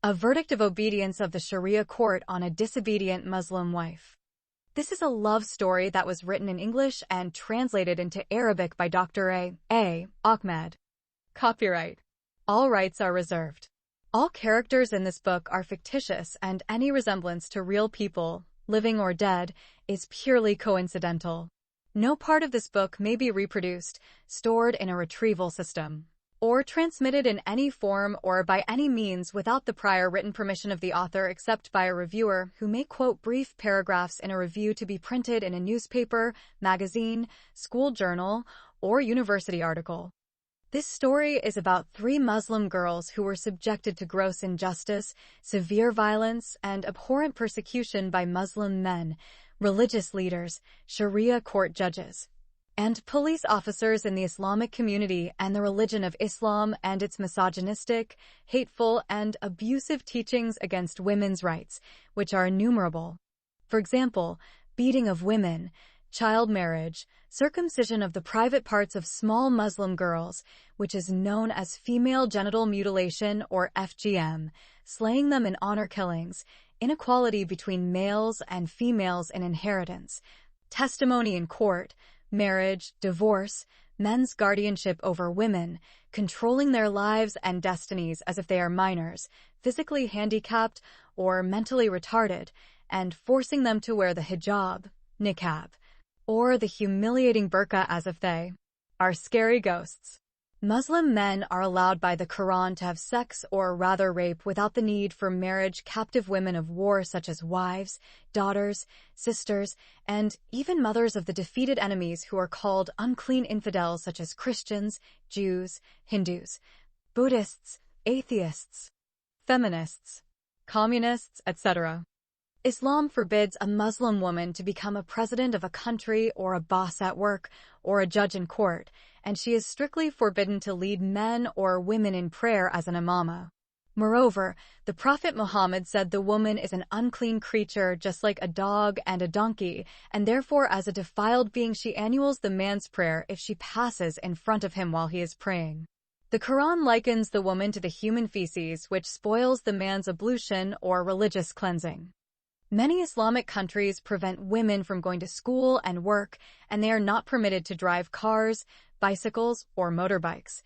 A verdict of obedience of the Sharia court on a disobedient Muslim wife. This is a love story that was written in English and translated into Arabic by Dr. A. Ahmed. Copyright. All rights are reserved. All characters in this book are fictitious, and any resemblance to real people, living or dead, is purely coincidental. No part of this book may be reproduced, stored in a retrieval system, or transmitted in any form or by any means without the prior written permission of the author except by a reviewer who may quote brief paragraphs in a review to be printed in a newspaper, magazine, school journal, or university article. This story is about 3 Muslim girls who were subjected to gross injustice, severe violence, and abhorrent persecution by Muslim men, religious leaders, Sharia court judges, and police officers in the Islamic community and the religion of Islam and its misogynistic, hateful, and abusive teachings against women's rights, which are innumerable. For example, beating of women, child marriage, circumcision of the private parts of small Muslim girls, which is known as female genital mutilation or FGM, slaying them in honor killings, inequality between males and females in inheritance, testimony in court, marriage, divorce, men's guardianship over women, controlling their lives and destinies as if they are minors, physically handicapped or mentally retarded, and forcing them to wear the hijab, niqab, or the humiliating burqa as if they are scary ghosts. Muslim men are allowed by the Quran to have sex or rather rape without the need for marriage captive women of war such as wives, daughters, sisters, and even mothers of the defeated enemies who are called unclean infidels such as Christians, Jews, Hindus, Buddhists, atheists, feminists, communists, etc. Islam forbids a Muslim woman to become a president of a country or a boss at work or a judge in court, and she is strictly forbidden to lead men or women in prayer as an imama. Moreover, the Prophet Muhammad said the woman is an unclean creature just like a dog and a donkey, and therefore as a defiled being she annuls the man's prayer if she passes in front of him while he is praying. The Quran likens the woman to the human feces which spoils the man's ablution or religious cleansing. Many Islamic countries prevent women from going to school and work, and they are not permitted to drive cars, bicycles, or motorbikes.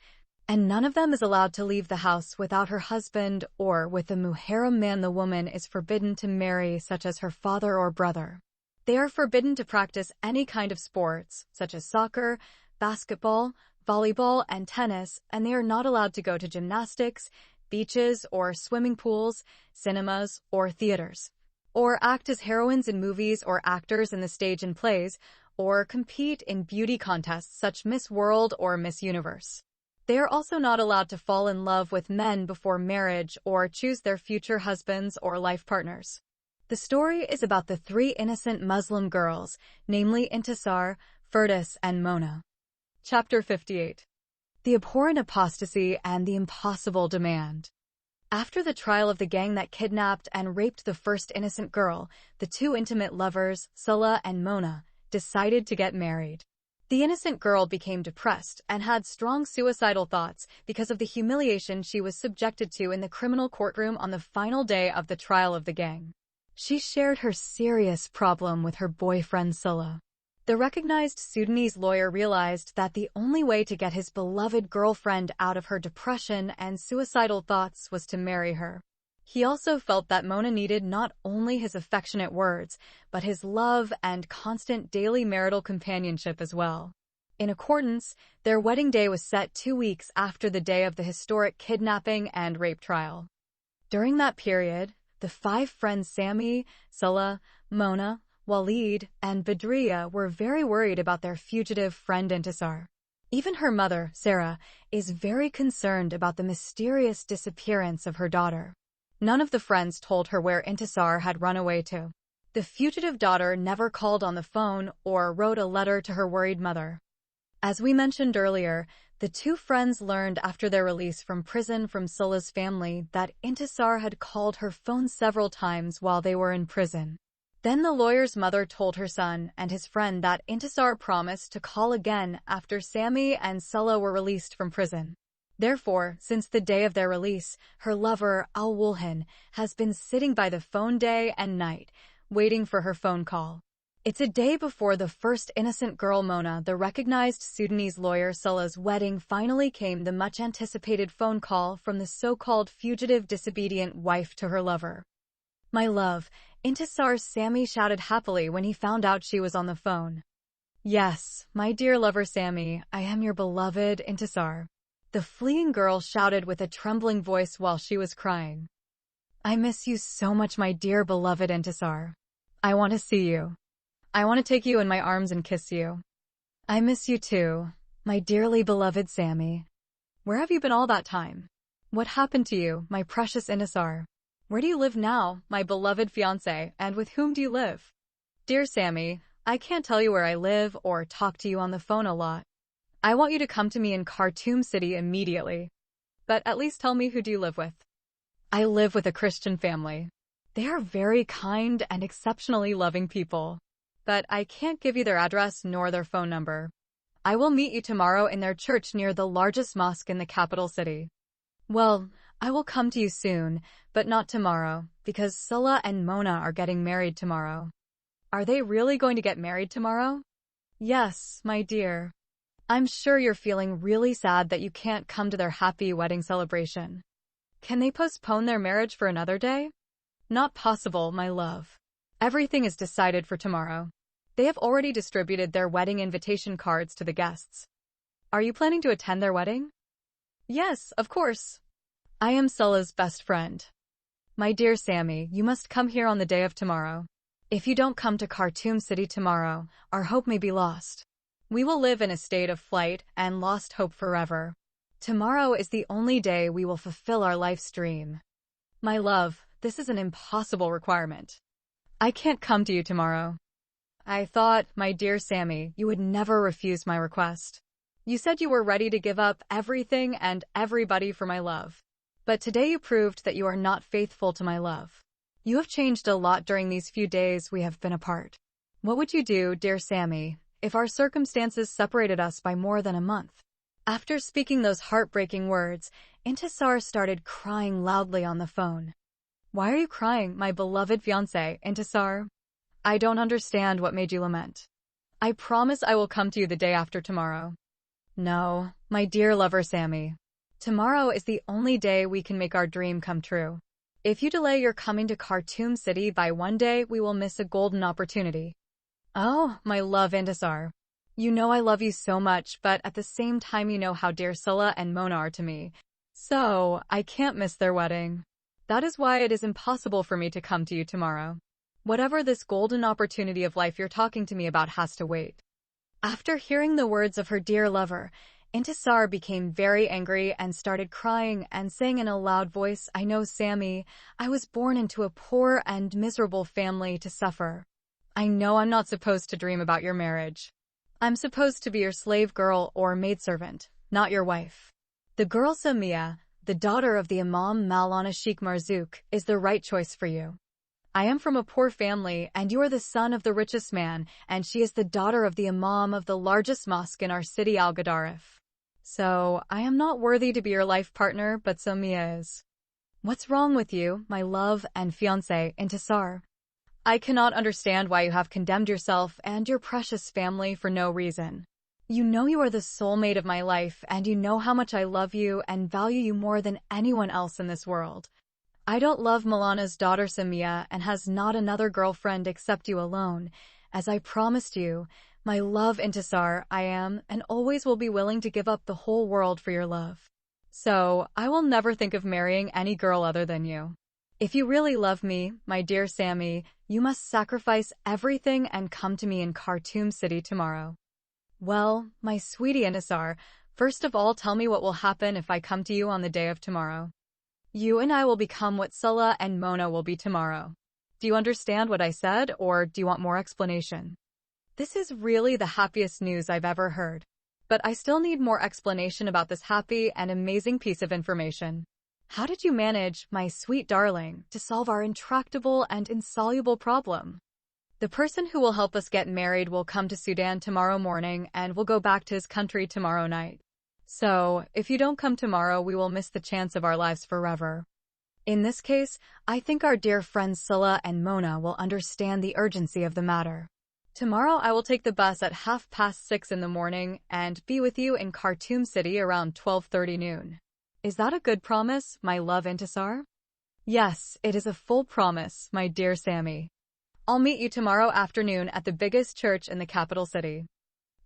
And none of them is allowed to leave the house without her husband or with the muharram man the woman is forbidden to marry, such as her father or brother. They are forbidden to practice any kind of sports, such as soccer, basketball, volleyball, and tennis, and they are not allowed to go to gymnastics, beaches or swimming pools, cinemas, or theaters, or act as heroines in movies or actors in the stage and plays, or compete in beauty contests such Miss World or Miss Universe. They are also not allowed to fall in love with men before marriage or choose their future husbands or life partners. The story is about the 3 innocent Muslim girls, namely Intisar, Firdaus, and Mona. Chapter 58. The abhorrent apostasy and the impossible demand. After the trial of the gang that kidnapped and raped the first innocent girl, the 2 intimate lovers, Salah and Mona, decided to get married. The innocent girl became depressed and had strong suicidal thoughts because of the humiliation she was subjected to in the criminal courtroom on the final day of the trial of the gang. She shared her serious problem with her boyfriend Salah. The recognized Sudanese lawyer realized that the only way to get his beloved girlfriend out of her depression and suicidal thoughts was to marry her. He also felt that Mona needed not only his affectionate words, but his love and constant daily marital companionship as well. In accordance, their wedding day was set 2 weeks after the day of the historic kidnapping and rape trial. During that period, the 5 friends Sami, Salah, Mona, Walid, and Badriya were very worried about their fugitive friend Intisar. Even her mother, Sarah, is very concerned about the mysterious disappearance of her daughter. None of the friends told her where Intisar had run away to. The fugitive daughter never called on the phone or wrote a letter to her worried mother. As we mentioned earlier, the 2 friends learned after their release from prison from Salah's family that Intisar had called her phone several times while they were in prison. Then the lawyer's mother told her son and his friend that Intisar promised to call again after Sami and Salah were released from prison. Therefore, since the day of their release, her lover, Al-Wulhan, has been sitting by the phone day and night, waiting for her phone call. It's a day before the first innocent girl Mona, the recognized Sudanese lawyer Salah's wedding, finally came the much-anticipated phone call from the so-called fugitive disobedient wife to her lover. "My love," Intisar's Sammy shouted happily when he found out she was on the phone. "Yes, my dear lover Sammy, I am your beloved Intisar," the fleeing girl shouted with a trembling voice while she was crying. "I miss you so much, my dear beloved Intisar. I want to see you. I want to take you in my arms and kiss you. I miss you too, my dearly beloved Sammy. Where have you been all that time? What happened to you, my precious Intisar? Where do you live now, my beloved fiancé, and with whom do you live? Dear Sammy, I can't tell you where I live or talk to you on the phone a lot. I want you to come to me in Khartoum City immediately. But at least tell me, who do you live with?" "I live with a Christian family. They are very kind and exceptionally loving people. But I can't give you their address nor their phone number. I will meet you tomorrow in their church near the largest mosque in the capital city." "Well, I will come to you soon, but not tomorrow, because Salah and Mona are getting married tomorrow." "Are they really going to get married tomorrow?" "Yes, my dear. I'm sure you're feeling really sad that you can't come to their happy wedding celebration. Can they postpone their marriage for another day?" "Not possible, my love. Everything is decided for tomorrow. They have already distributed their wedding invitation cards to the guests." "Are you planning to attend their wedding?" "Yes, of course. I am Salah's best friend. My dear Sammy, you must come here on the day of tomorrow. If you don't come to Khartoum City tomorrow, our hope may be lost. We will live in a state of flight and lost hope forever. Tomorrow is the only day we will fulfill our life's dream." "My love, this is an impossible requirement. I can't come to you tomorrow." "I thought, my dear Sammy, you would never refuse my request. You said you were ready to give up everything and everybody for my love. But today you proved that you are not faithful to my love. You have changed a lot during these few days we have been apart. What would you do, dear Sammy, if our circumstances separated us by more than a month?" After speaking those heartbreaking words, Intisar started crying loudly on the phone. "Why are you crying, my beloved fiancé, Intisar? I don't understand what made you lament. I promise I will come to you the day after tomorrow." "No, my dear lover Sammy. Tomorrow is the only day we can make our dream come true. If you delay your coming to Khartoum City by one day, we will miss a golden opportunity." "Oh, my love Intisar. You know I love you so much, but at the same time you know how dear Salah and Mona are to me. So, I can't miss their wedding. That is why it is impossible for me to come to you tomorrow. Whatever this golden opportunity of life you're talking to me about has to wait." After hearing the words of her dear lover, Intisar became very angry and started crying and saying in a loud voice, "I know, Sammy, I was born into a poor and miserable family to suffer. I know I'm not supposed to dream about your marriage. I'm supposed to be your slave girl or maidservant, not your wife. The girl Samia, the daughter of the Imam Maulana Sheikh Marzouk, is the right choice for you. I am from a poor family, and you are the son of the richest man, and she is the daughter of the Imam of the largest mosque in our city, Al-Gadarif. So, I am not worthy to be your life partner, but Samia is. What's wrong with you, my love and fiancé, Intisar? I cannot understand why you have condemned yourself and your precious family for no reason. You know you are the soulmate of my life, and you know how much I love you and value you more than anyone else in this world. I don't love Milana's daughter Samia and has not another girlfriend except you alone. As I promised you, my love Intisar, I am and always will be willing to give up the whole world for your love. So, I will never think of marrying any girl other than you. If you really love me, my dear Sammy, you must sacrifice everything and come to me in Khartoum City tomorrow." "Well, my sweetie Intisar, first of all tell me what will happen if I come to you on the day of tomorrow." "You and I will become what Salah and Mona will be tomorrow. Do you understand what I said, or do you want more explanation?" "This is really the happiest news I've ever heard. But I still need more explanation about this happy and amazing piece of information. How did you manage, my sweet darling, to solve our intractable and insoluble problem?" "The person who will help us get married will come to Sudan tomorrow morning and will go back to his country tomorrow night. So, if you don't come tomorrow, we will miss the chance of our lives forever. In this case, I think our dear friends Scylla and Mona will understand the urgency of the matter. Tomorrow I will take the bus at 6:30 in the morning and be with you in Khartoum City around 12:30 noon. Is that a good promise, my love Intisar? Yes, it is a full promise, my dear Sammy. I'll meet you tomorrow afternoon at the biggest church in the capital city.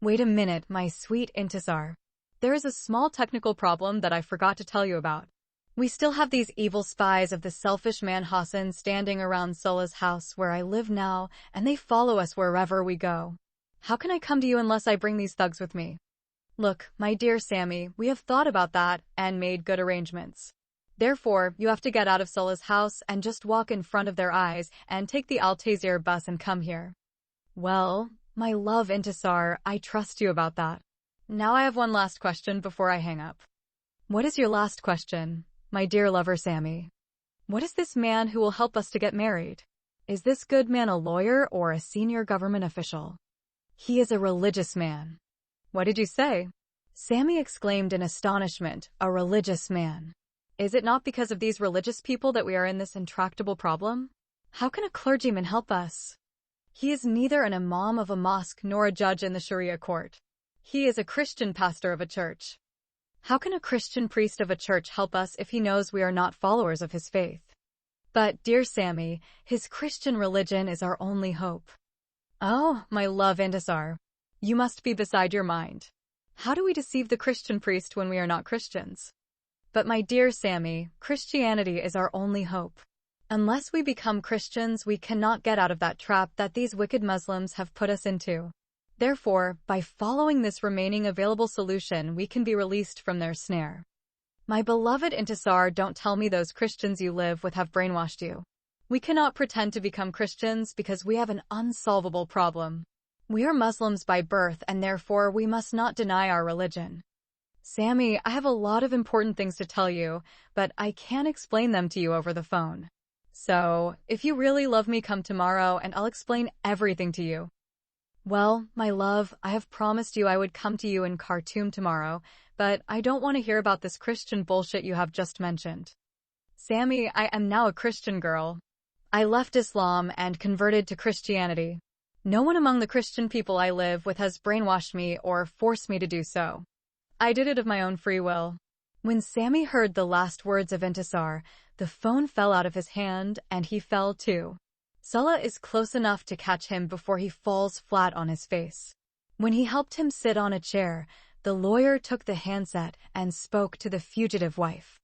Wait a minute, my sweet Intisar. There is a small technical problem that I forgot to tell you about. We still have these evil spies of the selfish man Hassan standing around Scylla's house where I live now, and they follow us wherever we go. How can I come to you unless I bring these thugs with me? Look, my dear Sammy, we have thought about that and made good arrangements. Therefore, you have to get out of Scylla's house and just walk in front of their eyes and take the Altazir bus and come here. Well, my love Intisar, I trust you about that. Now I have one last question before I hang up. What is your last question, my dear lover Sammy? What is this man who will help us to get married? Is this good man a lawyer or a senior government official? He is a religious man. What did you say? Sammy exclaimed in astonishment, a religious man. Is it not because of these religious people that we are in this intractable problem? How can a clergyman help us? He is neither an imam of a mosque nor a judge in the Sharia court. He is a Christian pastor of a church. How can a Christian priest of a church help us if he knows we are not followers of his faith? But, dear Sammy, his Christian religion is our only hope. Oh, my love Intisar, you must be beside your mind. How do we deceive the Christian priest when we are not Christians? But my dear Sammy, Christianity is our only hope. Unless we become Christians, we cannot get out of that trap that these wicked Muslims have put us into. Therefore, by following this remaining available solution, we can be released from their snare. My beloved Intisar, don't tell me those Christians you live with have brainwashed you. We cannot pretend to become Christians because we have an unsolvable problem. We are Muslims by birth and therefore we must not deny our religion. Sammy, I have a lot of important things to tell you, but I can't explain them to you over the phone. So, if you really love me, come tomorrow and I'll explain everything to you. Well, my love, I have promised you I would come to you in Khartoum tomorrow, but I don't want to hear about this Christian bullshit you have just mentioned. Sammy, I am now a Christian girl. I left Islam and converted to Christianity. No one among the Christian people I live with has brainwashed me or forced me to do so. I did it of my own free will. When Sammy heard the last words of Intisar, the phone fell out of his hand and he fell too. Scylla is close enough to catch him before he falls flat on his face. When he helped him sit on a chair, the lawyer took the handset and spoke to the fugitive wife.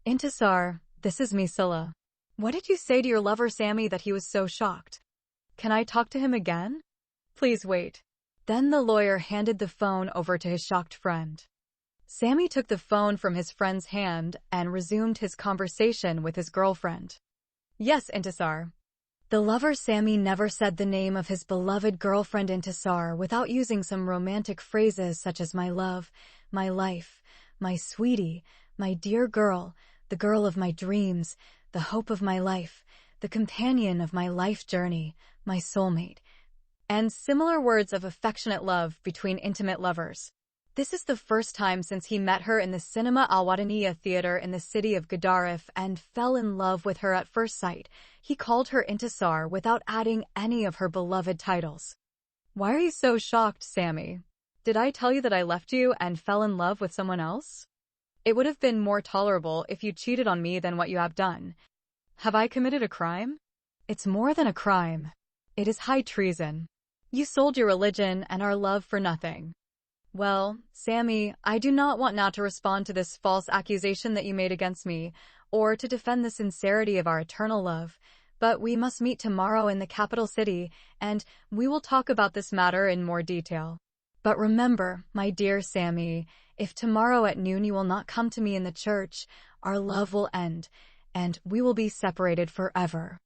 Intisar, this is me, Scylla. What did you say to your lover Sammy that he was so shocked? Can I talk to him again? Please wait. Then the lawyer handed the phone over to his shocked friend. Sammy took the phone from his friend's hand and resumed his conversation with his girlfriend. Yes, Intisar. The lover Sammy never said the name of his beloved girlfriend Intisar without using some romantic phrases such as my love, my life, my sweetie, my dear girl, the girl of my dreams, the hope of my life, the companion of my life journey, my soulmate, and similar words of affectionate love between intimate lovers. This is the first time since he met her in the Cinema Al-Wataniya theater in the city of Gadaref and fell in love with her at first sight. He called her Intisar without adding any of her beloved titles. Why are you so shocked, Sammy? Did I tell you that I left you and fell in love with someone else? It would have been more tolerable if you cheated on me than what you have done. Have I committed a crime? It's more than a crime. It is high treason. You sold your religion and our love for nothing. Well, Sammy, I do not want now to respond to this false accusation that you made against me, or to defend the sincerity of our eternal love, but we must meet tomorrow in the capital city, and we will talk about this matter in more detail. But remember, my dear Sammy, if tomorrow at noon you will not come to me in the church, our love will end, and we will be separated forever.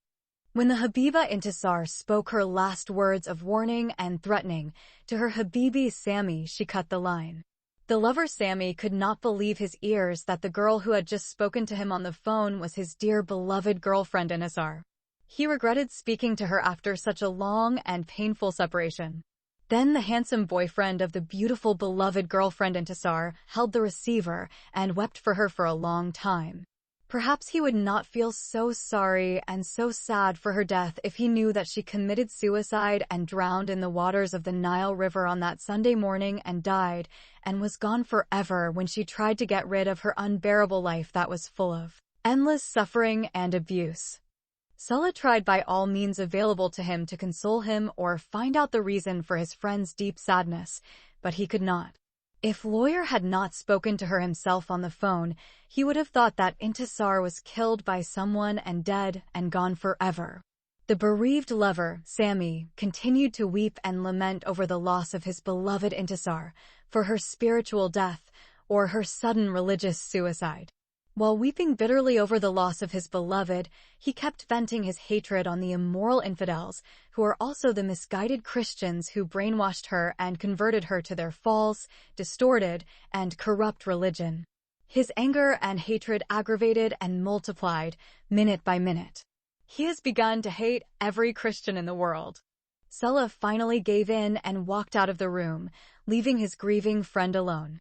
When the Habiba Intisar spoke her last words of warning and threatening to her Habibi Sammy, she cut the line. The lover Sammy could not believe his ears that the girl who had just spoken to him on the phone was his dear beloved girlfriend Intisar. He regretted speaking to her after such a long and painful separation. Then the handsome boyfriend of the beautiful beloved girlfriend Intisar held the receiver and wept for her for a long time. Perhaps he would not feel so sorry and so sad for her death if he knew that she committed suicide and drowned in the waters of the Nile River on that Sunday morning and died, and was gone forever when she tried to get rid of her unbearable life that was full of endless suffering and abuse. Sulla tried by all means available to him to console him or find out the reason for his friend's deep sadness, but he could not. If Lawyer had not spoken to her himself on the phone, he would have thought that Intisar was killed by someone and dead and gone forever. The bereaved lover, Sami, continued to weep and lament over the loss of his beloved Intisar, for her spiritual death, or her sudden religious suicide. While weeping bitterly over the loss of his beloved, he kept venting his hatred on the immoral infidels, who are also the misguided Christians who brainwashed her and converted her to their false, distorted, and corrupt religion. His anger and hatred aggravated and multiplied, minute by minute. He has begun to hate every Christian in the world. Sulla finally gave in and walked out of the room, leaving his grieving friend alone.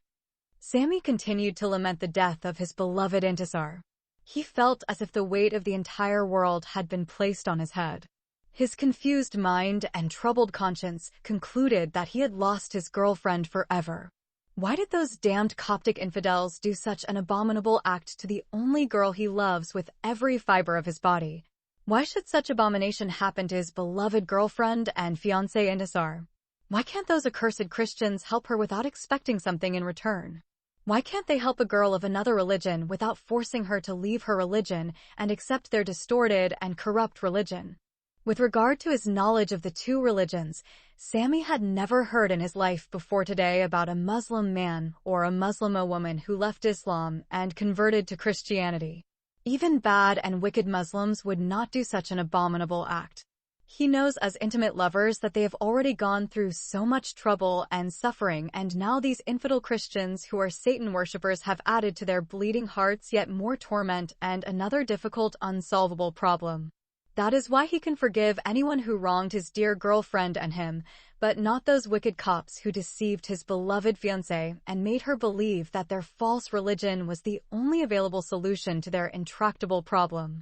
Sami continued to lament the death of his beloved Intisar. He felt as if the weight of the entire world had been placed on his head. His confused mind and troubled conscience concluded that he had lost his girlfriend forever. Why did those damned Coptic infidels do such an abominable act to the only girl he loves with every fiber of his body? Why should such abomination happen to his beloved girlfriend and fiancé Intisar? Why can't those accursed Christians help her without expecting something in return? Why can't they help a girl of another religion without forcing her to leave her religion and accept their distorted and corrupt religion? With regard to his knowledge of the two religions, Sami had never heard in his life before today about a Muslim man or a Muslima woman who left Islam and converted to Christianity. Even bad and wicked Muslims would not do such an abominable act. He knows as intimate lovers that they have already gone through so much trouble and suffering, and now these infidel Christians who are Satan worshippers have added to their bleeding hearts yet more torment and another difficult, unsolvable problem. That is why he can forgive anyone who wronged his dear girlfriend and him, but not those wicked Copts who deceived his beloved fiancée and made her believe that their false religion was the only available solution to their intractable problem.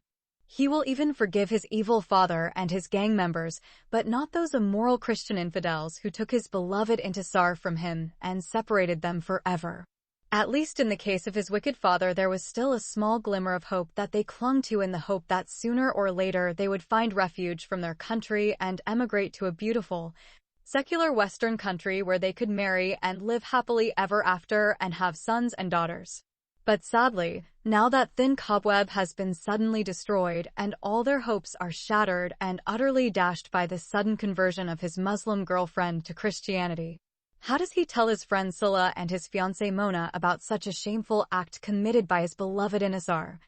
He will even forgive his evil father and his gang members, but not those immoral Christian infidels who took his beloved Intisar from him and separated them forever. At least in the case of his wicked father, there was still a small glimmer of hope that they clung to, in the hope that sooner or later they would find refuge from their country and emigrate to a beautiful, secular Western country where they could marry and live happily ever after and have sons and daughters. But sadly, now that thin cobweb has been suddenly destroyed and all their hopes are shattered and utterly dashed by the sudden conversion of his Muslim girlfriend to Christianity. How does he tell his friend Sulla and his fiancée Mona about such a shameful act committed by his beloved Intisar?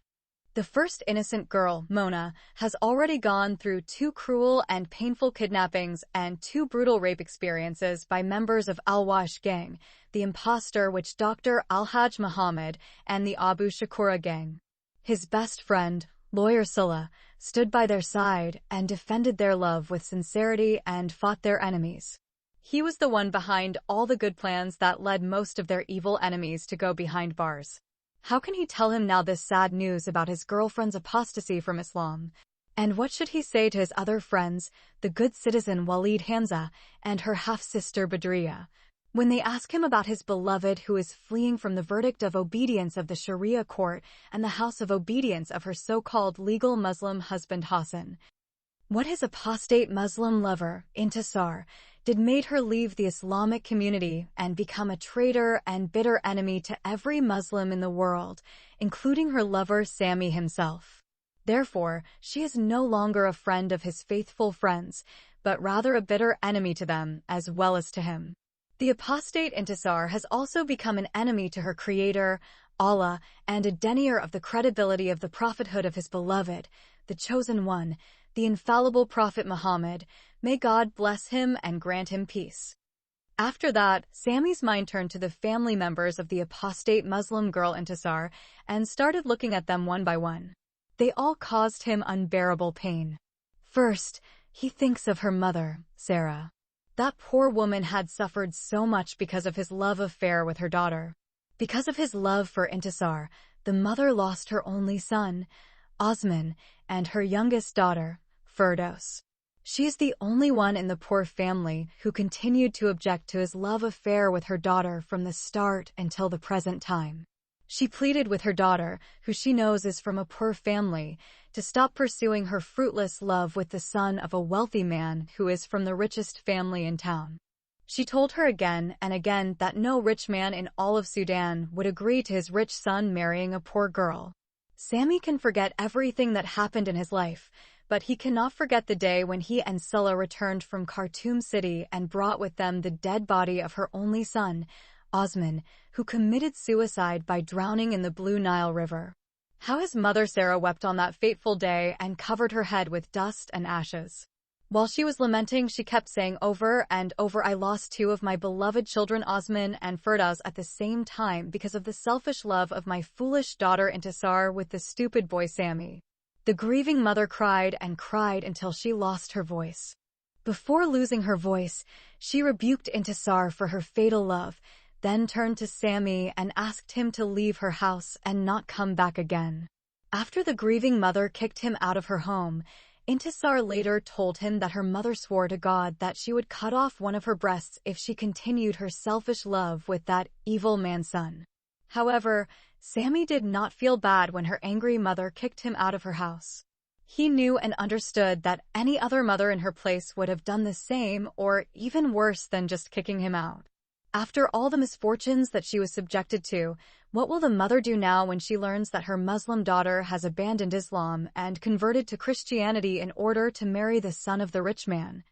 The first innocent girl, Mona, has already gone through 2 cruel and painful kidnappings and 2 brutal rape experiences by members of Al-Wash gang, the impostor witch doctor Al-Hajj Muhammad, and the Abu Shakura gang. His best friend, Lawyer Sulla, stood by their side and defended their love with sincerity and fought their enemies. He was the one behind all the good plans that led most of their evil enemies to go behind bars. How can he tell him now this sad news about his girlfriend's apostasy from Islam? And what should he say to his other friends, the good citizen Walid Hamza and her half-sister Badriya, when they ask him about his beloved who is fleeing from the verdict of obedience of the Sharia court and the house of obedience of her so-called legal Muslim husband Hassan? What his apostate Muslim lover, Intisar, did made her leave the Islamic community and become a traitor and bitter enemy to every Muslim in the world, including her lover Sami himself. Therefore, she is no longer a friend of his faithful friends, but rather a bitter enemy to them as well as to him. The apostate Intisar has also become an enemy to her creator, Allah, and a denier of the credibility of the prophethood of his beloved, the chosen one, the infallible Prophet Muhammad. May God bless him and grant him peace. After that, Sami's mind turned to the family members of the apostate Muslim girl Intisar and started looking at them one by one. They all caused him unbearable pain. First, he thinks of her mother, Sarah. That poor woman had suffered so much because of his love affair with her daughter. Because of his love for Intisar, the mother lost her only son, Osman, and her youngest daughter, Firdos. She is the only one in the poor family who continued to object to his love affair with her daughter from the start until the present time. She pleaded with her daughter, who she knows is from a poor family, to stop pursuing her fruitless love with the son of a wealthy man who is from the richest family in town. She told her again and again that no rich man in all of Sudan would agree to his rich son marrying a poor girl. Sammy can forget everything that happened in his life, but he cannot forget the day when he and Scylla returned from Khartoum City and brought with them the dead body of her only son, Osman, who committed suicide by drowning in the Blue Nile River. How his mother Sarah wept on that fateful day and covered her head with dust and ashes. While she was lamenting, she kept saying over and over, "I lost two of my beloved children, Osman and Firdaus, at the same time because of the selfish love of my foolish daughter Intisar with the stupid boy Sammy." The grieving mother cried and cried until she lost her voice. Before losing her voice, she rebuked Intisar for her fatal love, then turned to Sammy and asked him to leave her house and not come back again. After the grieving mother kicked him out of her home, Intisar later told him that her mother swore to God that she would cut off one of her breasts if she continued her selfish love with that evil man's son. However, Sammy did not feel bad when her angry mother kicked him out of her house. He knew and understood that any other mother in her place would have done the same or even worse than just kicking him out. After all the misfortunes that she was subjected to, what will the mother do now when she learns that her Muslim daughter has abandoned Islam and converted to Christianity in order to marry the son of the rich man?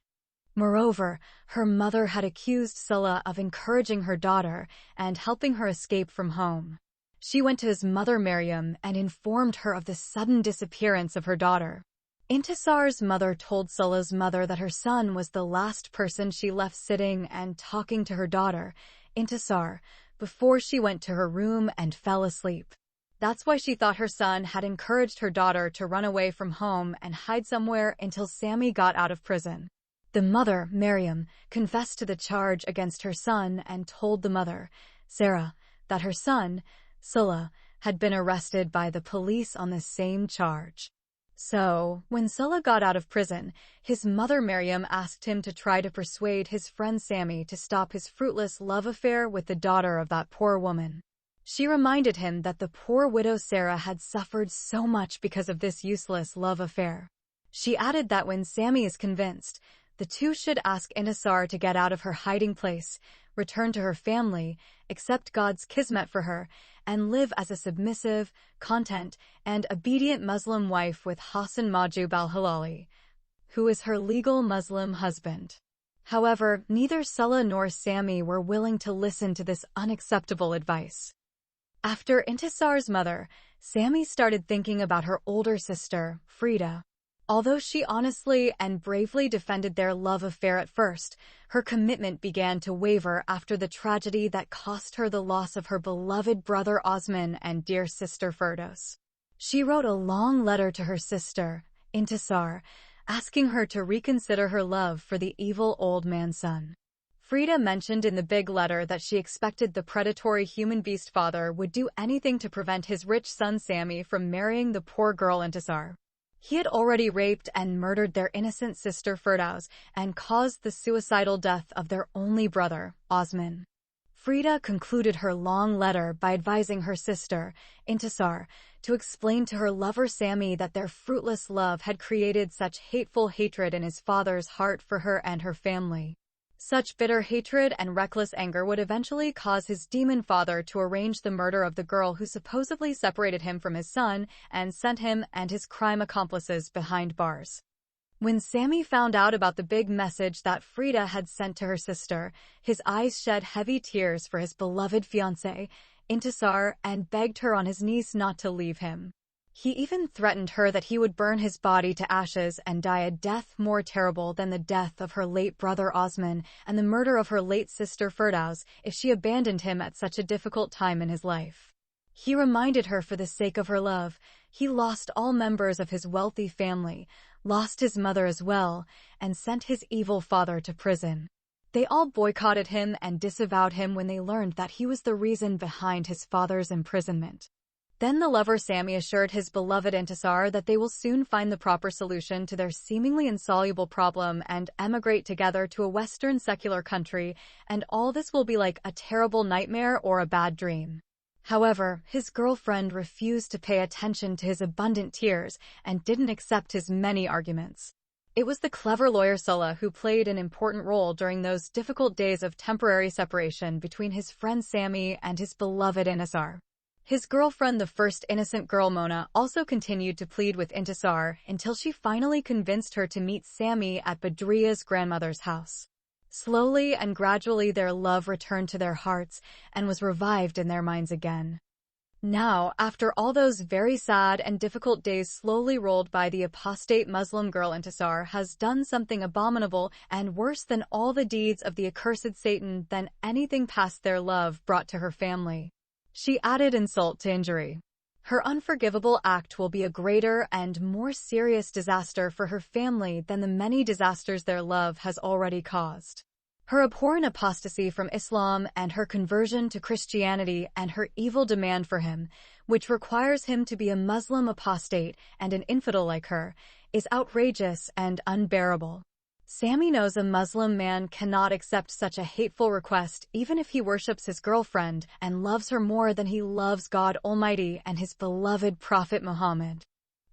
Moreover, her mother had accused Scylla of encouraging her daughter and helping her escape from home. She went to his mother Miriam and informed her of the sudden disappearance of her daughter. Intisar's mother told Scylla's mother that her son was the last person she left sitting and talking to her daughter, Intisar, before she went to her room and fell asleep. That's why she thought her son had encouraged her daughter to run away from home and hide somewhere until Sammy got out of prison. The mother, Miriam, confessed to the charge against her son and told the mother, Sarah, that her son, Scylla, had been arrested by the police on the same charge. So, when Scylla got out of prison, his mother Miriam asked him to try to persuade his friend Sammy to stop his fruitless love affair with the daughter of that poor woman. She reminded him that the poor widow Sarah had suffered so much because of this useless love affair. She added that when Sammy is convinced, the two should ask Intisar to get out of her hiding place, return to her family, accept God's kismet for her, and live as a submissive, content, and obedient Muslim wife with Hassan Majub al-Hilali, who is her legal Muslim husband. However, neither Scylla nor Sammy were willing to listen to this unacceptable advice. After Intisar's mother, Sammy started thinking about her older sister, Frida. Although she honestly and bravely defended their love affair at first, her commitment began to waver after the tragedy that cost her the loss of her beloved brother Osman and dear sister Firdos. She wrote a long letter to her sister, Intisar, asking her to reconsider her love for the evil old man's son. Frida mentioned in the big letter that she expected the predatory human beast father would do anything to prevent his rich son Sammy from marrying the poor girl Intisar. He had already raped and murdered their innocent sister Firdaus and caused the suicidal death of their only brother, Osman. Frida concluded her long letter by advising her sister, Intisar, to explain to her lover Sammy that their fruitless love had created such hateful hatred in his father's heart for her and her family. Such bitter hatred and reckless anger would eventually cause his demon father to arrange the murder of the girl who supposedly separated him from his son and sent him and his crime accomplices behind bars. When Sammy found out about the big message that Frida had sent to her sister, his eyes shed heavy tears for his beloved fiancée, Intisar, and begged her on his knees not to leave him. He even threatened her that he would burn his body to ashes and die a death more terrible than the death of her late brother Osman and the murder of her late sister Firdaus if she abandoned him at such a difficult time in his life. He reminded her for the sake of her love, he lost all members of his wealthy family, lost his mother as well, and sent his evil father to prison. They all boycotted him and disavowed him when they learned that he was the reason behind his father's imprisonment. Then the lover Sammy assured his beloved Intisar that they will soon find the proper solution to their seemingly insoluble problem and emigrate together to a Western secular country, and all this will be like a terrible nightmare or a bad dream. However, his girlfriend refused to pay attention to his abundant tears and didn't accept his many arguments. It was the clever lawyer Sulla who played an important role during those difficult days of temporary separation between his friend Sammy and his beloved Intisar. His girlfriend, the first innocent girl Mona, also continued to plead with Intisar until she finally convinced her to meet Sammy at Badriya's grandmother's house. Slowly and gradually their love returned to their hearts and was revived in their minds again. Now, after all those very sad and difficult days slowly rolled by, the apostate Muslim girl Intisar has done something abominable and worse than all the deeds of the accursed Satan than anything past their love brought to her family. She added insult to injury. Her unforgivable act will be a greater and more serious disaster for her family than the many disasters their love has already caused. Her abhorrent apostasy from Islam and her conversion to Christianity and her evil demand for him, which requires him to be a Muslim apostate and an infidel like her, is outrageous and unbearable. Sammy knows a Muslim man cannot accept such a hateful request even if he worships his girlfriend and loves her more than he loves God Almighty and his beloved Prophet Muhammad.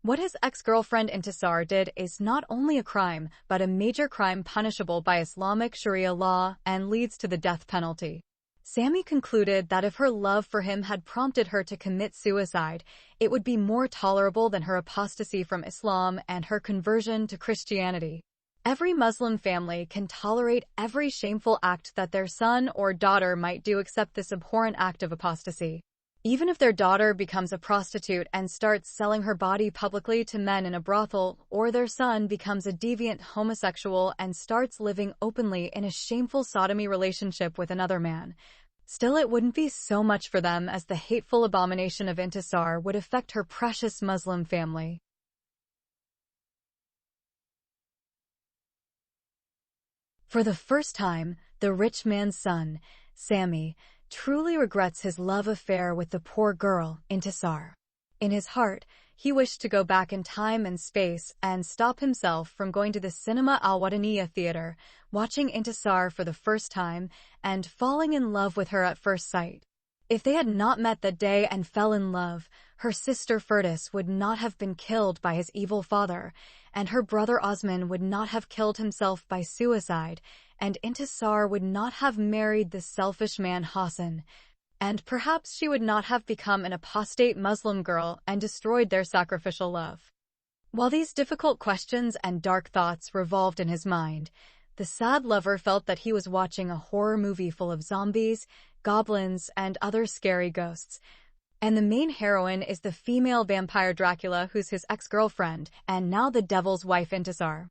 What his ex-girlfriend Intisar did is not only a crime, but a major crime punishable by Islamic Sharia law and leads to the death penalty. Sammy concluded that if her love for him had prompted her to commit suicide, it would be more tolerable than her apostasy from Islam and her conversion to Christianity. Every Muslim family can tolerate every shameful act that their son or daughter might do except this abhorrent act of apostasy. Even if their daughter becomes a prostitute and starts selling her body publicly to men in a brothel, or their son becomes a deviant homosexual and starts living openly in a shameful sodomy relationship with another man, still it wouldn't be so much for them as the hateful abomination of Intisar would affect her precious Muslim family. For the first time, the rich man's son, Sammy, truly regrets his love affair with the poor girl, Intisar. In his heart, he wished to go back in time and space and stop himself from going to the Cinema Al-Wataniya theater, watching Intisar for the first time, and falling in love with her at first sight. If they had not met that day and fell in love, her sister Firdaus would not have been killed by his evil father, and her brother Osman would not have killed himself by suicide, and Intisar would not have married the selfish man Hassan, and perhaps she would not have become an apostate Muslim girl and destroyed their sacrificial love. While these difficult questions and dark thoughts revolved in his mind, the sad lover felt that he was watching a horror movie full of zombies, goblins, and other scary ghosts. And the main heroine is the female vampire Dracula, who's his ex-girlfriend, and now the devil's wife Intisar.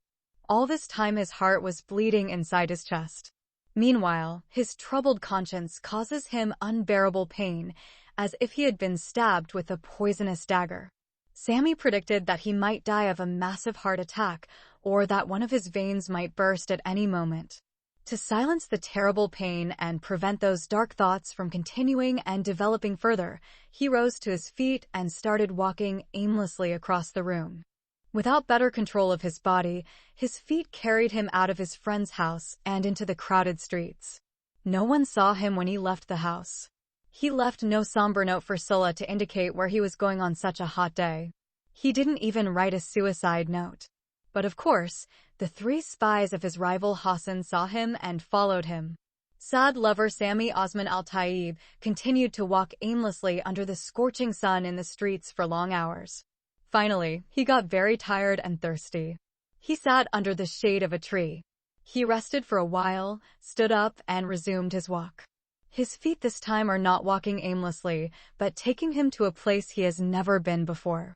All this time his heart was bleeding inside his chest. Meanwhile, his troubled conscience causes him unbearable pain, as if he had been stabbed with a poisonous dagger. Sammy predicted that he might die of a massive heart attack, or that one of his veins might burst at any moment. To silence the terrible pain and prevent those dark thoughts from continuing and developing further, he rose to his feet and started walking aimlessly across the room. Without better control of his body, his feet carried him out of his friend's house and into the crowded streets. No one saw him when he left the house. He left no somber note for Sulla to indicate where he was going on such a hot day. He didn't even write a suicide note. But of course, the 3 spies of his rival Hassan saw him and followed him. Sad lover Sammy Osman al-Tayyib continued to walk aimlessly under the scorching sun in the streets for long hours. Finally, he got very tired and thirsty. He sat under the shade of a tree. He rested for a while, stood up, and resumed his walk. His feet this time are not walking aimlessly, but taking him to a place he has never been before.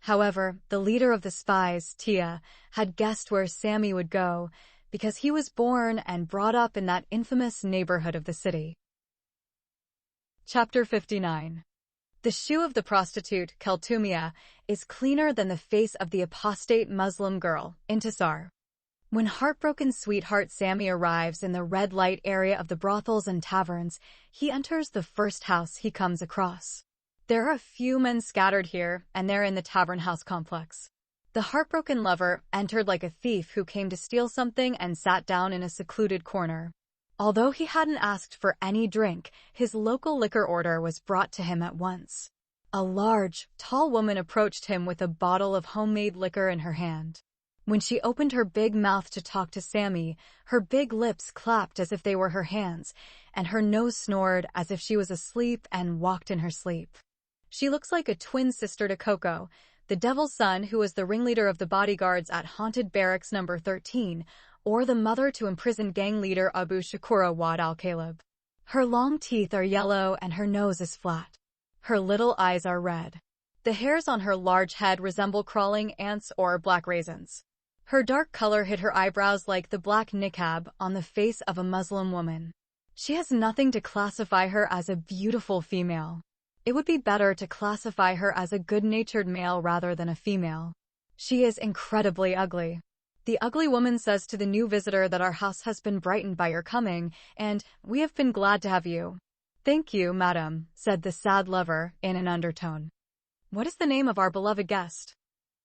However, the leader of the spies, Tia, had guessed where Sammy would go, because he was born and brought up in that infamous neighborhood of the city. Chapter 59. The shoe of the prostitute, Keltumia, is cleaner than the face of the apostate Muslim girl, Intisar. When heartbroken sweetheart Sammy arrives in the red light area of the brothels and taverns, he enters the first house he comes across. There are a few men scattered here, and they're in the tavern house complex. The heartbroken lover entered like a thief who came to steal something and sat down in a secluded corner. Although he hadn't asked for any drink, his local liquor order was brought to him at once. A large, tall woman approached him with a bottle of homemade liquor in her hand. When she opened her big mouth to talk to Sammy, her big lips clapped as if they were her hands, and her nose snored as if she was asleep and walked in her sleep. She looks like a twin sister to Coco, the devil's son who was the ringleader of the bodyguards at Haunted Barracks number 13, or the mother to imprisoned gang leader Abu Shakura Wad al-Kalib. Her long teeth are yellow and her nose is flat. Her little eyes are red. The hairs on her large head resemble crawling ants or black raisins. Her dark color hid her eyebrows like the black niqab on the face of a Muslim woman. She has nothing to classify her as a beautiful female. It would be better to classify her as a good-natured male rather than a female. She is incredibly ugly. The ugly woman says to the new visitor that our house has been brightened by your coming, and we have been glad to have you. Thank you, madam, said the sad lover in an undertone. What is the name of our beloved guest?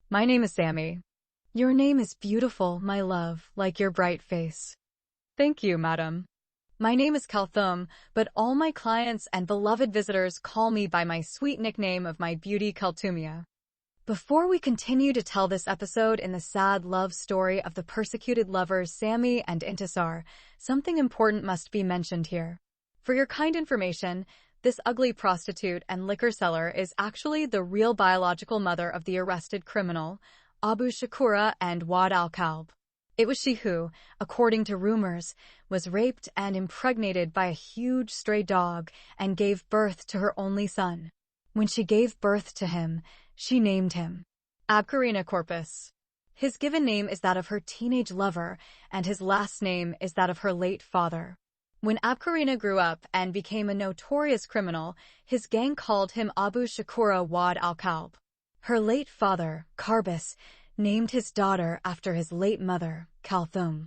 My name is Sammy. Your name is beautiful, my love, like your bright face. Thank you, madam. My name is Kalthum, but all my clients and beloved visitors call me by my sweet nickname of my beauty Kaltumia. Before we continue to tell this episode in the sad love story of the persecuted lovers Sammy and Intisar, something important must be mentioned here. For your kind information, this ugly prostitute and liquor seller is actually the real biological mother of the arrested criminal, Abu Shakura and Wad al-Kalb. It was she who, according to rumors, was raped and impregnated by a huge stray dog and gave birth to her only son. When she gave birth to him, she named him Abkarina Corpus. His given name is that of her teenage lover, and his last name is that of her late father. When Abkarina grew up and became a notorious criminal, his gang called him Abu Shakura Wad al-Kalb. Her late father, Karbis, named his daughter after his late mother, Kalthum.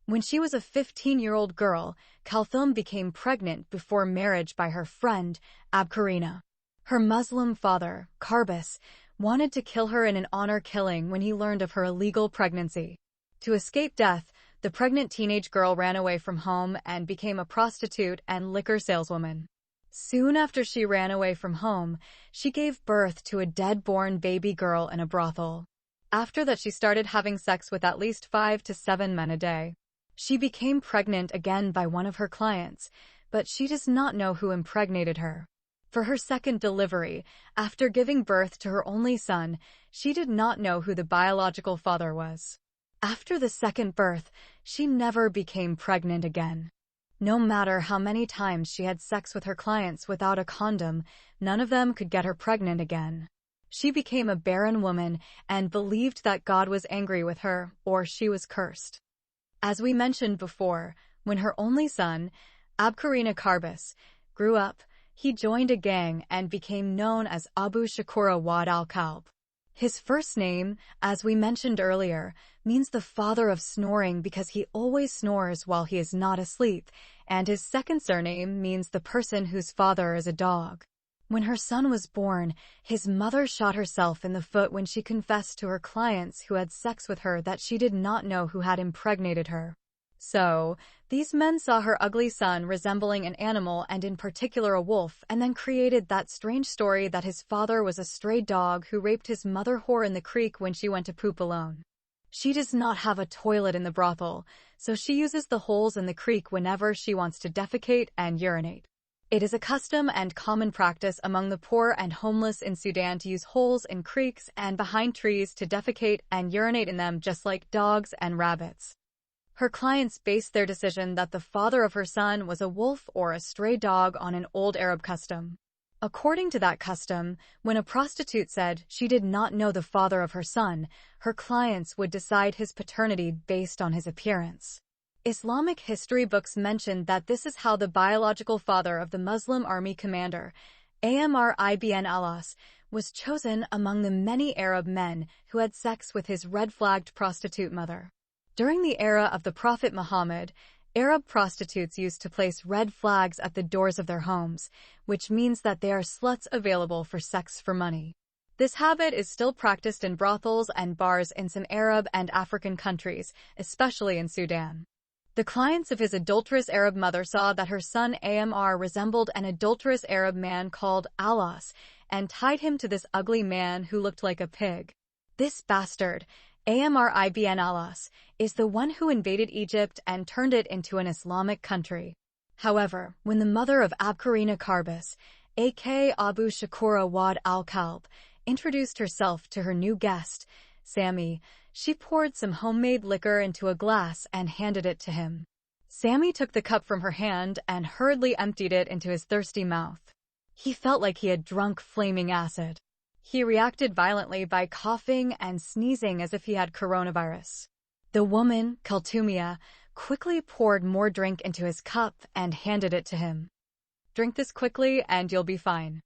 When she was a 15-year-old girl, Kalthum became pregnant before marriage by her friend, Abkarina. Her Muslim father, Karbis, wanted to kill her in an honor killing when he learned of her illegal pregnancy. To escape death, the pregnant teenage girl ran away from home and became a prostitute and liquor saleswoman. Soon after she ran away from home, she gave birth to a dead-born baby girl in a brothel. After that, she started having sex with at least 5 to 7 men a day. She became pregnant again by one of her clients, but she does not know who impregnated her. For her second delivery, after giving birth to her only son, she did not know who the biological father was. After the second birth, she never became pregnant again. No matter how many times she had sex with her clients without a condom, none of them could get her pregnant again. She became a barren woman and believed that God was angry with her, or she was cursed. As we mentioned before, when her only son, Abkarina Karbis, grew up, he joined a gang and became known as Abu Shakura Wad al-Kalb. His first name, as we mentioned earlier, means the father of snoring because he always snores while he is not asleep, and his second surname means the person whose father is a dog. When her son was born, his mother shot herself in the foot when she confessed to her clients who had sex with her that she did not know who had impregnated her. So, these men saw her ugly son resembling an animal and in particular a wolf, and then created that strange story that his father was a stray dog who raped his mother whore in the creek when she went to poop alone. She does not have a toilet in the brothel, so she uses the holes in the creek whenever she wants to defecate and urinate. It is a custom and common practice among the poor and homeless in Sudan to use holes in creeks and behind trees to defecate and urinate in them just like dogs and rabbits. Her clients based their decision that the father of her son was a wolf or a stray dog on an old Arab custom. According to that custom, when a prostitute said she did not know the father of her son, her clients would decide his paternity based on his appearance. Islamic history books mention that this is how the biological father of the Muslim army commander, Amr ibn al-As, was chosen among the many Arab men who had sex with his red-flagged prostitute mother. During the era of the Prophet Muhammad, Arab prostitutes used to place red flags at the doors of their homes, which means that they are sluts available for sex for money. This habit is still practiced in brothels and bars in some Arab and African countries, especially in Sudan. The clients of his adulterous Arab mother saw that her son Amr resembled an adulterous Arab man called Alas and tied him to this ugly man who looked like a pig. This bastard, Amr ibn Alas, is the one who invaded Egypt and turned it into an Islamic country. However, when the mother of Abkarina Karbis, a.k.a. Abu Shakura Wad al-Kalb, introduced herself to her new guest, Sammy, she poured some homemade liquor into a glass and handed it to him. Sammy took the cup from her hand and hurriedly emptied it into his thirsty mouth. He felt like he had drunk flaming acid. He reacted violently by coughing and sneezing as if he had coronavirus. The woman, Kaltumia, quickly poured more drink into his cup and handed it to him. "Drink this quickly and you'll be fine."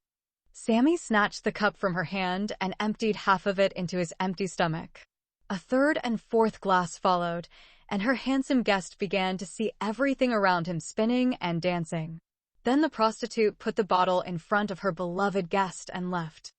Sammy snatched the cup from her hand and emptied half of it into his empty stomach. A third and fourth glass followed, and her handsome guest began to see everything around him spinning and dancing. Then the prostitute put the bottle in front of her beloved guest and left.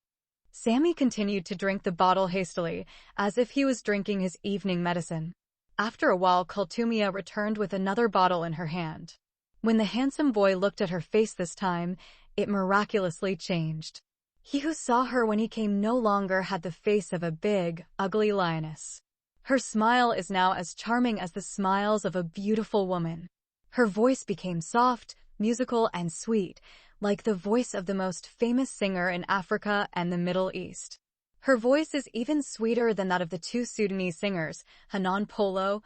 Sammy continued to drink the bottle hastily, as if he was drinking his evening medicine. After a while, Kaltumia returned with another bottle in her hand. When the handsome boy looked at her face this time, it miraculously changed. He who saw her when he came no longer had the face of a big, ugly lioness. Her smile is now as charming as the smiles of a beautiful woman. Her voice became soft, musical, and sweet, like the voice of the most famous singer in Africa and the Middle East. Her voice is even sweeter than that of the two Sudanese singers, Hanan Polo,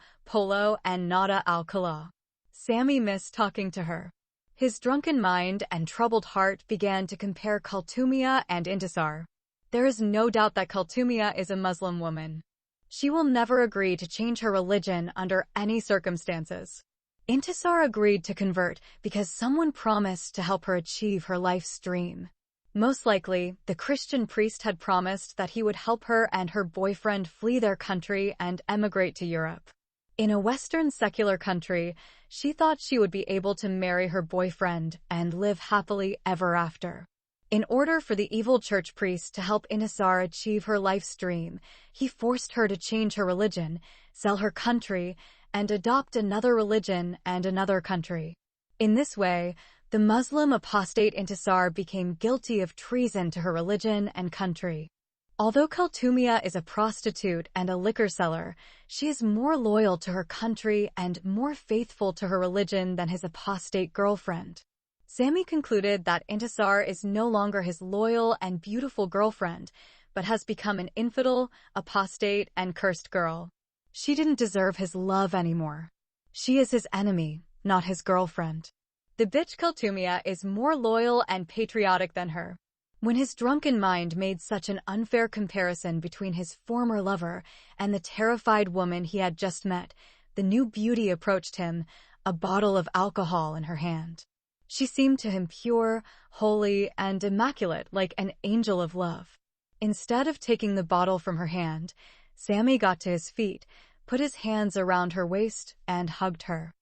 and Nada Al-Khala. Sammy missed talking to her. His drunken mind and troubled heart began to compare Kaltumia and Intisar. There is no doubt that Kaltumia is a Muslim woman. She will never agree to change her religion under any circumstances. Intisar agreed to convert because someone promised to help her achieve her life's dream. Most likely, the Christian priest had promised that he would help her and her boyfriend flee their country and emigrate to Europe. In a Western secular country, she thought she would be able to marry her boyfriend and live happily ever after. In order for the evil church priest to help Intisar achieve her life's dream, he forced her to change her religion, sell her country, and adopt another religion and another country. In this way, the Muslim apostate Intisar became guilty of treason to her religion and country. Although Kaltumia is a prostitute and a liquor seller, she is more loyal to her country and more faithful to her religion than his apostate girlfriend. Sammy concluded that Intisar is no longer his loyal and beautiful girlfriend, but has become an infidel, apostate, and cursed girl. She didn't deserve his love anymore. She is his enemy, not his girlfriend. The bitch Kaltumia is more loyal and patriotic than her. When his drunken mind made such an unfair comparison between his former lover and the terrified woman he had just met, the new beauty approached him, a bottle of alcohol in her hand. She seemed to him pure, holy, and immaculate like an angel of love. Instead of taking the bottle from her hand, Sammy got to his feet, put his hands around her waist, and hugged her.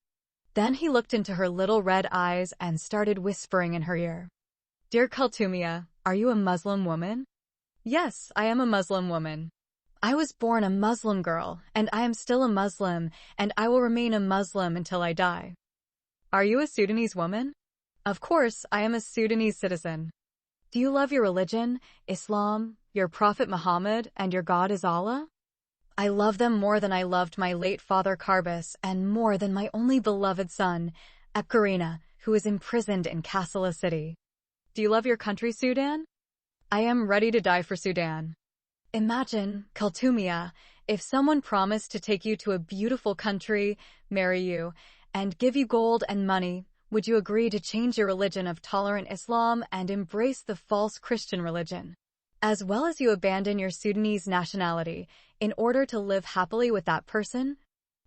Then he looked into her little red eyes and started whispering in her ear. "Dear Kaltumia, are you a Muslim woman?" "Yes, I am a Muslim woman. I was born a Muslim girl, and I am still a Muslim, and I will remain a Muslim until I die." "Are you a Sudanese woman?" "Of course, I am a Sudanese citizen." "Do you love your religion, Islam, your Prophet Muhammad, and your God is Allah?" "I love them more than I loved my late father Karbis, and more than my only beloved son, Epkarina, who is imprisoned in Kassala city." "Do you love your country, Sudan?" "I am ready to die for Sudan." Imagine, Kaltumia, if someone promised to take you to a beautiful country, marry you, and give you gold and money, would you agree to change your religion of tolerant Islam and embrace the false Christian religion, as well as you abandon your Sudanese nationality, in order to live happily with that person?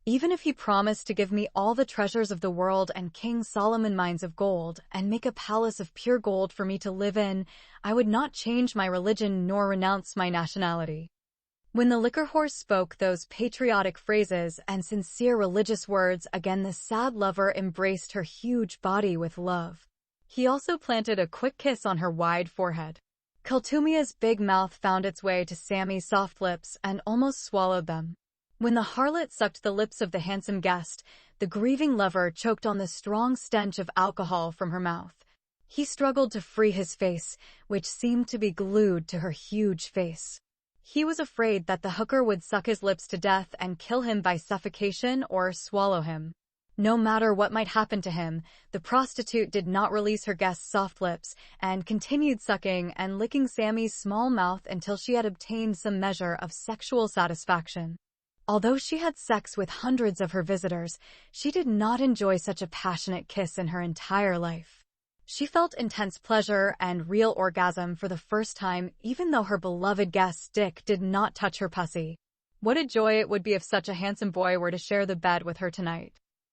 Even if he promised to give me all the treasures of the world and King Solomon mines of gold, and make a palace of pure gold for me to live in, I would not change my religion nor renounce my nationality. When the liquor horse spoke those patriotic phrases and sincere religious words, again the sad lover embraced her huge body with love. He also planted a quick kiss on her wide forehead. Kaltumia's big mouth found its way to Sammy's soft lips and almost swallowed them. When the harlot sucked the lips of the handsome guest, the grieving lover choked on the strong stench of alcohol from her mouth. He struggled to free his face, which seemed to be glued to her huge face. He was afraid that the hooker would suck his lips to death and kill him by suffocation or swallow him. No matter what might happen to him, the prostitute did not release her guest's soft lips and continued sucking and licking Sammy's small mouth until she had obtained some measure of sexual satisfaction. Although she had sex with hundreds of her visitors, she did not enjoy such a passionate kiss in her entire life. She felt intense pleasure and real orgasm for the first time, even though her beloved guest's dick did not touch her pussy. What a joy it would be if such a handsome boy were to share the bed with her tonight.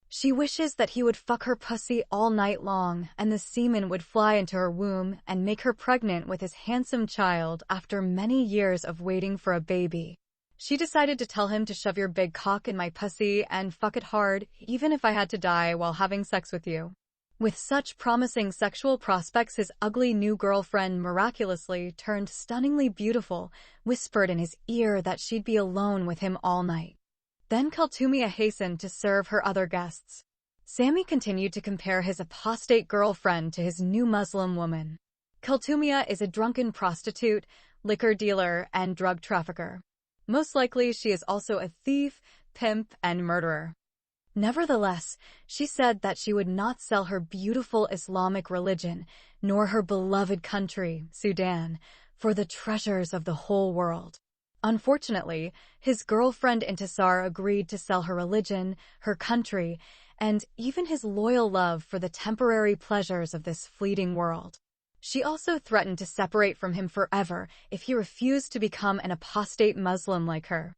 She wishes that he would fuck her pussy all night long, and the semen would fly into her womb and make her pregnant with his handsome child after many years of waiting for a baby. She decided to tell him to shove your big cock in my pussy and fuck it hard, even if I had to die while having sex with you. With such promising sexual prospects, his ugly new girlfriend miraculously turned stunningly beautiful, whispered in his ear that she'd be alone with him all night. Then Kaltumia hastened to serve her other guests. Sammy continued to compare his apostate girlfriend to his new Muslim woman. Kaltumia is a drunken prostitute, liquor dealer, and drug trafficker. Most likely, she is also a thief, pimp, and murderer. Nevertheless, she said that she would not sell her beautiful Islamic religion, nor her beloved country, Sudan, for the treasures of the whole world. Unfortunately, his girlfriend Intisar agreed to sell her religion, her country, and even his loyal love for the temporary pleasures of this fleeting world. She also threatened to separate from him forever if he refused to become an apostate Muslim like her.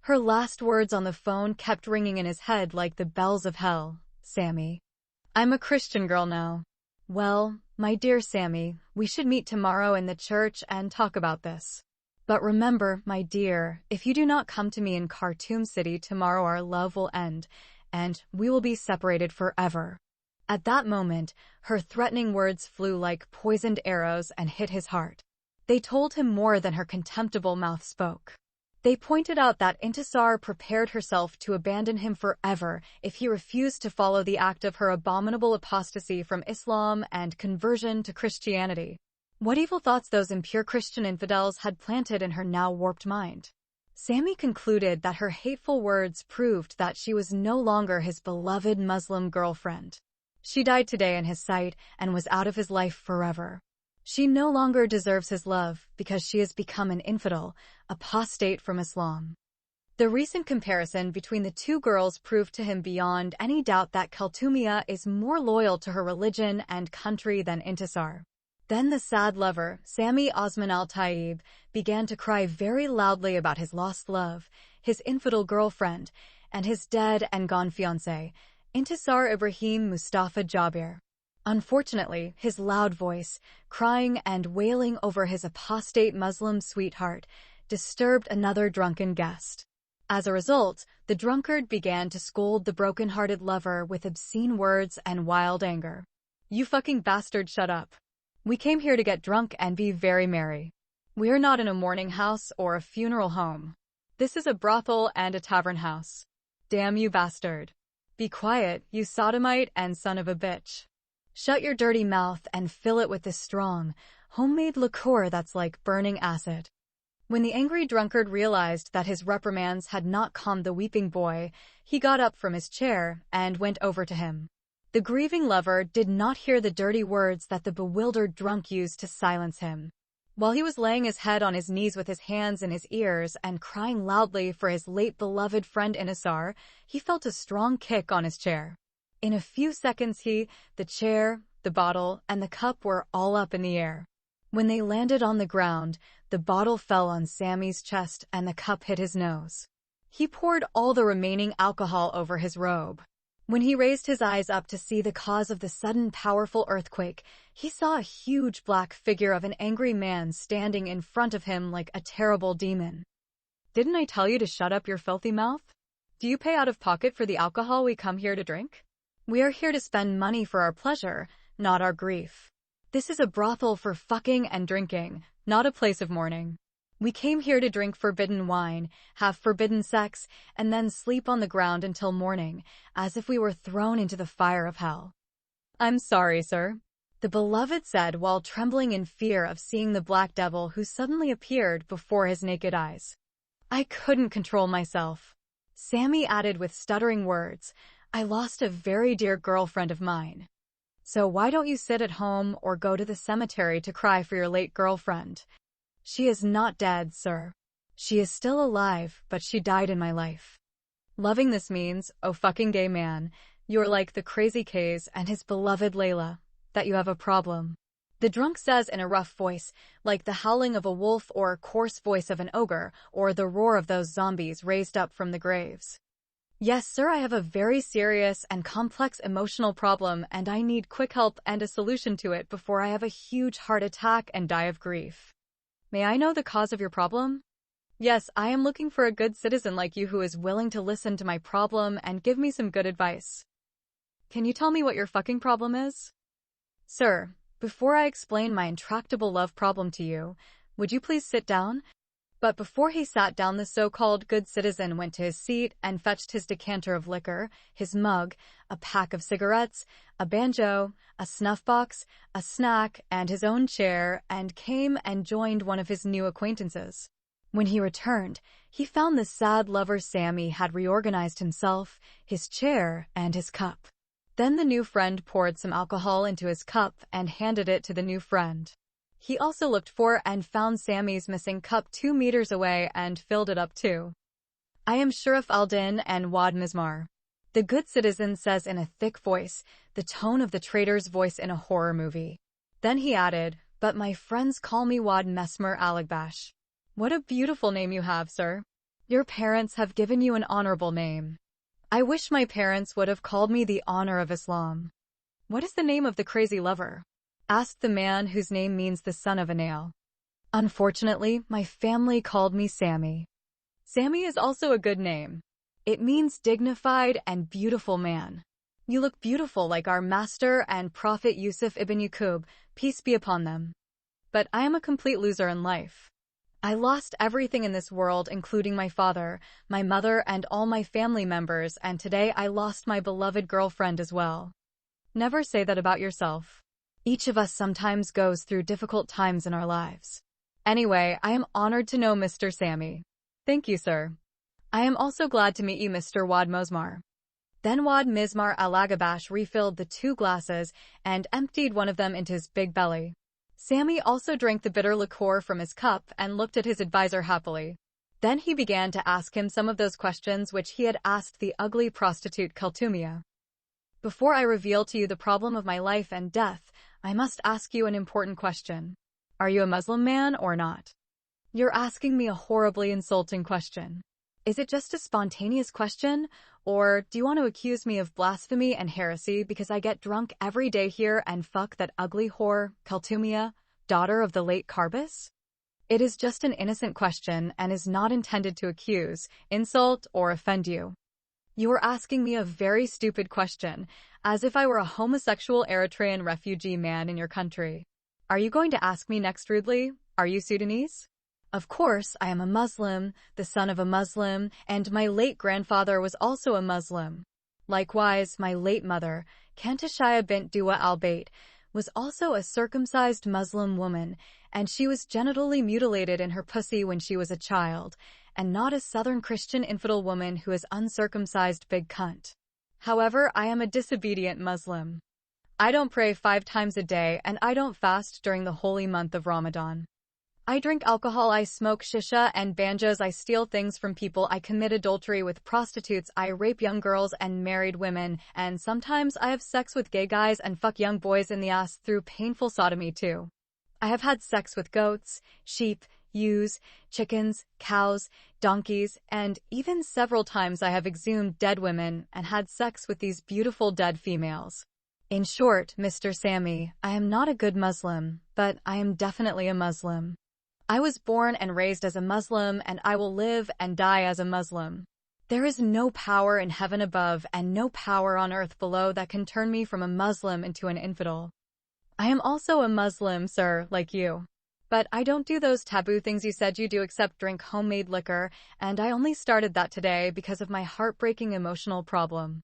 Her last words on the phone kept ringing in his head like the bells of hell. Sammy. I'm a Christian girl now. Well, my dear Sammy, we should meet tomorrow in the church and talk about this. But remember, my dear, if you do not come to me in Khartoum City tomorrow, our love will end, and we will be separated forever. At that moment, her threatening words flew like poisoned arrows and hit his heart. They told him more than her contemptible mouth spoke. They pointed out that Intisar prepared herself to abandon him forever if he refused to follow the act of her abominable apostasy from Islam and conversion to Christianity. What evil thoughts those impure Christian infidels had planted in her now warped mind. Sammy concluded that her hateful words proved that she was no longer his beloved Muslim girlfriend. She died today in his sight and was out of his life forever. She no longer deserves his love because she has become an infidel, apostate from Islam. The recent comparison between the two girls proved to him beyond any doubt that Kaltumia is more loyal to her religion and country than Intisar. Then the sad lover, Sammy Osman al-Taib, began to cry very loudly about his lost love, his infidel girlfriend, and his dead and gone fiancé, Intisar Ibrahim Mustafa Jabir. Unfortunately, his loud voice, crying and wailing over his apostate Muslim sweetheart, disturbed another drunken guest. As a result, the drunkard began to scold the broken-hearted lover with obscene words and wild anger. You fucking bastard, shut up. We came here to get drunk and be very merry. We are not in a mourning house or a funeral home. This is a brothel and a tavern house. Damn you, bastard. Be quiet, you sodomite and son of a bitch. Shut your dirty mouth and fill it with this strong, homemade liqueur that's like burning acid. When the angry drunkard realized that his reprimands had not calmed the weeping boy, he got up from his chair and went over to him. The grieving lover did not hear the dirty words that the bewildered drunk used to silence him. While he was laying his head on his knees with his hands in his ears and crying loudly for his late beloved friend Intisar, he felt a strong kick on his chair. In a few seconds the chair, the bottle, and the cup were all up in the air. When they landed on the ground, the bottle fell on Sammy's chest and the cup hit his nose. He poured all the remaining alcohol over his robe. When he raised his eyes up to see the cause of the sudden powerful earthquake, he saw a huge black figure of an angry man standing in front of him like a terrible demon. Didn't I tell you to shut up your filthy mouth? Do you pay out of pocket for the alcohol we come here to drink? We are here to spend money for our pleasure, not our grief. This is a brothel for fucking and drinking, not a place of mourning. We came here to drink forbidden wine, have forbidden sex, and then sleep on the ground until morning, as if we were thrown into the fire of hell. I'm sorry, sir, the beloved said while trembling in fear of seeing the black devil who suddenly appeared before his naked eyes. I couldn't control myself. Sammy added with stuttering words, I lost a very dear girlfriend of mine. So why don't you sit at home or go to the cemetery to cry for your late girlfriend? She is not dead, sir. She is still alive, but she died in my life. Loving this means, oh fucking gay man, you're like the crazy K's and his beloved Layla, that you have a problem. The drunk says in a rough voice, like the howling of a wolf or coarse voice of an ogre, or the roar of those zombies raised up from the graves. Yes, sir, I have a very serious and complex emotional problem, and I need quick help and a solution to it before I have a huge heart attack and die of grief. May I know the cause of your problem? Yes, I am looking for a good citizen like you who is willing to listen to my problem and give me some good advice. Can you tell me what your fucking problem is? Sir, before I explain my intractable love problem to you, would you please sit down? But before he sat down, the so-called good citizen went to his seat and fetched his decanter of liquor, his mug, a pack of cigarettes, a banjo, a snuff box, a snack, and his own chair, and came and joined one of his new acquaintances. When he returned, he found the sad lover Sammy had reorganized himself, his chair, and his cup. Then the new friend poured some alcohol into his cup and handed it to the new friend. He also looked for and found Sammy's missing cup 2 meters away and filled it up too. I am Sheriff Aldin and Wad Mizmar. The good citizen says in a thick voice, the tone of the traitor's voice in a horror movie. Then he added, but my friends call me Wad Mesmer Alagbash. What a beautiful name you have, sir. Your parents have given you an honorable name. I wish my parents would have called me the Honor of Islam. What is the name of the crazy lover? Asked the man whose name means the son of a nail. Unfortunately, my family called me Sammy. Sammy is also a good name. It means dignified and beautiful man. You look beautiful like our master and prophet Yusuf ibn Yaqub, peace be upon them. But I am a complete loser in life. I lost everything in this world, including my father, my mother, and all my family members, and today I lost my beloved girlfriend as well. Never say that about yourself. Each of us sometimes goes through difficult times in our lives. Anyway, I am honored to know Mr. Sammy. Thank you, sir. I am also glad to meet you, Mr. Wad Mosmar. Then Wad Mizmar Alagabash refilled the 2 glasses and emptied one of them into his big belly. Sammy also drank the bitter liqueur from his cup and looked at his advisor happily. Then he began to ask him some of those questions which he had asked the ugly prostitute Kaltumia. Before I reveal to you the problem of my life and death, I must ask you an important question. Are you a Muslim man or not? You're asking me a horribly insulting question. Is it just a spontaneous question, or do you want to accuse me of blasphemy and heresy because I get drunk every day here and fuck that ugly whore, Kaltumia, daughter of the late Karbis? It is just an innocent question and is not intended to accuse, insult, or offend you. You are asking me a very stupid question, as if I were a homosexual Eritrean refugee man in your country. Are you going to ask me next rudely? Are you Sudanese? Of course, I am a Muslim, the son of a Muslim, and my late grandfather was also a Muslim. Likewise, my late mother, Kantashaya bint Dua al-Bayt, was also a circumcised Muslim woman, and she was genitally mutilated in her pussy when she was a child, and not a Southern Christian infidel woman who is uncircumcised big cunt. However, I am a disobedient Muslim. I don't pray 5 times a day, and I don't fast during the holy month of Ramadan. I drink alcohol, I smoke shisha and banjos, I steal things from people, I commit adultery with prostitutes, I rape young girls and married women, and sometimes I have sex with gay guys and fuck young boys in the ass through painful sodomy too. I have had sex with goats, sheep, ewes, chickens, cows, donkeys, and even several times I have exhumed dead women and had sex with these beautiful dead females. In short, Mr. Sammy, I am not a good Muslim, but I am definitely a Muslim. I was born and raised as a Muslim, and I will live and die as a Muslim. There is no power in heaven above and no power on earth below that can turn me from a Muslim into an infidel. I am also a Muslim, sir, like you. But I don't do those taboo things you said you do except drink homemade liquor, and I only started that today because of my heartbreaking emotional problem.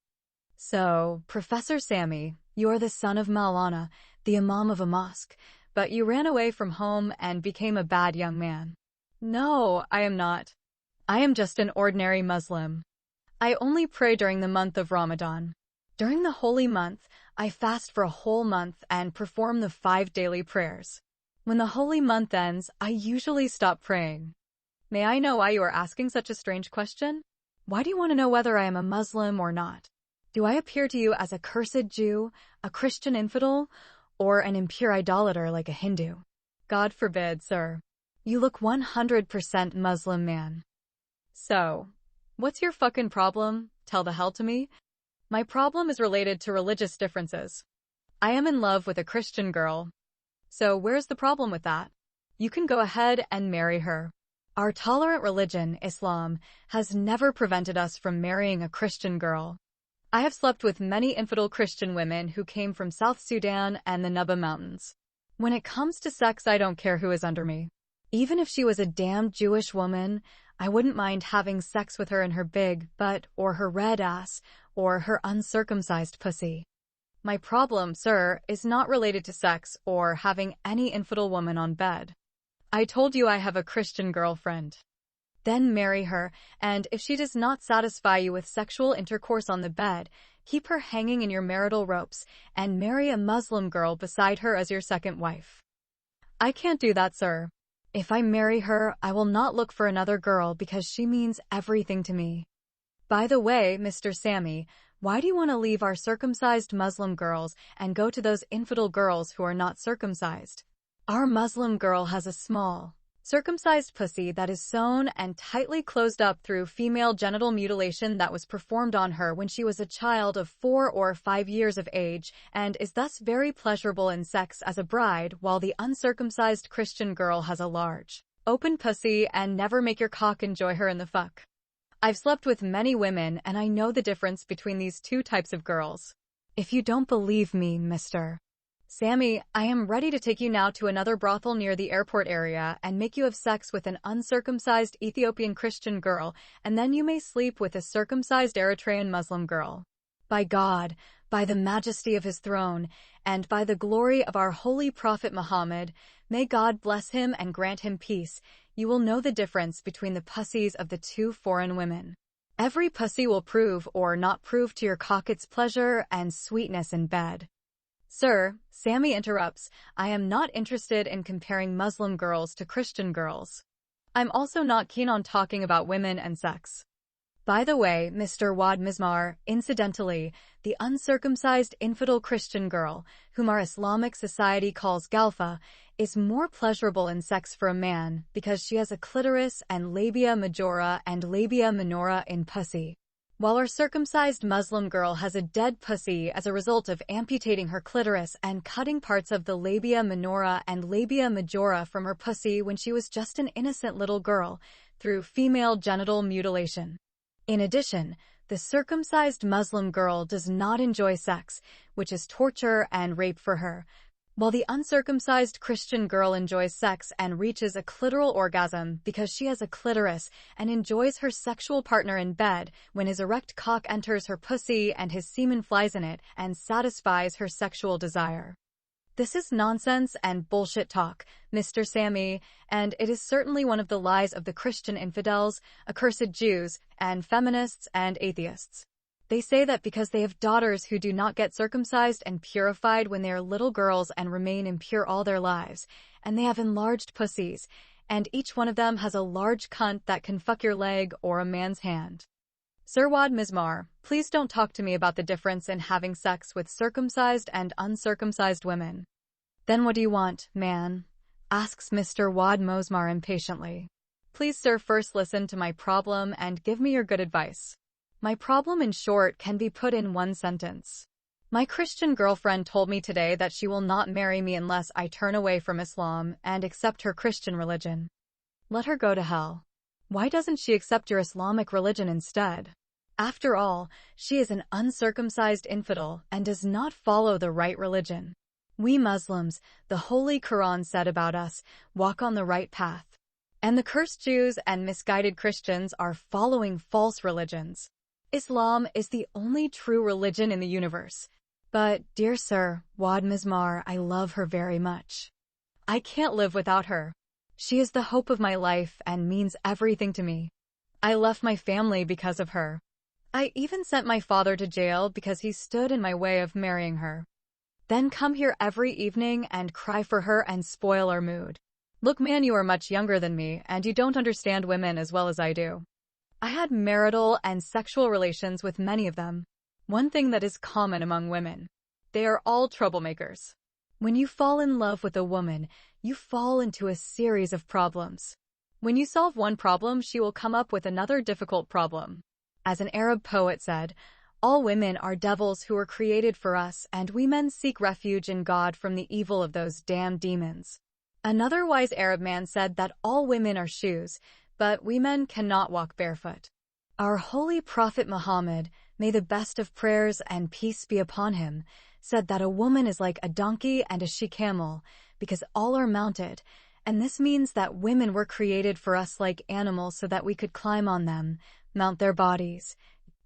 So, Professor Sammy, you are the son of Maulana, the imam of a mosque, but you ran away from home and became a bad young man. No, I am not. I am just an ordinary Muslim. I only pray during the month of Ramadan. During the holy month, I fast for a whole month and perform the 5 daily prayers. When the holy month ends, I usually stop praying. May I know why you are asking such a strange question? Why do you want to know whether I am a Muslim or not? Do I appear to you as a cursed Jew, a Christian infidel, or an impure idolater like a Hindu? God forbid, sir. You look 100% Muslim man. So, what's your fucking problem? Tell the hell to me. My problem is related to religious differences. I am in love with a Christian girl. So where's the problem with that? You can go ahead and marry her. Our tolerant religion, Islam, has never prevented us from marrying a Christian girl. I have slept with many infidel Christian women who came from South Sudan and the Nuba Mountains. When it comes to sex, I don't care who is under me. Even if she was a damned Jewish woman, I wouldn't mind having sex with her in her big butt or her red ass or her uncircumcised pussy. My problem, sir, is not related to sex or having any infidel woman on bed. I told you I have a Christian girlfriend. Then marry her, and if she does not satisfy you with sexual intercourse on the bed, keep her hanging in your marital ropes and marry a Muslim girl beside her as your second wife. I can't do that, sir. If I marry her, I will not look for another girl because she means everything to me. By the way, Mr. Sammy, why do you want to leave our circumcised Muslim girls and go to those infidel girls who are not circumcised? Our Muslim girl has a small, circumcised pussy that is sewn and tightly closed up through female genital mutilation that was performed on her when she was a child of 4 or 5 years of age and is thus very pleasurable in sex as a bride, while the uncircumcised Christian girl has a large, open pussy and never make your cock enjoy her in the fuck. I've slept with many women and I know the difference between these two types of girls. If you don't believe me, Mr. Sammy, I am ready to take you now to another brothel near the airport area and make you have sex with an uncircumcised Ethiopian Christian girl, and then you may sleep with a circumcised Eritrean Muslim girl. By God, by the majesty of his throne, and by the glory of our holy prophet Muhammad, may God bless him and grant him peace, you will know the difference between the pussies of the two foreign women. Every pussy will prove or not prove to your cock its pleasure and sweetness in bed. Sir, Sammy interrupts, I am not interested in comparing Muslim girls to Christian girls. I'm also not keen on talking about women and sex. By the way, Mr. Wad Mizmar, incidentally, the uncircumcised infidel Christian girl, whom our Islamic society calls Galfa, is more pleasurable in sex for a man because she has a clitoris and labia majora and labia minora in pussy. While our circumcised Muslim girl has a dead pussy as a result of amputating her clitoris and cutting parts of the labia minora and labia majora from her pussy when she was just an innocent little girl through female genital mutilation. In addition, the circumcised Muslim girl does not enjoy sex, which is torture and rape for her, while the uncircumcised Christian girl enjoys sex and reaches a clitoral orgasm because she has a clitoris and enjoys her sexual partner in bed when his erect cock enters her pussy and his semen flies in it and satisfies her sexual desire. This is nonsense and bullshit talk, Mr. Sammy, and it is certainly one of the lies of the Christian infidels, accursed Jews, and feminists and atheists. They say that because they have daughters who do not get circumcised and purified when they are little girls and remain impure all their lives, and they have enlarged pussies, and each one of them has a large cunt that can fuck your leg or a man's hand. Sir Wad Mizmar, please don't talk to me about the difference in having sex with circumcised and uncircumcised women. Then what do you want, man? Asks Mr. Wad Mizmar impatiently. Please, sir, first listen to my problem and give me your good advice. My problem, in short, can be put in one sentence. My Christian girlfriend told me today that she will not marry me unless I turn away from Islam and accept her Christian religion. Let her go to hell. Why doesn't she accept your Islamic religion instead? After all, she is an uncircumcised infidel and does not follow the right religion. We Muslims, the Holy Quran said about us, walk on the right path. And the cursed Jews and misguided Christians are following false religions. Islam is the only true religion in the universe. But, dear sir, Wad Mizmar, I love her very much. I can't live without her. She is the hope of my life and means everything to me. I left my family because of her. I even sent my father to jail because he stood in my way of marrying her. Then come here every evening and cry for her and spoil our mood. Look, man, you are much younger than me, and you don't understand women as well as I do. I had marital and sexual relations with many of them. One thing that is common among women. They are all troublemakers. When you fall in love with a woman, you fall into a series of problems. When you solve one problem, she will come up with another difficult problem. As an Arab poet said, all women are devils who were created for us, and we men seek refuge in God from the evil of those damned demons. Another wise Arab man said that all women are shoes, but we men cannot walk barefoot. Our holy Prophet Muhammad, may the best of prayers and peace be upon him, said that a woman is like a donkey and a she-camel, because all are mounted, and this means that women were created for us like animals so that we could climb on them, mount their bodies,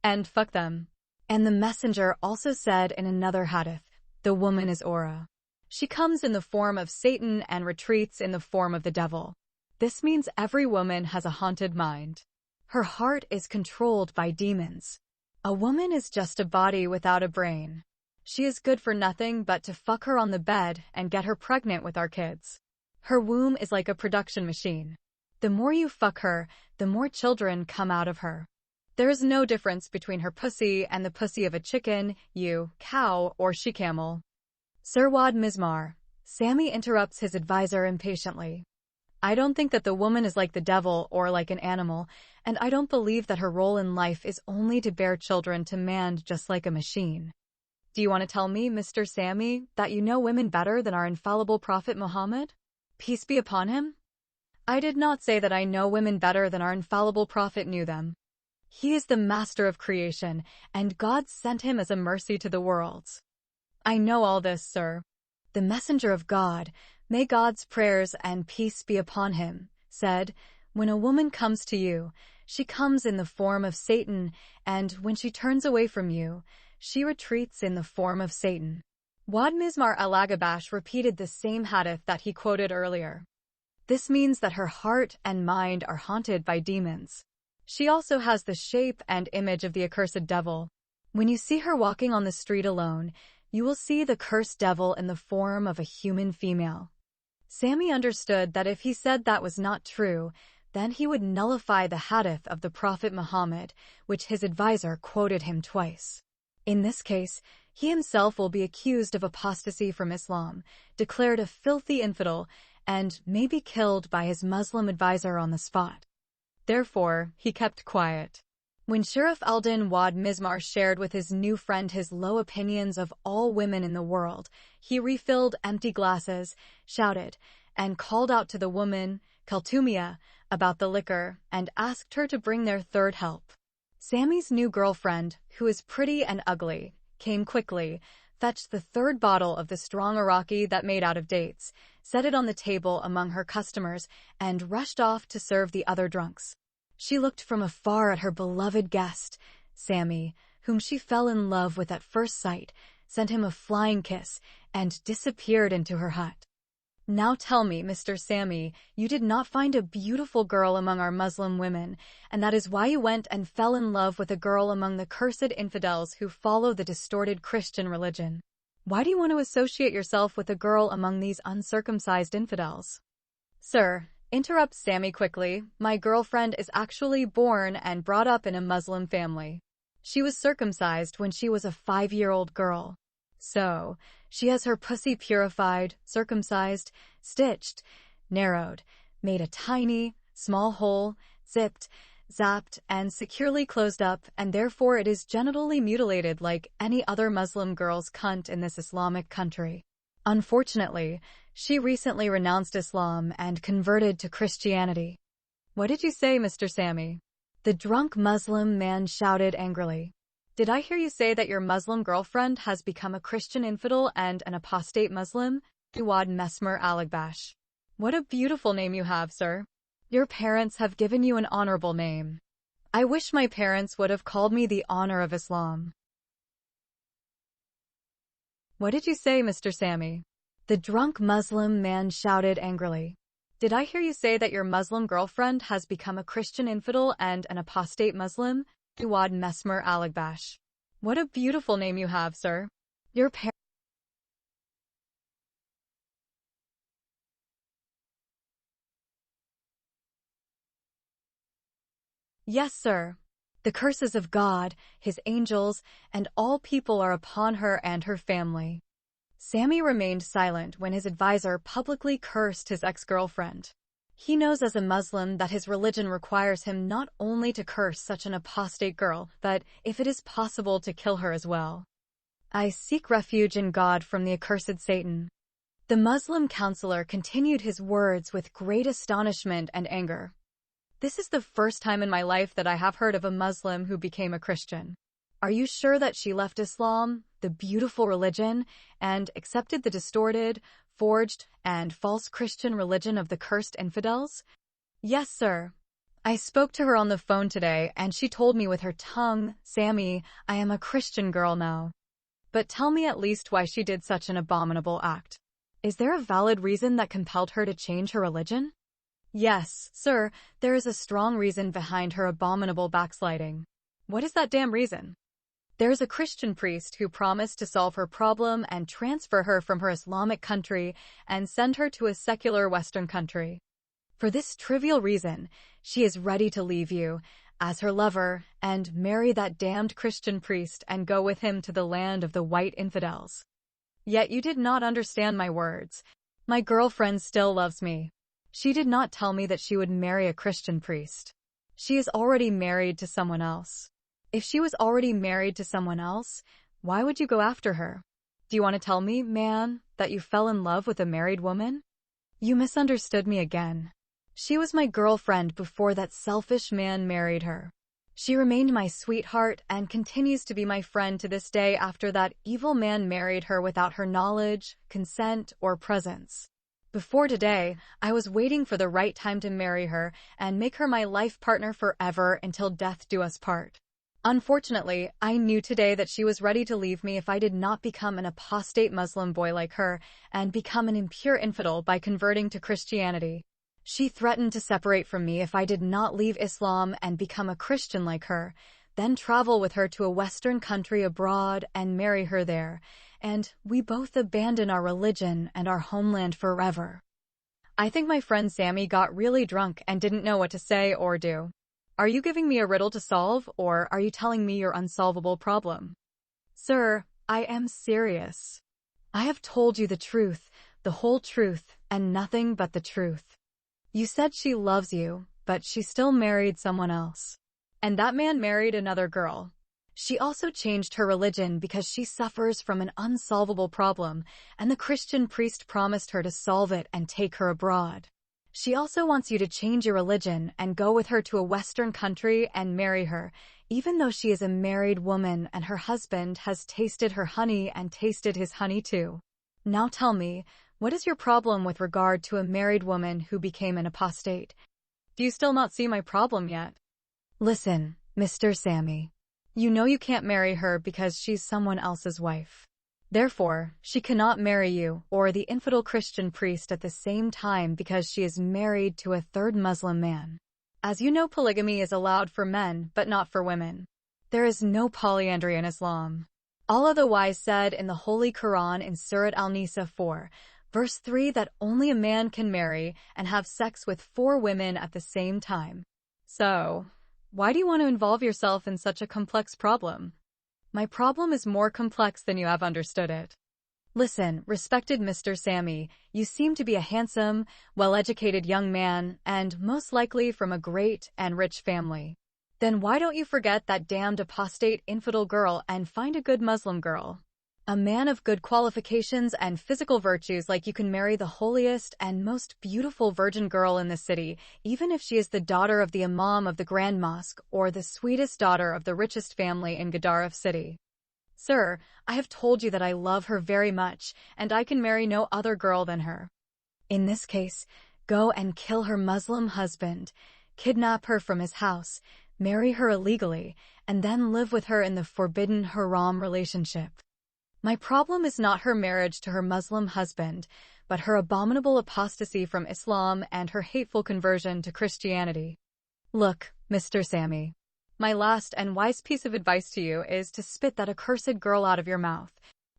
and fuck them. And the messenger also said in another hadith, the woman is Aura. She comes in the form of Satan and retreats in the form of the devil. This means every woman has a haunted mind. Her heart is controlled by demons. A woman is just a body without a brain. She is good for nothing but to fuck her on the bed and get her pregnant with our kids. Her womb is like a production machine. The more you fuck her, the more children come out of her. There is no difference between her pussy and the pussy of a chicken, ewe, cow, or she-camel. Sir Wad Mizmar, Sammy interrupts his advisor impatiently. I don't think that the woman is like the devil or like an animal, and I don't believe that her role in life is only to bear children to man just like a machine. Do you want to tell me, Mr. Sammy, that you know women better than our infallible Prophet Muhammad? Peace be upon him? I did not say that I know women better than our infallible Prophet knew them. He is the master of creation, and God sent him as a mercy to the worlds. I know all this, sir. The messenger of God, may God's prayers and peace be upon him, said, when a woman comes to you, she comes in the form of Satan, and when she turns away from you, she retreats in the form of Satan. Wad Mizmar al-Agabash repeated the same hadith that he quoted earlier. This means that her heart and mind are haunted by demons. She also has the shape and image of the accursed devil. When you see her walking on the street alone, you will see the cursed devil in the form of a human female. Sammy understood that if he said that was not true, then he would nullify the hadith of the Prophet Muhammad, which his advisor quoted him twice. In this case, he himself will be accused of apostasy from Islam, declared a filthy infidel, and may be killed by his Muslim advisor on the spot. Therefore, he kept quiet. When Sheriff Aldin Wad Mizmar shared with his new friend his low opinions of all women in the world, he refilled empty glasses, shouted, and called out to the woman, Kaltumia, about the liquor, and asked her to bring their third help. Sammy's new girlfriend, who is pretty and ugly, came quickly, fetched the third bottle of the strong Iraqi that made out of dates, set it on the table among her customers, and rushed off to serve the other drunks. She looked from afar at her beloved guest, Sammy, whom she fell in love with at first sight, sent him a flying kiss, and disappeared into her hut. Now tell me, Mr. Sammy, you did not find a beautiful girl among our Muslim women, and that is why you went and fell in love with a girl among the cursed infidels who follow the distorted Christian religion. Why do you want to associate yourself with a girl among these uncircumcised infidels? Sir, interrupts Sammy quickly, my girlfriend is actually born and brought up in a Muslim family. She was circumcised when she was a 5-year-old girl. So, she has her pussy purified, circumcised, stitched, narrowed, made a tiny, small hole, zipped, zapped, and securely closed up, and therefore it is genitally mutilated like any other Muslim girl's cunt in this Islamic country. Unfortunately, she recently renounced Islam and converted to Christianity. What did you say, Mr. Sammy? The drunk Muslim man shouted angrily. Did I hear you say that your Muslim girlfriend has become a Christian infidel and an apostate Muslim? Duwad Mesmer Alagbash. What a beautiful name you have, sir. Your parents have given you an honorable name. I wish my parents would have called me the honor of Islam. What did you say, Mr. Sammy? The drunk Muslim man shouted angrily. Did I hear you say that your Muslim girlfriend has become a Christian infidel and an apostate Muslim? Duwad Mesmer Alagbash. What a beautiful name you have, sir. Your parents. Yes, sir. The curses of God, his angels, and all people are upon her and her family. Sammy remained silent when his advisor publicly cursed his ex-girlfriend. He knows as a Muslim that his religion requires him not only to curse such an apostate girl, but, if it is possible, to kill her as well. I seek refuge in God from the accursed Satan. The Muslim counselor continued his words with great astonishment and anger. This is the first time in my life that I have heard of a Muslim who became a Christian. Are you sure that she left Islam, the beautiful religion, and accepted the distorted, forged, and false Christian religion of the cursed infidels? Yes, sir. I spoke to her on the phone today, and she told me with her tongue, Sammy, I am a Christian girl now. But tell me at least why she did such an abominable act. Is there a valid reason that compelled her to change her religion? Yes, sir, there is a strong reason behind her abominable backsliding. What is that damn reason? There is a Christian priest who promised to solve her problem and transfer her from her Islamic country and send her to a secular Western country. For this trivial reason, she is ready to leave you, as her lover, and marry that damned Christian priest and go with him to the land of the white infidels. Yet you did not understand my words. My girlfriend still loves me. She did not tell me that she would marry a Christian priest. She is already married to someone else. If she was already married to someone else, why would you go after her? Do you want to tell me, man, that you fell in love with a married woman? You misunderstood me again. She was my girlfriend before that selfish man married her. She remained my sweetheart and continues to be my friend to this day after that evil man married her without her knowledge, consent, or presence. Before today, I was waiting for the right time to marry her and make her my life partner forever until death do us part. Unfortunately, I knew today that she was ready to leave me if I did not become an apostate Muslim boy like her and become an impure infidel by converting to Christianity. She threatened to separate from me if I did not leave Islam and become a Christian like her, then travel with her to a Western country abroad and marry her there, and we both abandon our religion and our homeland forever. I think my friend Sammy got really drunk and didn't know what to say or do. Are you giving me a riddle to solve, or are you telling me your unsolvable problem? Sir, I am serious. I have told you the truth, the whole truth, and nothing but the truth. You said she loves you, but she still married someone else. And that man married another girl. She also changed her religion because she suffers from an unsolvable problem, and the Christian priest promised her to solve it and take her abroad. She also wants you to change your religion and go with her to a Western country and marry her, even though she is a married woman and her husband has tasted her honey and tasted his honey too. Now tell me, what is your problem with regard to a married woman who became an apostate? Do you still not see my problem yet? Listen, Mr. Sammy. You know you can't marry her because she's someone else's wife. Therefore, she cannot marry you or the infidel Christian priest at the same time because she is married to a third Muslim man. As you know, polygamy is allowed for men but not for women. There is no polyandry in Islam. Allah the Wise said in the Holy Quran in Surat Al-Nisa 4, verse 3 that only a man can marry and have sex with 4 women at the same time. So, why do you want to involve yourself in such a complex problem? My problem is more complex than you have understood it. Listen, respected Mr. Sammy, you seem to be a handsome, well-educated young man, and most likely from a great and rich family. Then why don't you forget that damned apostate infidel girl and find a good Muslim girl? A man of good qualifications and physical virtues like you can marry the holiest and most beautiful virgin girl in the city, even if she is the daughter of the Imam of the Grand Mosque or the sweetest daughter of the richest family in Gadaref City. Sir, I have told you that I love her very much, and I can marry no other girl than her. In this case, go and kill her Muslim husband, kidnap her from his house, marry her illegally, and then live with her in the forbidden haram relationship. My problem is not her marriage to her Muslim husband, but her abominable apostasy from Islam and her hateful conversion to Christianity. Look, Mr. Sammy. My last and wise piece of advice to you is to spit that accursed girl out of your mouth.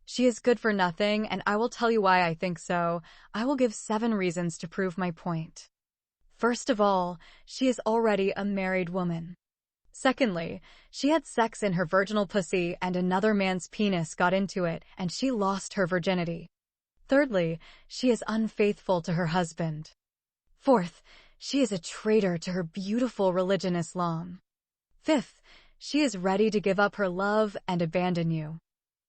She is good for nothing, and I will tell you why I think so. I will give 7 reasons to prove my point. First of all, she is already a married woman. Secondly, she had sex in her virginal pussy and another man's penis got into it and she lost her virginity. Thirdly, she is unfaithful to her husband. Fourth, she is a traitor to her beautiful religion Islam. Fifth, she is ready to give up her love and abandon you.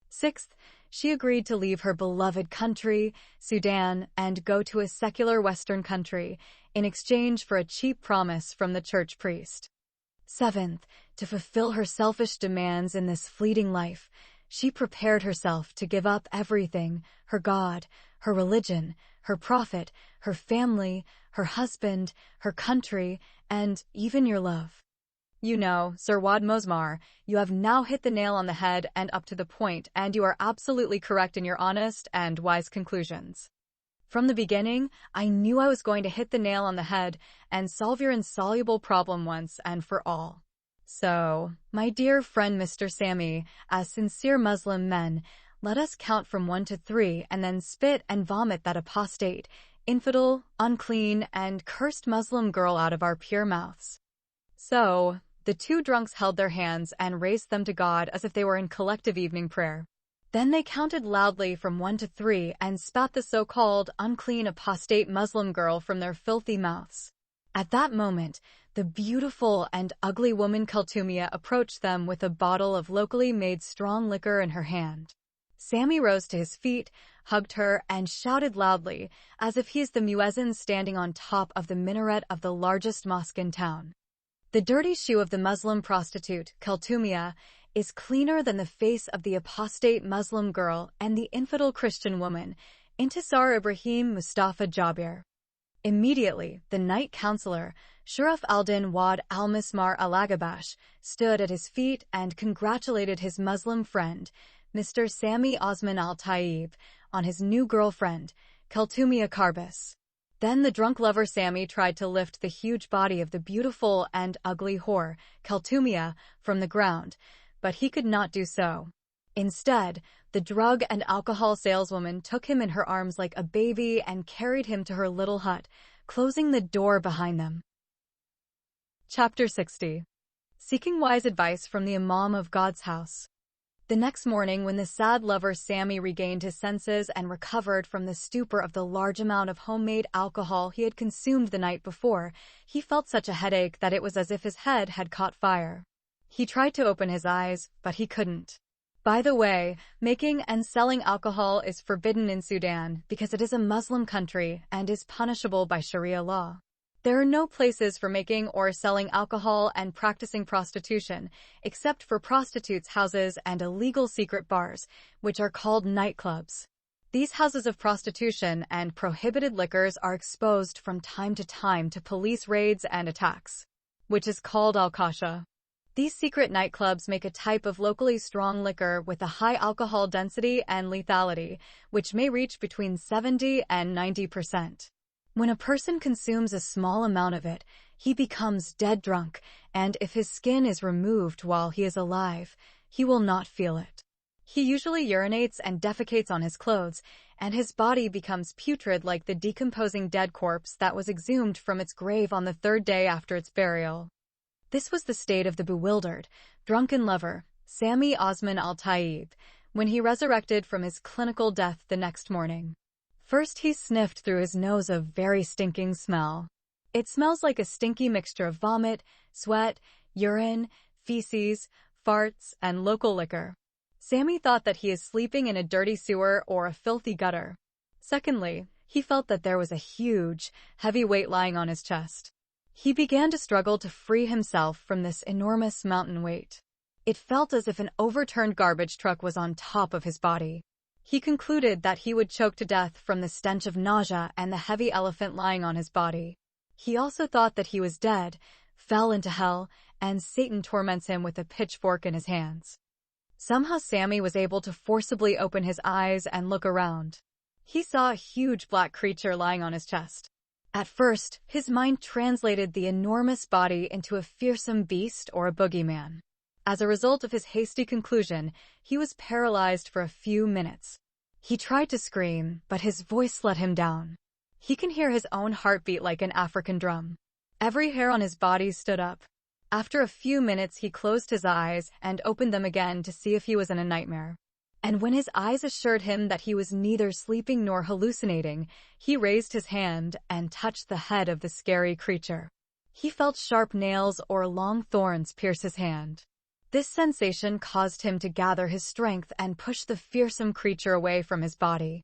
Sixth, she agreed to leave her beloved country, Sudan, and go to a secular Western country in exchange for a cheap promise from the church priest. Seventh, to fulfill her selfish demands in this fleeting life, she prepared herself to give up everything, her God, her religion, her prophet, her family, her husband, her country, and even your love. You know, Sir Wad Mosmar, you have now hit the nail on the head and up to the point, and you are absolutely correct in your honest and wise conclusions. From the beginning, I knew I was going to hit the nail on the head and solve your insoluble problem once and for all. So, my dear friend Mr. Sammy, as sincere Muslim men, let us count from 1 to 3 and then spit and vomit that apostate, infidel, unclean, and cursed Muslim girl out of our pure mouths. So, the 2 drunks held their hands and raised them to God as if they were in collective evening prayer. Then they counted loudly from 1 to 3 and spat the so-called unclean apostate Muslim girl from their filthy mouths. At that moment, the beautiful and ugly woman Kaltumia approached them with a bottle of locally made strong liquor in her hand. Sammy rose to his feet, hugged her, and shouted loudly, as if he is the muezzin standing on top of the minaret of the largest mosque in town. The dirty shoe of the Muslim prostitute, Kaltumia, is cleaner than the face of the apostate Muslim girl and the infidel Christian woman, Intisar Ibrahim Mustafa Jabir. Immediately, the night counselor, Shuraf al-Din Wad al-Mismar al-Agabash, stood at his feet and congratulated his Muslim friend, Mr. Sami Osman al-Tayyib, on his new girlfriend, Kaltumia Karbis. Then the drunk lover Sammy tried to lift the huge body of the beautiful and ugly whore, Kaltumia, from the ground, but he could not do so. Instead, the drug and alcohol saleswoman took him in her arms like a baby and carried him to her little hut, closing the door behind them. Chapter 60. Seeking wise advice from the Imam of God's house. The next morning, when the sad lover Sammy regained his senses and recovered from the stupor of the large amount of homemade alcohol he had consumed the night before, he felt such a headache that it was as if his head had caught fire. He tried to open his eyes, but he couldn't. By the way, making and selling alcohol is forbidden in Sudan because it is a Muslim country and is punishable by Sharia law. There are no places for making or selling alcohol and practicing prostitution, except for prostitutes' houses and illegal secret bars, which are called nightclubs. These houses of prostitution and prohibited liquors are exposed from time to police raids and attacks, which is called al-Kasha. These secret nightclubs make a type of locally strong liquor with a high alcohol density and lethality, which may reach between 70 and 90%. When a person consumes a small amount of it, he becomes dead drunk, and if his skin is removed while he is alive, he will not feel it. He usually urinates and defecates on his clothes, and his body becomes putrid like the decomposing dead corpse that was exhumed from its grave on the 3rd day after its burial. This was the state of the bewildered, drunken lover, Sami Osman al-Tayyib, when he resurrected from his clinical death the next morning. First, he sniffed through his nose a very stinking smell. It smells like a stinky mixture of vomit, sweat, urine, feces, farts, and local liquor. Sammy thought that he is sleeping in a dirty sewer or a filthy gutter. Secondly, he felt that there was a huge, heavy weight lying on his chest. He began to struggle to free himself from this enormous mountain weight. It felt as if an overturned garbage truck was on top of his body. He concluded that he would choke to death from the stench of nausea and the heavy elephant lying on his body. He also thought that he was dead, fell into hell, and Satan torments him with a pitchfork in his hands. Somehow Sammy was able to forcibly open his eyes and look around. He saw a huge black creature lying on his chest. At first, his mind translated the enormous body into a fearsome beast or a boogeyman. As a result of his hasty conclusion, he was paralyzed for a few minutes. He tried to scream, but his voice let him down. He can hear his own heartbeat like an African drum. Every hair on his body stood up. After a few minutes, he closed his eyes and opened them again to see if he was in a nightmare. And when his eyes assured him that he was neither sleeping nor hallucinating, he raised his hand and touched the head of the scary creature. He felt sharp nails or long thorns pierce his hand. This sensation caused him to gather his strength and push the fearsome creature away from his body.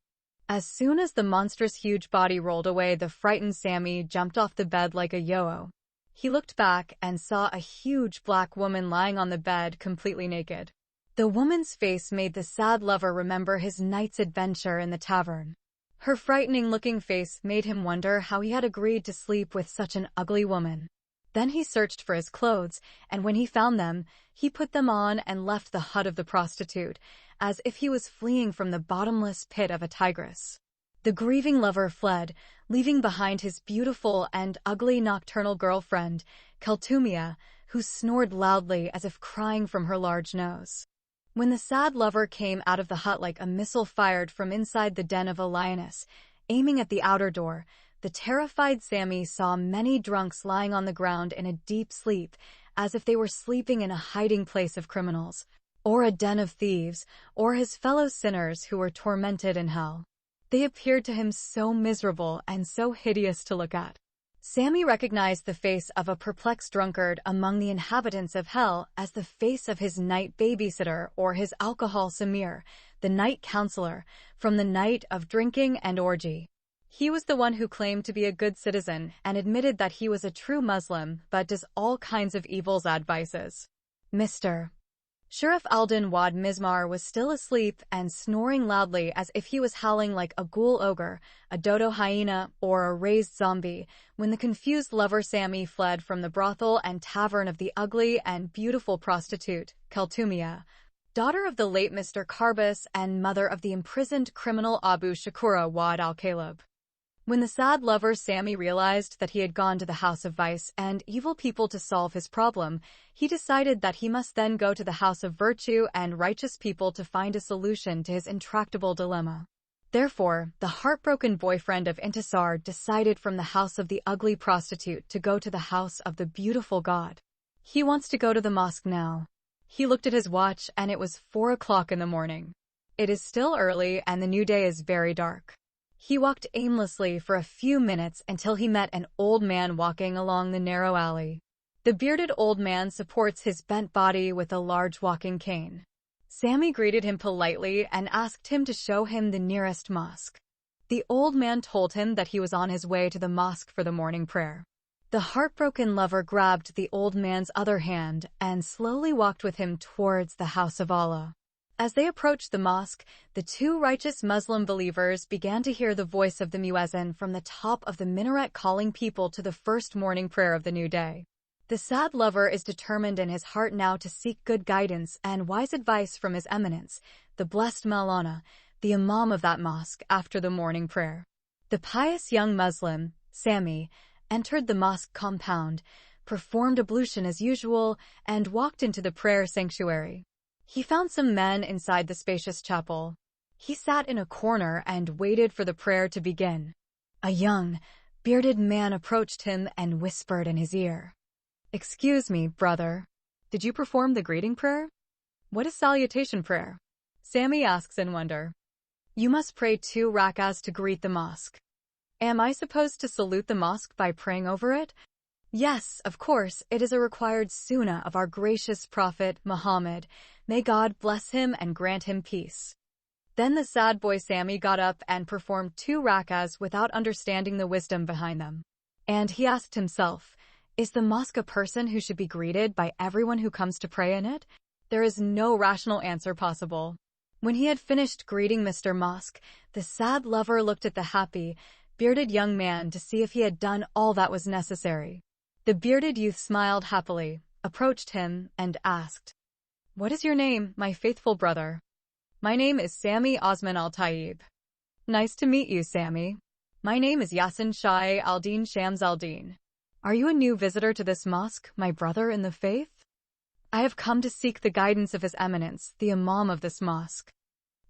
As soon as the monstrous huge body rolled away, the frightened Sammy jumped off the bed like a yo-yo. He looked back and saw a huge black woman lying on the bed completely naked. The woman's face made the sad lover remember his night's adventure in the tavern. Her frightening-looking face made him wonder how he had agreed to sleep with such an ugly woman. Then he searched for his clothes, and when he found them, he put them on and left the hut of the prostitute, as if he was fleeing from the bottomless pit of a tigress. The grieving lover fled, leaving behind his beautiful and ugly nocturnal girlfriend, Keltumia, who snored loudly as if crying from her large nose. When the sad lover came out of the hut like a missile fired from inside the den of a lioness, aiming at the outer door, the terrified Sammy saw many drunks lying on the ground in a deep sleep, as if they were sleeping in a hiding place of criminals, or a den of thieves, or his fellow sinners who were tormented in hell. They appeared to him so miserable and so hideous to look at. Sammy recognized the face of a perplexed drunkard among the inhabitants of hell as the face of his night babysitter or his alcohol Samir, the night counselor, from the night of drinking and orgy. He was the one who claimed to be a good citizen and admitted that he was a true Muslim but does all kinds of evils add vices. Mr. Sheriff Alden Wad Mizmar was still asleep and snoring loudly as if he was howling like a ghoul ogre, a dodo hyena, or a raised zombie, when the confused lover Sammy fled from the brothel and tavern of the ugly and beautiful prostitute, Keltumia, daughter of the late Mr. Karbus and mother of the imprisoned criminal Abu Shakura Wad al-Kalib. When the sad lover Sammy realized that he had gone to the house of vice and evil people to solve his problem, he decided that he must then go to the house of virtue and righteous people to find a solution to his intractable dilemma. Therefore, the heartbroken boyfriend of Intisar decided from the house of the ugly prostitute to go to the house of the beautiful God. He wants to go to the mosque now. He looked at his watch and it was 4 o'clock in the morning. It is still early and the new day is very dark. He walked aimlessly for a few minutes until he met an old man walking along the narrow alley. The bearded old man supports his bent body with a large walking cane. Sammy greeted him politely and asked him to show him the nearest mosque. The old man told him that he was on his way to the mosque for the morning prayer. The heartbroken lover grabbed the old man's other hand and slowly walked with him towards the house of Allah. As they approached the mosque, the two righteous Muslim believers began to hear the voice of the muezzin from the top of the minaret calling people to the first morning prayer of the new day. The sad lover is determined in his heart now to seek good guidance and wise advice from His Eminence, the blessed Maulana, the imam of that mosque, after the morning prayer. The pious young Muslim, Sammy, entered the mosque compound, performed ablution as usual, and walked into the prayer sanctuary. He found some men inside the spacious chapel. He sat in a corner and waited for the prayer to begin. A young, bearded man approached him and whispered in his ear, "Excuse me, brother. Did you perform the greeting prayer? What is salutation prayer?" Sammy asks in wonder. You must pray 2 rak'ahs to greet the mosque. Am I supposed to salute the mosque by praying over it? Yes, of course, it is a required sunnah of our gracious Prophet, Muhammad. May God bless him and grant him peace. Then the sad boy Sammy got up and performed 2 rak'ahs without understanding the wisdom behind them. And he asked himself, is the mosque a person who should be greeted by everyone who comes to pray in it? There is no rational answer possible. When he had finished greeting Mr. Mosque, the sad lover looked at the happy, bearded young man to see if he had done all that was necessary. The bearded youth smiled happily, approached him, and asked, What is your name, my faithful brother? My name is Sammy Osman Al-Tayyib. Nice to meet you, Sammy. My name is Yasin Shah al-Din Shams al-Din. Are you a new visitor to this mosque, my brother in the faith? I have come to seek the guidance of His Eminence, the Imam of this mosque.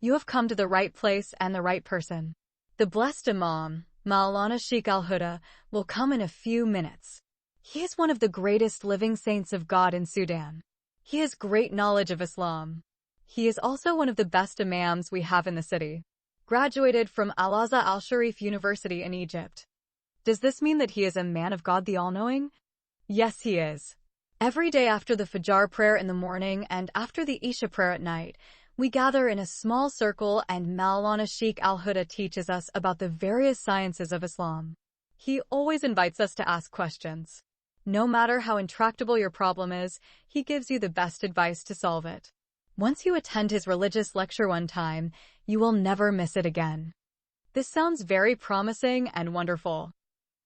You have come to the right place and the right person. The blessed Imam, Maulana Sheikh al-Huda, will come in a few minutes. He is one of the greatest living saints of God in Sudan. He has great knowledge of Islam. He is also one of the best imams we have in the city. Graduated from Al-Azhar Al-Sharif University in Egypt. Does this mean that he is a man of God the All-Knowing? Yes, he is. Every day after the Fajr prayer in the morning and after the Isha prayer at night, we gather in a small circle and Maulana Sheikh al-Huda teaches us about the various sciences of Islam. He always invites us to ask questions. No matter how intractable your problem is, he gives you the best advice to solve it. Once you attend his religious lecture one time, you will never miss it again. This sounds very promising and wonderful.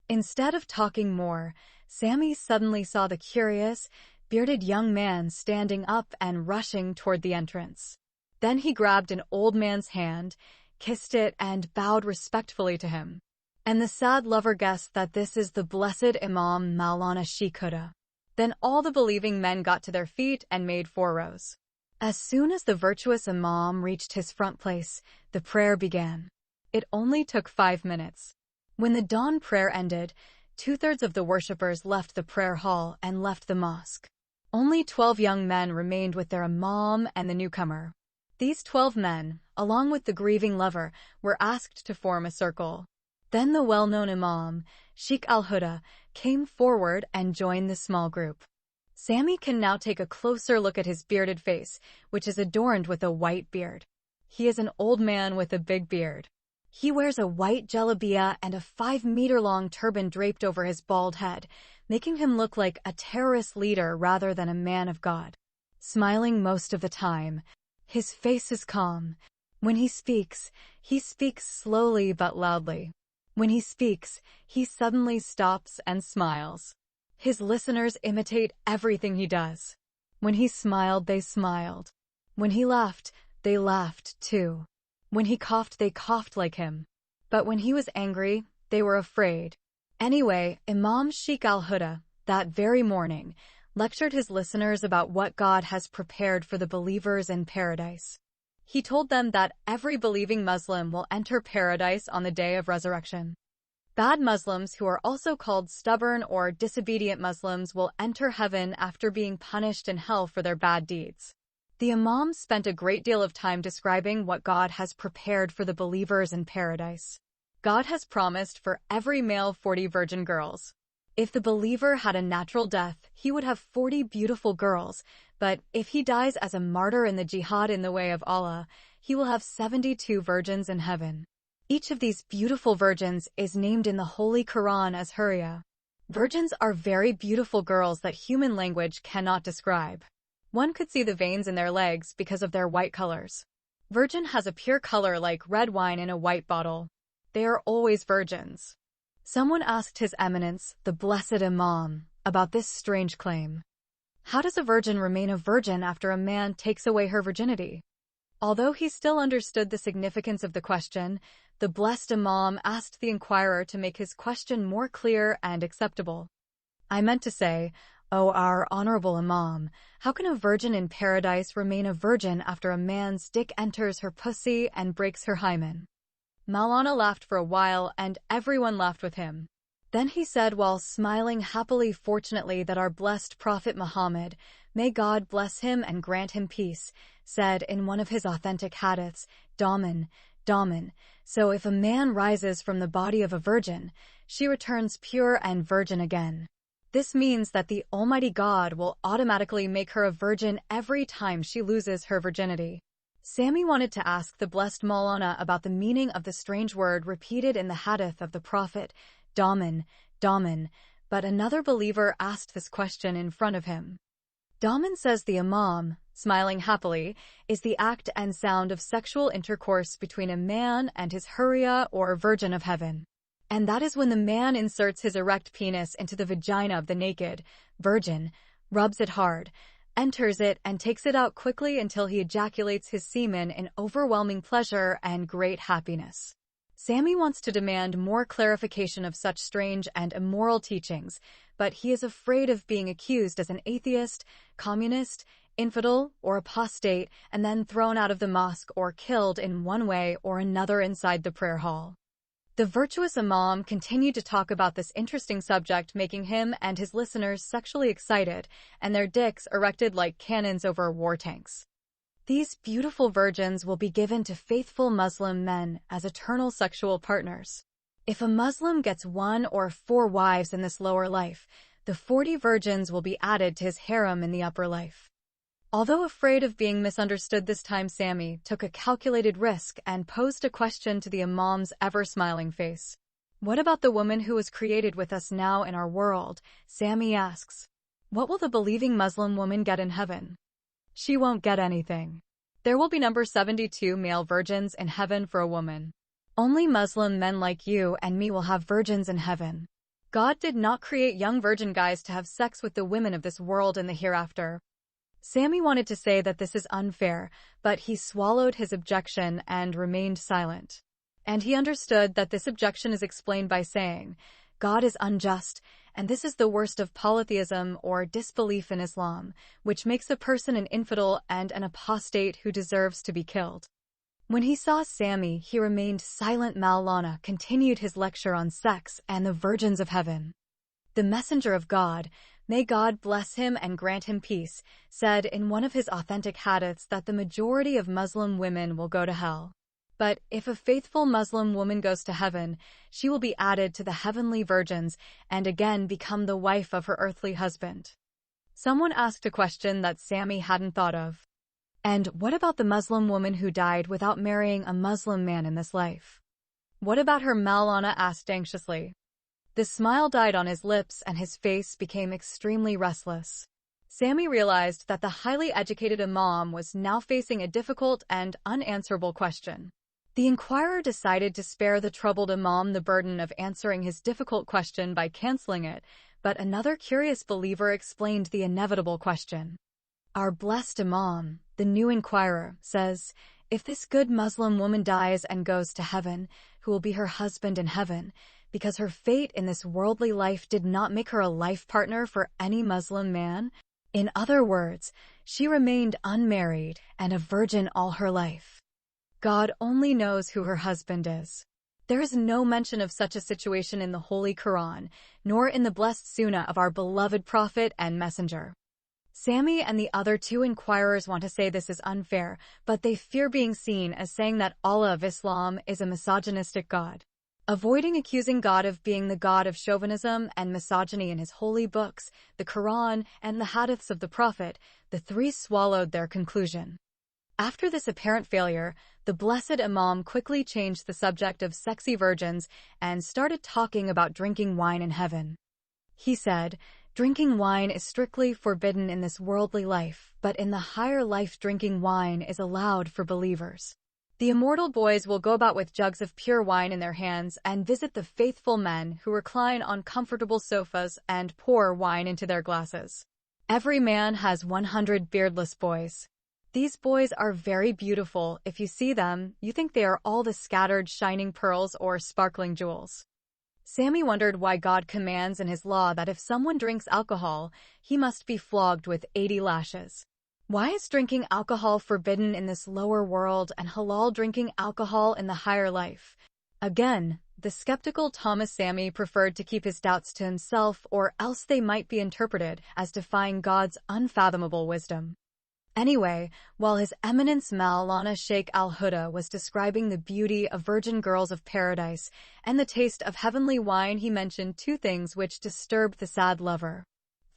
Instead of talking more, Sammy suddenly saw the curious, bearded young man standing up and rushing toward the entrance. Then he grabbed an old man's hand, kissed it, and bowed respectfully to him. And the sad lover guessed that this is the blessed Imam Maulana Sheikh Huda. Then all the believing men got to their feet and made 4 rows. As soon as the virtuous Imam reached his front place, the prayer began. It only took 5 minutes. When the dawn prayer ended, 2/3 of the worshippers left the prayer hall and left the mosque. Only 12 young men remained with their Imam and the newcomer. These 12 men, along with the grieving lover, were asked to form a circle. Then the well-known Imam, Sheikh al-Huda, came forward and joined the small group. Sammy can now take a closer look at his bearded face, which is adorned with a white beard. He is an old man with a big beard. He wears a white jalabiya and a 5-meter-long turban draped over his bald head, making him look like a terrorist leader rather than a man of God. Smiling most of the time, his face is calm. When he speaks slowly but loudly. When he speaks, he suddenly stops and smiles. His listeners imitate everything he does. When he smiled, they smiled. When he laughed, they laughed too. When he coughed, they coughed like him. But when he was angry, they were afraid. Anyway, Imam Sheikh al-Huda, that very morning, lectured his listeners about what God has prepared for the believers in paradise. He told them that every believing Muslim will enter paradise on the day of resurrection. Bad Muslims, who are also called stubborn or disobedient Muslims, will enter heaven after being punished in hell for their bad deeds. The Imam spent a great deal of time describing what God has prepared for the believers in paradise. God has promised for every male 40 virgin girls. If the believer had a natural death, he would have 40 beautiful girls, but if he dies as a martyr in the jihad in the way of Allah, he will have 72 virgins in heaven. Each of these beautiful virgins is named in the Holy Quran as Huriya. Virgins are very beautiful girls that human language cannot describe. One could see the veins in their legs because of their white colors. Virgin has a pure color like red wine in a white bottle. They are always virgins. Someone asked His Eminence, the Blessed Imam, about this strange claim. How does a virgin remain a virgin after a man takes away her virginity? Although he still understood the significance of the question, the Blessed Imam asked the inquirer to make his question more clear and acceptable. I meant to say, O our honorable Imam, how can a virgin in paradise remain a virgin after a man's dick enters her pussy and breaks her hymen? Maulana laughed for a while and everyone laughed with him. Then he said while smiling happily, fortunately that our blessed Prophet Muhammad, may God bless him and grant him peace, said in one of his authentic hadiths, Daman, Daman. So if a man rises from the body of a virgin, she returns pure and virgin again. This means that the Almighty God will automatically make her a virgin every time she loses her virginity. Sammy wanted to ask the blessed Maulana about the meaning of the strange word repeated in the hadith of the Prophet, Daman, Daman, but another believer asked this question in front of him. Daman says the Imam, smiling happily, is the act and sound of sexual intercourse between a man and his Hurriya or Virgin of Heaven. And that is when the man inserts his erect penis into the vagina of the naked virgin, rubs it hard, enters it, and takes it out quickly until he ejaculates his semen in overwhelming pleasure and great happiness. Sammy wants to demand more clarification of such strange and immoral teachings, but he is afraid of being accused as an atheist, communist, infidel, or apostate, and then thrown out of the mosque or killed in one way or another inside the prayer hall. The virtuous Imam continued to talk about this interesting subject, making him and his listeners sexually excited, and their dicks erected like cannons over war tanks. These beautiful virgins will be given to faithful Muslim men as eternal sexual partners. If a Muslim gets 1 or 4 wives in this lower life, the 40 virgins will be added to his harem in the upper life. Although afraid of being misunderstood this time, Sammy took a calculated risk and posed a question to the Imam's ever-smiling face. What about the woman who was created with us now in our world? Sammy asks. What will the believing Muslim woman get in heaven? She won't get anything. There will be number 72 male virgins in heaven for a woman. Only Muslim men like you and me will have virgins in heaven. God did not create young virgin guys to have sex with the women of this world in the hereafter. Sammy wanted to say that this is unfair, but he swallowed his objection and remained silent. And he understood that this objection is explained by saying, God is unjust, and this is the worst of polytheism or disbelief in Islam, which makes a person an infidel and an apostate who deserves to be killed. When he saw Sammy, he remained silent. Maulana continued his lecture on sex and the virgins of heaven. The messenger of God, may God bless him and grant him peace, said in one of his authentic hadiths that the majority of Muslim women will go to hell. But if a faithful Muslim woman goes to heaven, she will be added to the heavenly virgins and again become the wife of her earthly husband. Someone asked a question that Sammy hadn't thought of. And what about the Muslim woman who died without marrying a Muslim man in this life? What about her? Maulana asked anxiously. The smile died on his lips and his face became extremely restless. Sammy realized that the highly educated Imam was now facing a difficult and unanswerable question. The inquirer decided to spare the troubled Imam the burden of answering his difficult question by canceling it, but another curious believer explained the inevitable question. Our blessed Imam, the new inquirer, says, if this good Muslim woman dies and goes to heaven, who will be her husband in heaven, because her fate in this worldly life did not make her a life partner for any Muslim man? In other words, she remained unmarried and a virgin all her life. God only knows who her husband is. There is no mention of such a situation in the Holy Quran, nor in the blessed Sunnah of our beloved Prophet and Messenger. Sammy and the other 2 inquirers want to say this is unfair, but they fear being seen as saying that Allah of Islam is a misogynistic God. Avoiding accusing God of being the god of chauvinism and misogyny in his holy books, the Quran, and the hadiths of the Prophet, the 3 swallowed their conclusion. After this apparent failure, the blessed Imam quickly changed the subject of sexy virgins and started talking about drinking wine in heaven. He said, drinking wine is strictly forbidden in this worldly life, but in the higher life drinking wine is allowed for believers. The immortal boys will go about with jugs of pure wine in their hands and visit the faithful men who recline on comfortable sofas and pour wine into their glasses. Every man has 100 beardless boys. These boys are very beautiful. If you see them, you think they are all the scattered shining pearls or sparkling jewels. Sammy wondered why God commands in his law that if someone drinks alcohol, he must be flogged with 80 lashes. Why is drinking alcohol forbidden in this lower world and halal drinking alcohol in the higher life? Again, The skeptical Thomas Samy preferred to keep his doubts to himself, or else they might be interpreted as defying God's unfathomable wisdom. Anyway, while His Eminence Maulana Sheikh Al-Huda was describing the beauty of virgin girls of paradise and the taste of heavenly wine, he mentioned two things which disturbed the sad lover.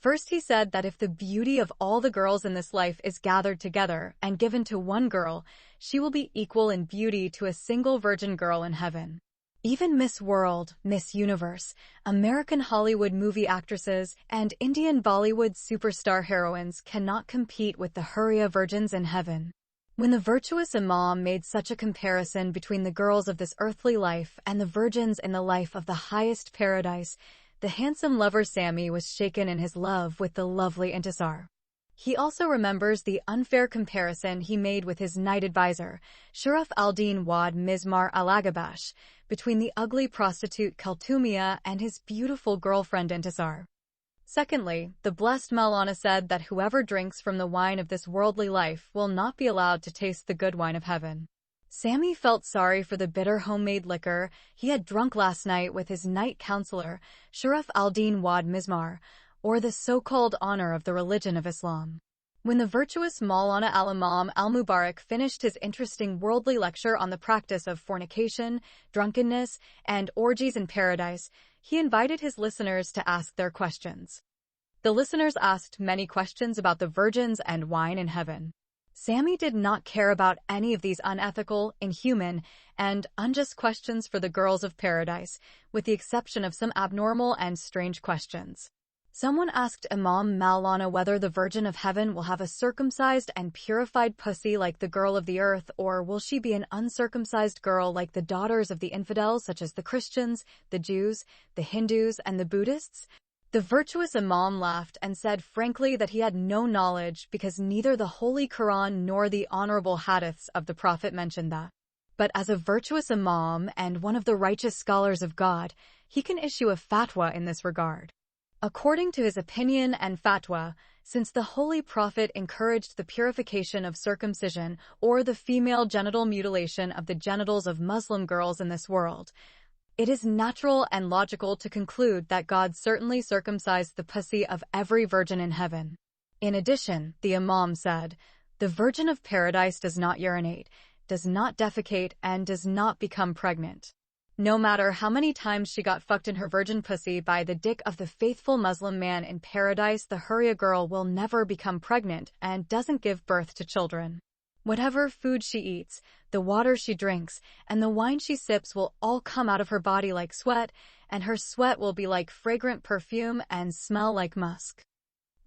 First, he said that if the beauty of all the girls in this life is gathered together and given to one girl, she will be equal in beauty to a single virgin girl in heaven. Even Miss World, Miss Universe, American Hollywood movie actresses, and Indian Bollywood superstar heroines cannot compete with the Huriya virgins in heaven. When the virtuous Imam made such a comparison between the girls of this earthly life and the virgins in the life of the highest paradise, the handsome lover Samy was shaken in his love with the lovely Intisar. He also remembers the unfair comparison he made with his night advisor, Sharaf al-Din Wad Mizmar al-Agabash, between the ugly prostitute Kaltumia and his beautiful girlfriend Intisar. Secondly, the blessed Maulana said that whoever drinks from the wine of this worldly life will not be allowed to taste the good wine of heaven. Samy felt sorry for the bitter homemade liquor he had drunk last night with his night counselor, Sharaf al-Din Wad Mizmar, or the so-called honor of the religion of Islam. When the virtuous Maulana al-Imam al-Mubarak finished his interesting worldly lecture on the practice of fornication, drunkenness, and orgies in paradise, he invited his listeners to ask their questions. The listeners asked many questions about the virgins and wine in heaven. Samy did not care about any of these unethical, inhuman, and unjust questions for the girls of paradise, with the exception of some abnormal and strange questions. Someone asked Imam Maulana whether the Virgin of Heaven will have a circumcised and purified pussy like the girl of the earth, or will she be an uncircumcised girl like the daughters of the infidels such as the Christians, the Jews, the Hindus, and the Buddhists? The virtuous Imam laughed and said frankly that he had no knowledge because neither the Holy Quran nor the honorable hadiths of the Prophet mentioned that. But as a virtuous Imam and one of the righteous scholars of God, he can issue a fatwa in this regard. According to his opinion and fatwa, since the Holy Prophet encouraged the purification of circumcision or the female genital mutilation of the genitals of Muslim girls in this world, it is natural and logical to conclude that God certainly circumcised the pussy of every virgin in heaven. In addition, the Imam said, the Virgin of Paradise does not urinate, does not defecate, and does not become pregnant. No matter how many times she got fucked in her virgin pussy by the dick of the faithful Muslim man in paradise, the Huriya girl will never become pregnant and doesn't give birth to children. Whatever food she eats, the water she drinks, and the wine she sips will all come out of her body like sweat, and her sweat will be like fragrant perfume and smell like musk.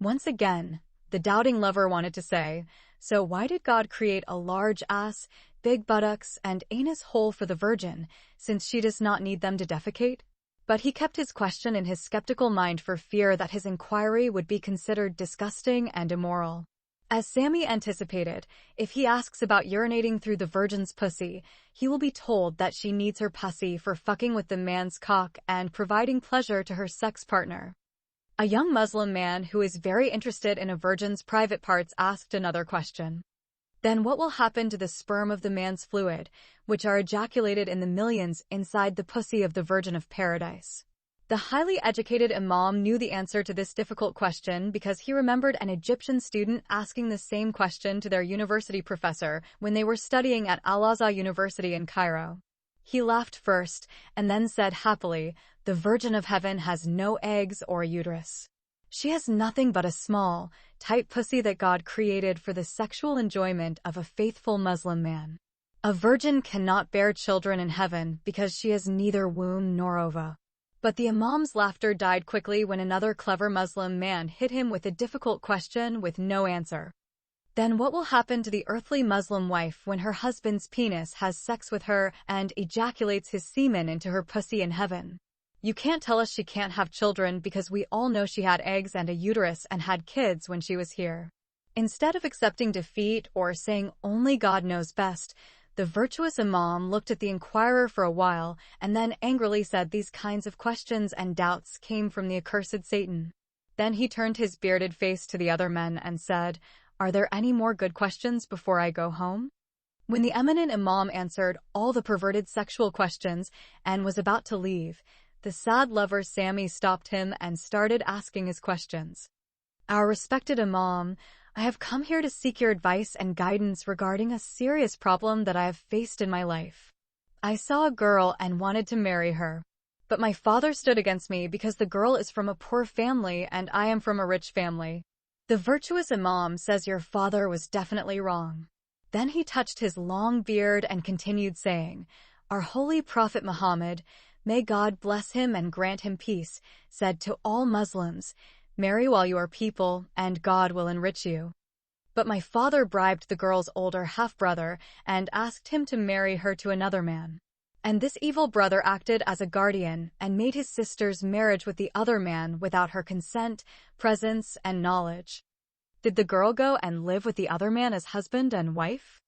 Once again, the doubting lover wanted to say, so why did God create a large ass, big buttocks, and anus hole for the virgin, since she does not need them to defecate? But he kept his question in his skeptical mind for fear that his inquiry would be considered disgusting and immoral. As Samy anticipated, if he asks about urinating through the virgin's pussy, he will be told that she needs her pussy for fucking with the man's cock and providing pleasure to her sex partner. A young Muslim man who is very interested in a virgin's private parts asked another question. Then what will happen to the sperm of the man's fluid, which are ejaculated in the millions inside the pussy of the Virgin of Paradise? The highly educated Imam knew the answer to this difficult question because he remembered an Egyptian student asking the same question to their university professor when they were studying at Al-Azhar University in Cairo. He laughed first and then said happily, the Virgin of Heaven has no eggs or uterus. She has nothing but a small, tight pussy that God created for the sexual enjoyment of a faithful Muslim man. A virgin cannot bear children in heaven because she has neither womb nor ova. But the Imam's laughter died quickly when another clever Muslim man hit him with a difficult question with no answer. Then what will happen to the earthly Muslim wife when her husband's penis has sex with her and ejaculates his semen into her pussy in heaven? You can't tell us she can't have children because we all know she had eggs and a uterus and had kids when she was here. Instead of accepting defeat or saying only God knows best, the virtuous Imam looked at the inquirer for a while and then angrily said these kinds of questions and doubts came from the accursed Satan. Then he turned his bearded face to the other men and said, are there any more good questions before I go home? When the eminent imam answered all the perverted sexual questions and was about to leave, the sad lover Sammy stopped him and started asking his questions. Our respected imam, I have come here to seek your advice and guidance regarding a serious problem that I have faced in my life. I saw a girl and wanted to marry her. But my father stood against me because the girl is from a poor family and I am from a rich family. The virtuous imam says your father was definitely wrong. Then he touched his long beard and continued saying, Our holy Prophet Muhammad, may God bless him and grant him peace, said to all Muslims, marry while you are people, and God will enrich you. But my father bribed the girl's older half-brother and asked him to marry her to another man. And this evil brother acted as a guardian and made his sister's marriage with the other man without her consent, presence, and knowledge. Did the girl go and live with the other man as husband and wife?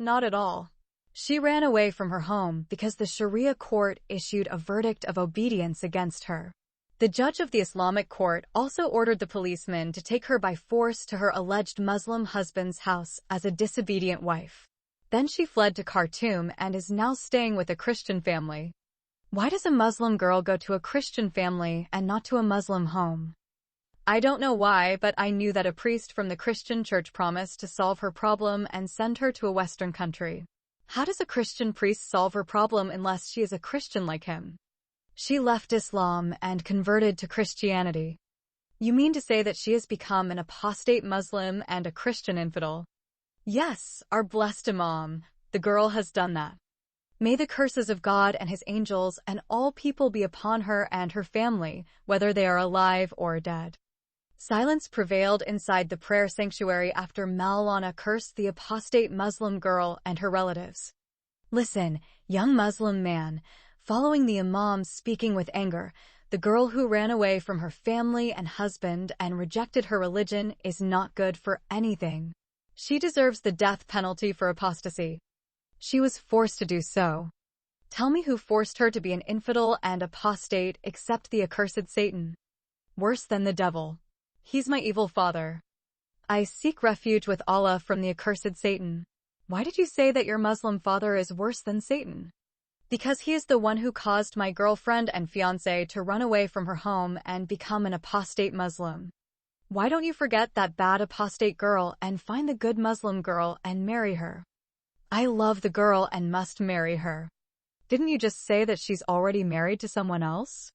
Not at all. She ran away from her home because the Sharia court issued a verdict of obedience against her. The judge of the Islamic court also ordered the policeman to take her by force to her alleged Muslim husband's house as a disobedient wife. Then she fled to Khartoum and is now staying with a Christian family. Why does a Muslim girl go to a Christian family and not to a Muslim home? I don't know why, but I knew that a priest from the Christian church promised to solve her problem and send her to a Western country. How does a Christian priest solve her problem unless she is a Christian like him? She left Islam and converted to Christianity. You mean to say that she has become an apostate Muslim and a Christian infidel? Yes, our blessed Imam, the girl has done that. May the curses of God and his angels and all people be upon her and her family, whether they are alive or dead. Silence prevailed inside the prayer sanctuary after Maulana cursed the apostate Muslim girl and her relatives. Listen, young Muslim man, following the Imam speaking with anger, the girl who ran away from her family and husband and rejected her religion is not good for anything. She deserves the death penalty for apostasy. She was forced to do so. Tell me who forced her to be an infidel and apostate except the accursed Satan. Worse than the devil. He's my evil father. I seek refuge with Allah from the accursed Satan. Why did you say that your Muslim father is worse than Satan? Because he is the one who caused my girlfriend and fiancé to run away from her home and become an apostate Muslim. Why don't you forget that bad apostate girl and find the good Muslim girl and marry her? I love the girl and must marry her. Didn't you just say that she's already married to someone else?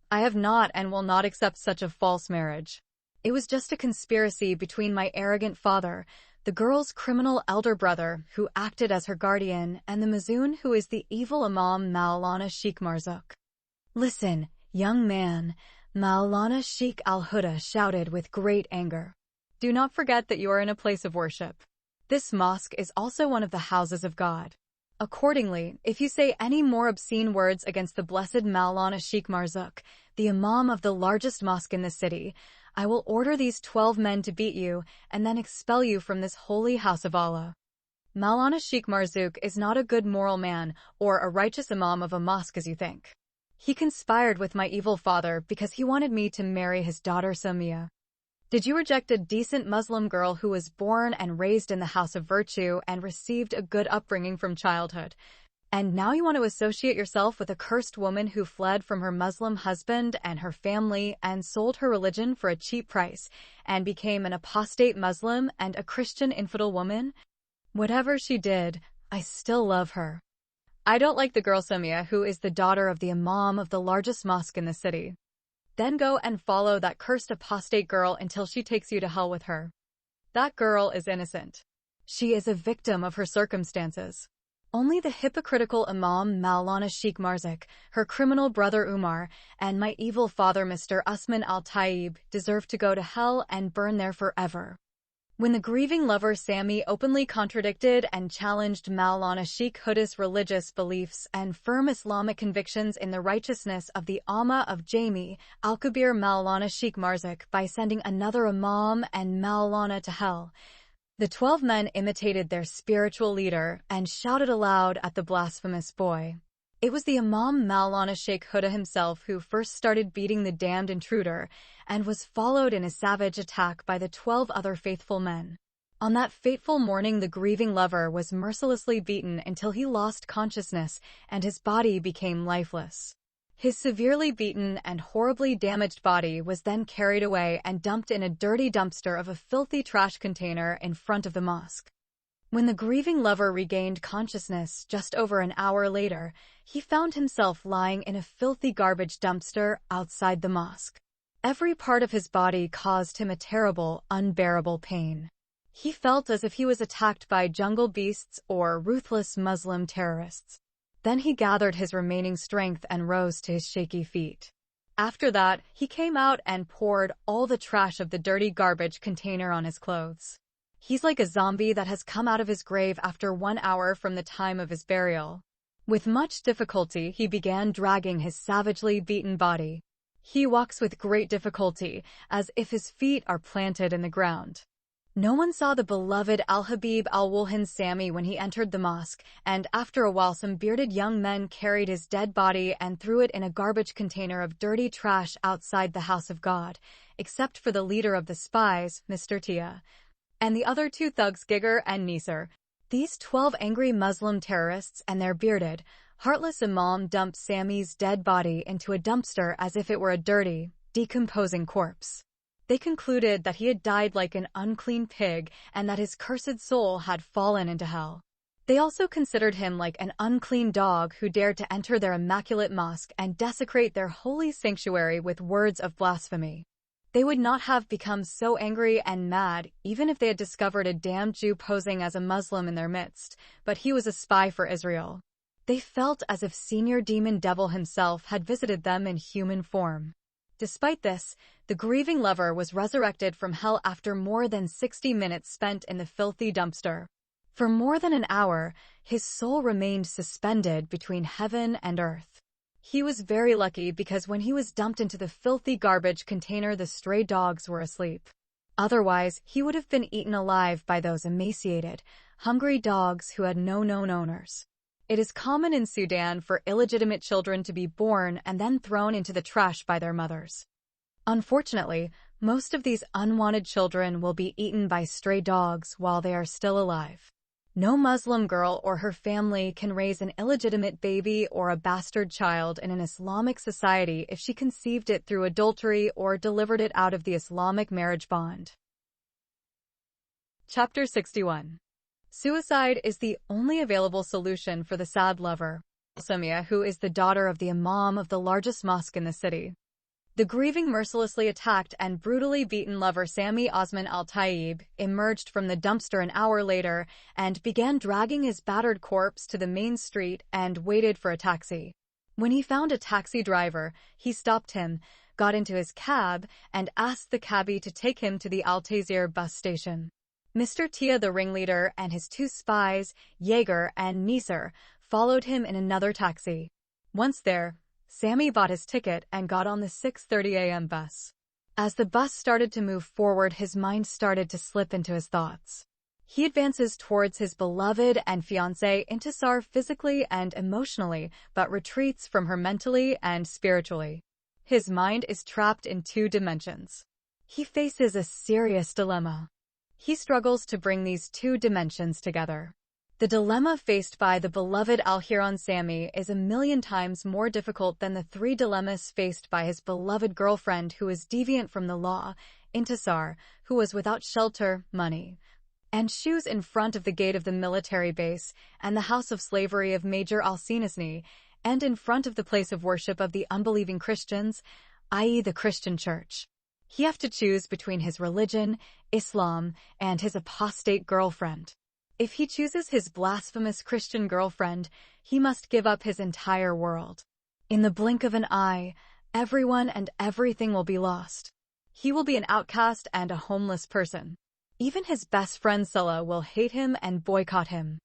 I have not and will not accept such a false marriage. It was just a conspiracy between my arrogant father, the girl's criminal elder brother who acted as her guardian, and the Mazoon who is the evil Imam Maulana Sheikh Marzouk. Listen, young man, Maulana Sheikh al-Huda shouted with great anger. Do not forget that you are in a place of worship. This mosque is also one of the houses of God. Accordingly, if you say any more obscene words against the blessed Maulana Sheikh Marzouk, the Imam of the largest mosque in the city, I will order these 12 men to beat you and then expel you from this holy house of Allah. Maulana Sheikh Marzouk is not a good moral man or a righteous Imam of a mosque as you think. He conspired with my evil father because he wanted me to marry his daughter Samia. Did you reject a decent Muslim girl who was born and raised in the house of virtue and received a good upbringing from childhood? And now you want to associate yourself with a cursed woman who fled from her Muslim husband and her family and sold her religion for a cheap price and became an apostate Muslim and a Christian infidel woman? Whatever she did, I still love her. I don't like the girl Samia, who is the daughter of the Imam of the largest mosque in the city. Then go and follow that cursed apostate girl until she takes you to hell with her. That girl is innocent. She is a victim of her circumstances. Only the hypocritical Imam Maulana Sheikh Marzouk, her criminal brother Umar, and my evil father Mr. Usman al-Tayyib deserve to go to hell and burn there forever. When the grieving lover Sammy openly contradicted and challenged Maulana Sheikh Huda's religious beliefs and firm Islamic convictions in the righteousness of the Ummah of Jami, Al-Kabir Maulana Sheikh Marzouk by sending another Imam and Maulana to hell, the 12 men imitated their spiritual leader and shouted aloud at the blasphemous boy. It was the Imam Maulana Sheikh Huda himself who first started beating the damned intruder and was followed in a savage attack by the 12 other faithful men. On that fateful morning, the grieving lover was mercilessly beaten until he lost consciousness and his body became lifeless. His severely beaten and horribly damaged body was then carried away and dumped in a dirty dumpster of a filthy trash container in front of the mosque. When the grieving lover regained consciousness just over an hour later, he found himself lying in a filthy garbage dumpster outside the mosque. Every part of his body caused him a terrible, unbearable pain. He felt as if he was attacked by jungle beasts or ruthless Muslim terrorists. Then he gathered his remaining strength and rose to his shaky feet. After that, he came out and poured all the trash of the dirty garbage container on his clothes. He's like a zombie that has come out of his grave after 1 hour from the time of his burial. With much difficulty, he began dragging his savagely beaten body. He walks with great difficulty, as if his feet are planted in the ground. No one saw the beloved Al-Habib al-Wulhan Sami when he entered the mosque, and after a while some bearded young men carried his dead body and threw it in a garbage container of dirty trash outside the house of God, except for the leader of the spies, Mr. Tia, and the other 2 thugs, Giger and Nisar. These 12 angry Muslim terrorists and their bearded, heartless imam dumped Sami's dead body into a dumpster as if it were a dirty, decomposing corpse. They concluded that he had died like an unclean pig and that his cursed soul had fallen into hell. They also considered him like an unclean dog who dared to enter their immaculate mosque and desecrate their holy sanctuary with words of blasphemy. They would not have become so angry and mad even if they had discovered a damned Jew posing as a Muslim in their midst, but he was a spy for Israel. They felt as if Senior Demon Devil himself had visited them in human form. Despite this, the grieving lover was resurrected from hell after more than 60 minutes spent in the filthy dumpster. For more than an hour, his soul remained suspended between heaven and earth. He was very lucky because when he was dumped into the filthy garbage container, the stray dogs were asleep. Otherwise, he would have been eaten alive by those emaciated, hungry dogs who had no known owners. It is common in Sudan for illegitimate children to be born and then thrown into the trash by their mothers. Unfortunately, most of these unwanted children will be eaten by stray dogs while they are still alive. No Muslim girl or her family can raise an illegitimate baby or a bastard child in an Islamic society if she conceived it through adultery or delivered it out of the Islamic marriage bond. Chapter 61. Suicide is the only available solution for the sad lover, Samia, who is the daughter of the imam of the largest mosque in the city. The grieving, mercilessly attacked and brutally beaten lover Sami Osman al-Tayyib emerged from the dumpster an hour later and began dragging his battered corpse to the main street and waited for a taxi. When he found a taxi driver, he stopped him, got into his cab, and asked the cabbie to take him to the Al-Tazir bus station. Mr. Tia, the ringleader, and his 2 spies, Jaeger and Nisar, followed him in another taxi. Once there, Sami bought his ticket and got on the 6:30 a.m. bus. As the bus started to move forward, his mind started to slip into his thoughts. He advances towards his beloved and fiancée Intisar physically and emotionally, but retreats from her mentally and spiritually. His mind is trapped in 2 dimensions. He faces a serious dilemma. He struggles to bring these 2 dimensions together. The dilemma faced by the beloved Al-Hiran Sami is 1,000,000 times more difficult than the 3 dilemmas faced by his beloved girlfriend who is deviant from the law, Intisar, who was without shelter, money, and shoes in front of the gate of the military base and the house of slavery of Major Al-Sinasni, and in front of the place of worship of the unbelieving Christians, i.e. the Christian Church. He has to choose between his religion, Islam, and his apostate girlfriend. If he chooses his blasphemous Christian girlfriend, he must give up his entire world. In the blink of an eye, everyone and everything will be lost. He will be an outcast and a homeless person. Even his best friend Salah will hate him and boycott him.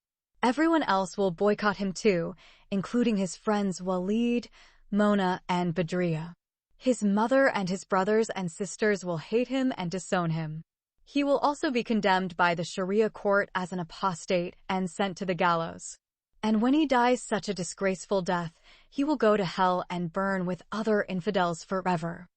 Everyone else will boycott him too, including his friends Walid, Mona, and Badriya. His mother and his brothers and sisters will hate him and disown him. He will also be condemned by the Sharia court as an apostate and sent to the gallows. And when he dies such a disgraceful death, he will go to hell and burn with other infidels forever.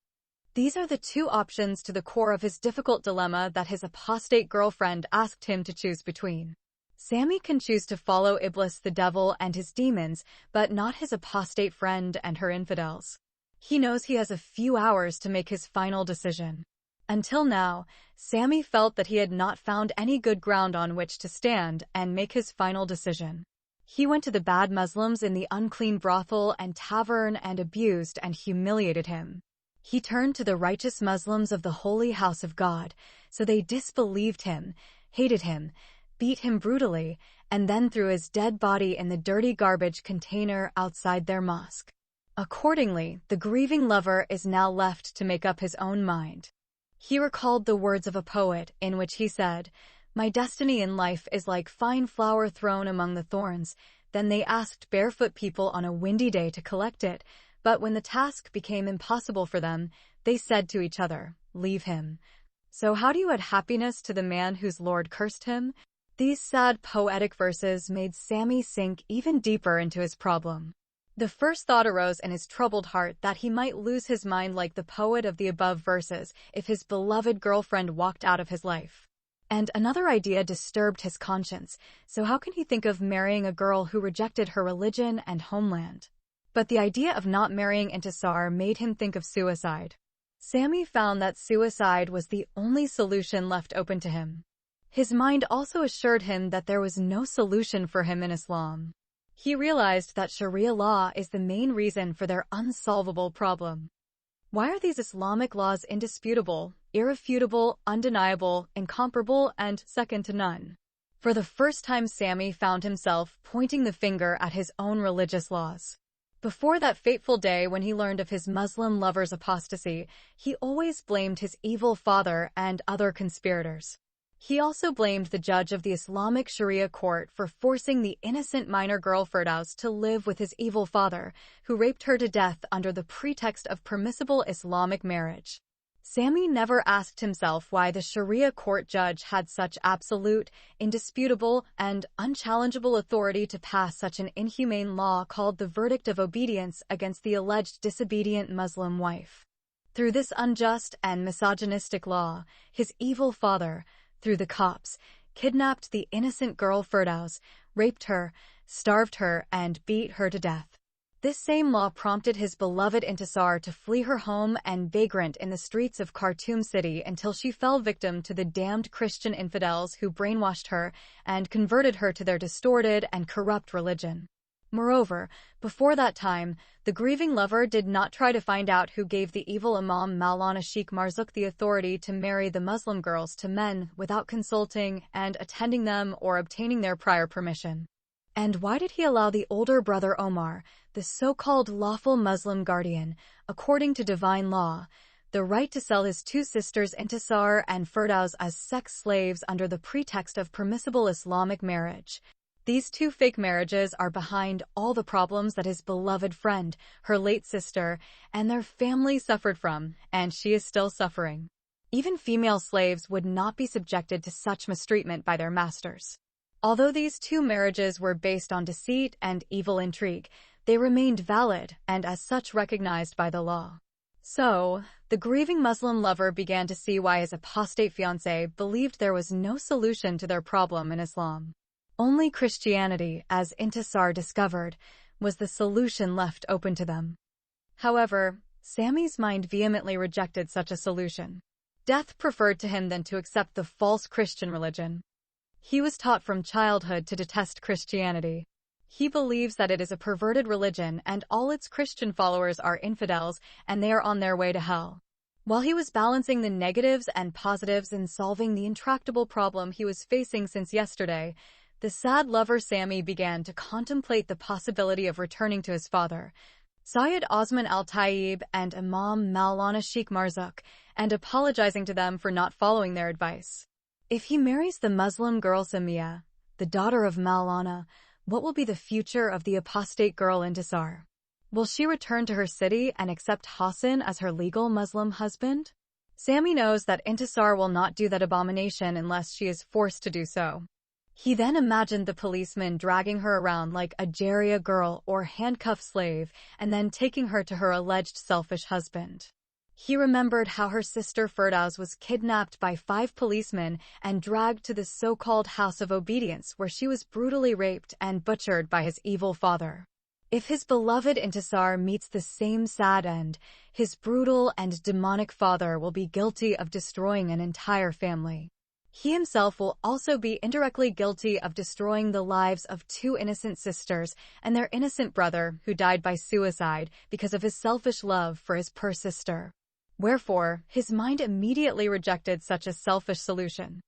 These are the two options to the core of his difficult dilemma that his apostate girlfriend asked him to choose between. Sammy can choose to follow Iblis the devil and his demons, but not his apostate friend and her infidels. He knows he has a few hours to make his final decision. Until now, Sammy felt that he had not found any good ground on which to stand and make his final decision. He went to the bad Muslims in the unclean brothel and tavern and abused and humiliated him. He turned to the righteous Muslims of the holy house of God, so they disbelieved him, hated him, beat him brutally, and then threw his dead body in the dirty garbage container outside their mosque. Accordingly, the grieving lover is now left to make up his own mind. He recalled the words of a poet in which he said, "My destiny in life is like fine flour thrown among the thorns." Then they asked barefoot people on a windy day to collect it, but when the task became impossible for them, they said to each other, "Leave him." So how do you add happiness to the man whose Lord cursed him? These sad poetic verses made Sammy sink even deeper into his problem. The first thought arose in his troubled heart that he might lose his mind like the poet of the above verses if his beloved girlfriend walked out of his life. And another idea disturbed his conscience, so how can he think of marrying a girl who rejected her religion and homeland? But the idea of not marrying Intisar made him think of suicide. Sammy found that suicide was the only solution left open to him. His mind also assured him that there was no solution for him in Islam. He realized that Sharia law is the main reason for their unsolvable problem. Why are these Islamic laws indisputable, irrefutable, undeniable, incomparable, and second to none? For the first time, Sammy found himself pointing the finger at his own religious laws. Before that fateful day when he learned of his Muslim lover's apostasy, he always blamed his evil father and other conspirators. He also blamed the judge of the Islamic Sharia court for forcing the innocent minor girl Firdaus to live with his evil father, who raped her to death under the pretext of permissible Islamic marriage. Sammy never asked himself why the Sharia court judge had such absolute, indisputable, and unchallengeable authority to pass such an inhumane law called the verdict of obedience against the alleged disobedient Muslim wife. Through this unjust and misogynistic law, his evil father, through the cops, kidnapped the innocent girl Firdaus, raped her, starved her, and beat her to death. This same law prompted his beloved Intisar to flee her home and vagrant in the streets of Khartoum city until she fell victim to the damned Christian infidels who brainwashed her and converted her to their distorted and corrupt religion. Moreover, before that time, the grieving lover did not try to find out who gave the evil Imam Maulana Sheikh Marzouk the authority to marry the Muslim girls to men without consulting and attending them or obtaining their prior permission. And why did he allow the older brother Omar, the so-called lawful Muslim guardian, according to divine law, the right to sell his two sisters Intisar and Firdaus as sex slaves under the pretext of permissible Islamic marriage? These two fake marriages are behind all the problems that his beloved friend, her late sister, and their family suffered from, and she is still suffering. Even female slaves would not be subjected to such mistreatment by their masters. Although these two marriages were based on deceit and evil intrigue, they remained valid and as such recognized by the law. So, the grieving Muslim lover began to see why his apostate fiancée believed there was no solution to their problem in Islam. Only Christianity, as Intisar discovered, was the solution left open to them. However, Sammy's mind vehemently rejected such a solution. Death preferred to him than to accept the false Christian religion. He was taught from childhood to detest Christianity. He believes that it is a perverted religion and all its Christian followers are infidels and they are on their way to hell. While he was balancing the negatives and positives in solving the intractable problem he was facing since yesterday, the sad lover Sammy began to contemplate the possibility of returning to his father, Syed Osman al-Tayyib and Imam Maulana Sheikh Marzouk, and apologizing to them for not following their advice. If he marries the Muslim girl Samia, the daughter of Maulana, what will be the future of the apostate girl Intisar? Will she return to her city and accept Hassan as her legal Muslim husband? Sammy knows that Intisar will not do that abomination unless she is forced to do so. He then imagined the policeman dragging her around like a Jaria girl or handcuffed slave and then taking her to her alleged selfish husband. He remembered how her sister Firdaus was kidnapped by 5 policemen and dragged to the so-called House of Obedience, where she was brutally raped and butchered by his evil father. If his beloved Intisar meets the same sad end, his brutal and demonic father will be guilty of destroying an entire family. He himself will also be indirectly guilty of destroying the lives of 2 innocent sisters and their innocent brother, who died by suicide because of his selfish love for his poor sister. Wherefore, his mind immediately rejected such a selfish solution.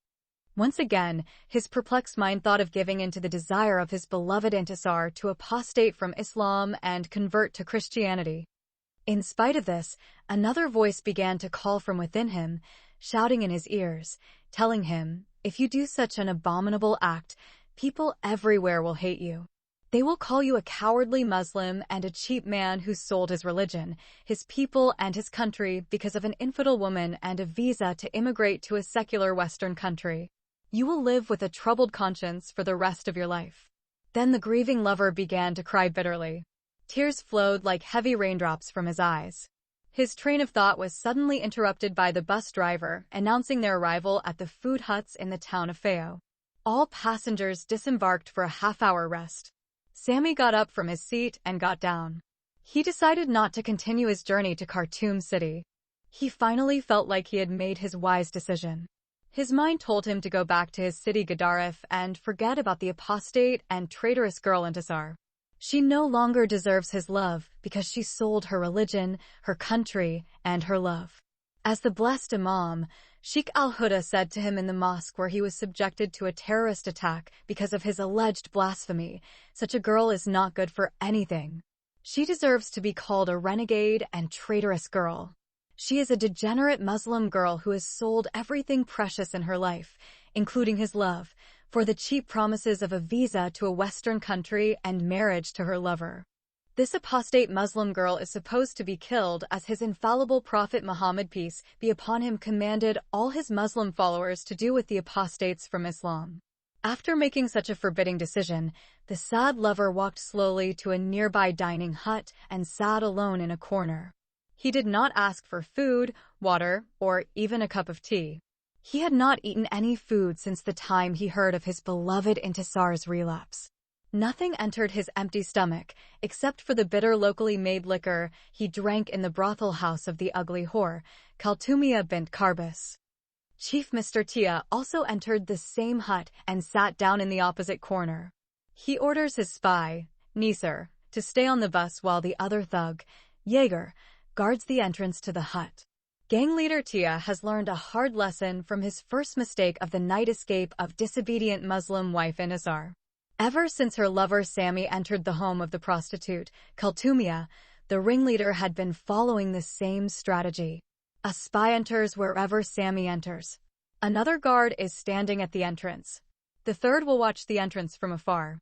Once again, his perplexed mind thought of giving in to the desire of his beloved Intisar to apostate from Islam and convert to Christianity. In spite of this, another voice began to call from within him, shouting in his ears, telling him, "If you do such an abominable act, people everywhere will hate you. They will call you a cowardly Muslim and a cheap man who sold his religion, his people and his country because of an infidel woman and a visa to immigrate to a secular Western country. You will live with a troubled conscience for the rest of your life." Then the grieving lover began to cry bitterly. Tears flowed like heavy raindrops from his eyes. His train of thought was suddenly interrupted by the bus driver announcing their arrival at the food huts in the town of Feo. All passengers disembarked for a half-hour rest. Sammy got up from his seat and got down. He decided not to continue his journey to Khartoum City. He finally felt like he had made his wise decision. His mind told him to go back to his city Gadaref and forget about the apostate and traitorous girl Intisar. She no longer deserves his love because she sold her religion, her country, and her love. As the blessed Imam, Sheikh al-Huda said to him in the mosque where he was subjected to a terrorist attack because of his alleged blasphemy, such a girl is not good for anything. She deserves to be called a renegade and traitorous girl. She is a degenerate Muslim girl who has sold everything precious in her life, including his love, for the cheap promises of a visa to a Western country and marriage to her lover. This apostate Muslim girl is supposed to be killed as his infallible prophet Muhammad, peace be upon him, commanded all his Muslim followers to do with the apostates from Islam. After making such a forbidding decision, the sad lover walked slowly to a nearby dining hut and sat alone in a corner. He did not ask for food, water, or even a cup of tea. He had not eaten any food since the time he heard of his beloved Intisar's relapse. Nothing entered his empty stomach, except for the bitter locally made liquor he drank in the brothel house of the ugly whore, Kaltumia bint Karbis. Chief Mr. Tia also entered the same hut and sat down in the opposite corner. He orders his spy, Nisar, to stay on the bus while the other thug, Jaeger, guards the entrance to the hut. Gang leader Tia has learned a hard lesson from his first mistake of the night escape of disobedient Muslim wife Intisar. Ever since her lover Sammy entered the home of the prostitute, Kaltumia, the ringleader had been following the same strategy. A spy enters wherever Sammy enters. Another guard is standing at the entrance. The third will watch the entrance from afar.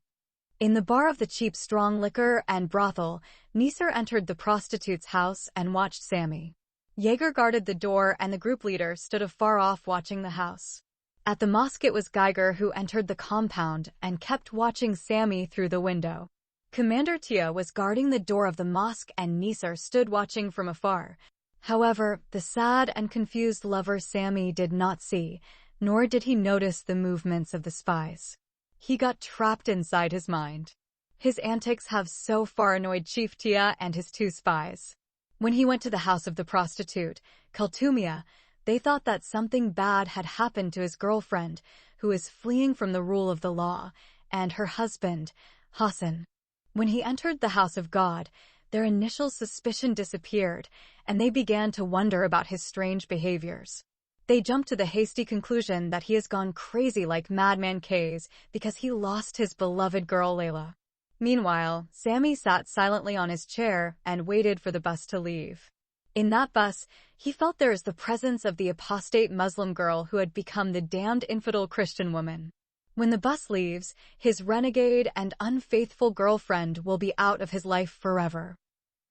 In the bar of the cheap strong liquor and brothel, Nisar entered the prostitute's house and watched Sammy. Jaeger guarded the door and the group leader stood afar off watching the house. At the mosque it was Geiger who entered the compound and kept watching Sammy through the window. Commander Tia was guarding the door of the mosque and Nisar stood watching from afar. However, the sad and confused lover Sammy did not see, nor did he notice the movements of the spies. He got trapped inside his mind. His antics have so far annoyed Chief Tia and his 2 spies. When he went to the house of the prostitute, Kaltumia, they thought that something bad had happened to his girlfriend, who is fleeing from the rule of the law, and her husband, Hassan. When he entered the house of God, their initial suspicion disappeared, and they began to wonder about his strange behaviors. They jumped to the hasty conclusion that he has gone crazy like Madman Kays because he lost his beloved girl Layla. Meanwhile, Sammy sat silently on his chair and waited for the bus to leave. In that bus, he felt there is the presence of the apostate Muslim girl who had become the damned infidel Christian woman. When the bus leaves, his renegade and unfaithful girlfriend will be out of his life forever.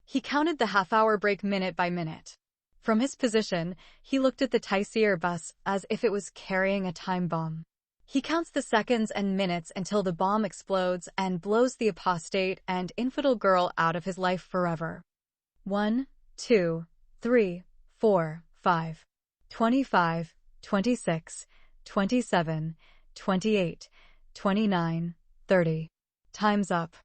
He counted the half-hour break minute by minute. From his position, he looked at the Taisir bus as if it was carrying a time bomb. He counts the seconds and minutes until the bomb explodes and blows the apostate and infidel girl out of his life forever. 1, 2, 3, 4, 5, 25, 26, 27, 28, 29, 30. Time's up.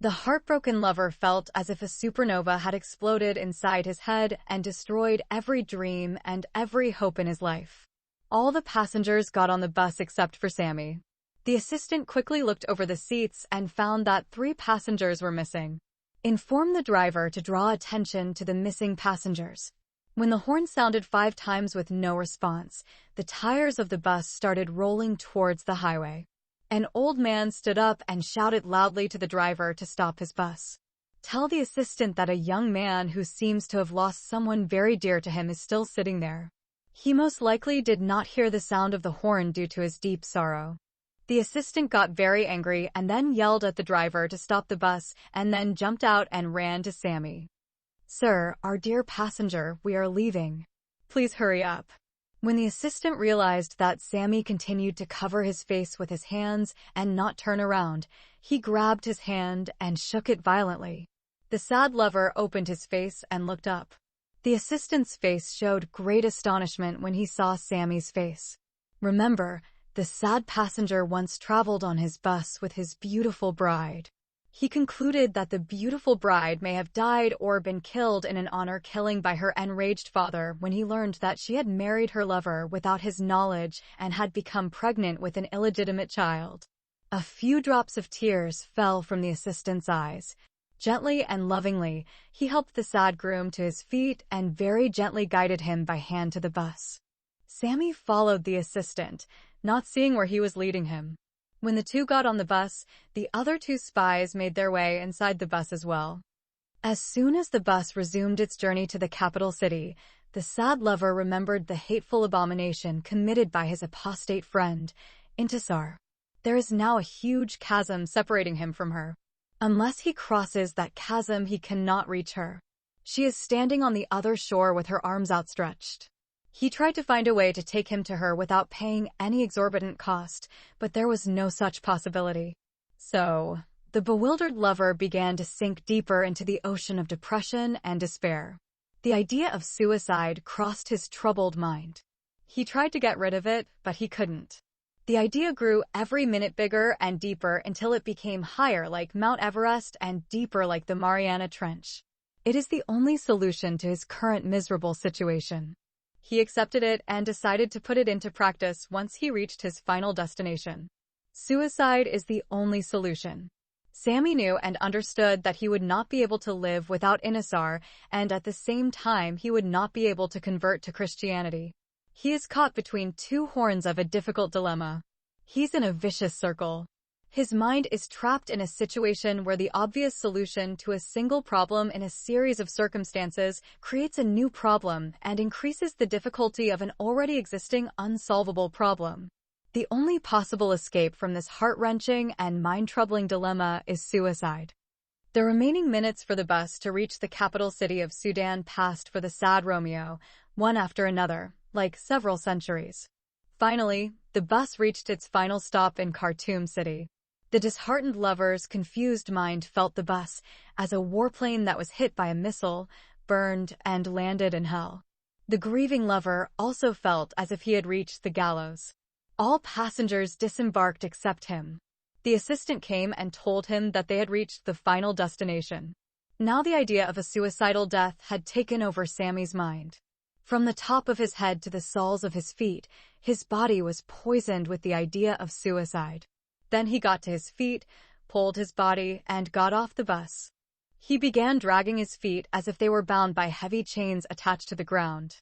The heartbroken lover felt as if a supernova had exploded inside his head and destroyed every dream and every hope in his life. All the passengers got on the bus except for Sammy. The assistant quickly looked over the seats and found that 3 passengers were missing. Inform the driver to draw attention to the missing passengers. When the horn sounded 5 times with no response, the tires of the bus started rolling towards the highway. An old man stood up and shouted loudly to the driver to stop his bus. Tell the assistant that a young man who seems to have lost someone very dear to him is still sitting there. He most likely did not hear the sound of the horn due to his deep sorrow. The assistant got very angry and then yelled at the driver to stop the bus and then jumped out and ran to Sammy. Sir, our dear passenger, we are leaving. Please hurry up. When the assistant realized that Sammy continued to cover his face with his hands and not turn around, he grabbed his hand and shook it violently. The sad lover opened his face and looked up. The assistant's face showed great astonishment when he saw Sammy's face. Remember, the sad passenger once traveled on his bus with his beautiful bride. He concluded that the beautiful bride may have died or been killed in an honor killing by her enraged father when he learned that she had married her lover without his knowledge and had become pregnant with an illegitimate child. A few drops of tears fell from the assistant's eyes. Gently and lovingly, he helped the sad groom to his feet and very gently guided him by hand to the bus. Sammy followed the assistant, not seeing where he was leading him. When the 2 got on the bus, the other 2 spies made their way inside the bus as well. As soon as the bus resumed its journey to the capital city, the sad lover remembered the hateful abomination committed by his apostate friend, Intisar. There is now a huge chasm separating him from her. Unless he crosses that chasm, he cannot reach her. She is standing on the other shore with her arms outstretched. He tried to find a way to take him to her without paying any exorbitant cost, but there was no such possibility. So, the bewildered lover began to sink deeper into the ocean of depression and despair. The idea of suicide crossed his troubled mind. He tried to get rid of it, but he couldn't. The idea grew every minute bigger and deeper until it became higher like Mount Everest and deeper like the Mariana Trench. It is the only solution to his current miserable situation. He accepted it and decided to put it into practice once he reached his final destination. Suicide is the only solution. Sammy knew and understood that he would not be able to live without Intisar, and at the same time he would not be able to convert to Christianity. He is caught between 2 horns of a difficult dilemma. He's in a vicious circle. His mind is trapped in a situation where the obvious solution to a single problem in a series of circumstances creates a new problem and increases the difficulty of an already existing unsolvable problem. The only possible escape from this heart-wrenching and mind-troubling dilemma is suicide. The remaining minutes for the bus to reach the capital city of Sudan passed for the sad Romeo, one after another, like several centuries. Finally, the bus reached its final stop in Khartoum City. The disheartened lover's confused mind felt the bus as a warplane that was hit by a missile, burned, and landed in hell. The grieving lover also felt as if he had reached the gallows. All passengers disembarked except him. The assistant came and told him that they had reached the final destination. Now the idea of a suicidal death had taken over Sammy's mind. From the top of his head to the soles of his feet, his body was poisoned with the idea of suicide. Then he got to his feet, pulled his body, and got off the bus. He began dragging his feet as if they were bound by heavy chains attached to the ground.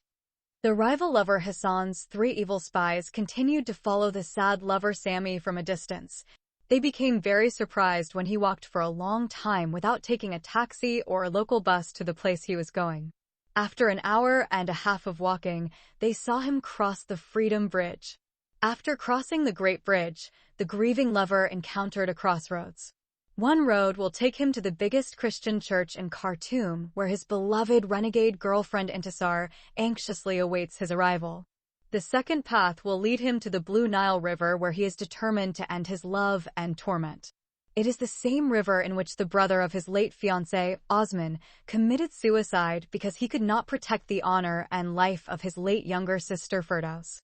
The rival lover Hassan's 3 evil spies continued to follow the sad lover Sammy from a distance. They became very surprised when he walked for a long time without taking a taxi or a local bus to the place he was going. After an hour and a half of walking, they saw him cross the Freedom Bridge. After crossing the Great Bridge, the grieving lover encountered a crossroads. One road will take him to the biggest Christian church in Khartoum, where his beloved renegade girlfriend Intisar anxiously awaits his arrival. The second path will lead him to the Blue Nile River, where he is determined to end his love and torment. It is the same river in which the brother of his late fiancé, Osman, committed suicide because he could not protect the honor and life of his late younger sister Firdaus.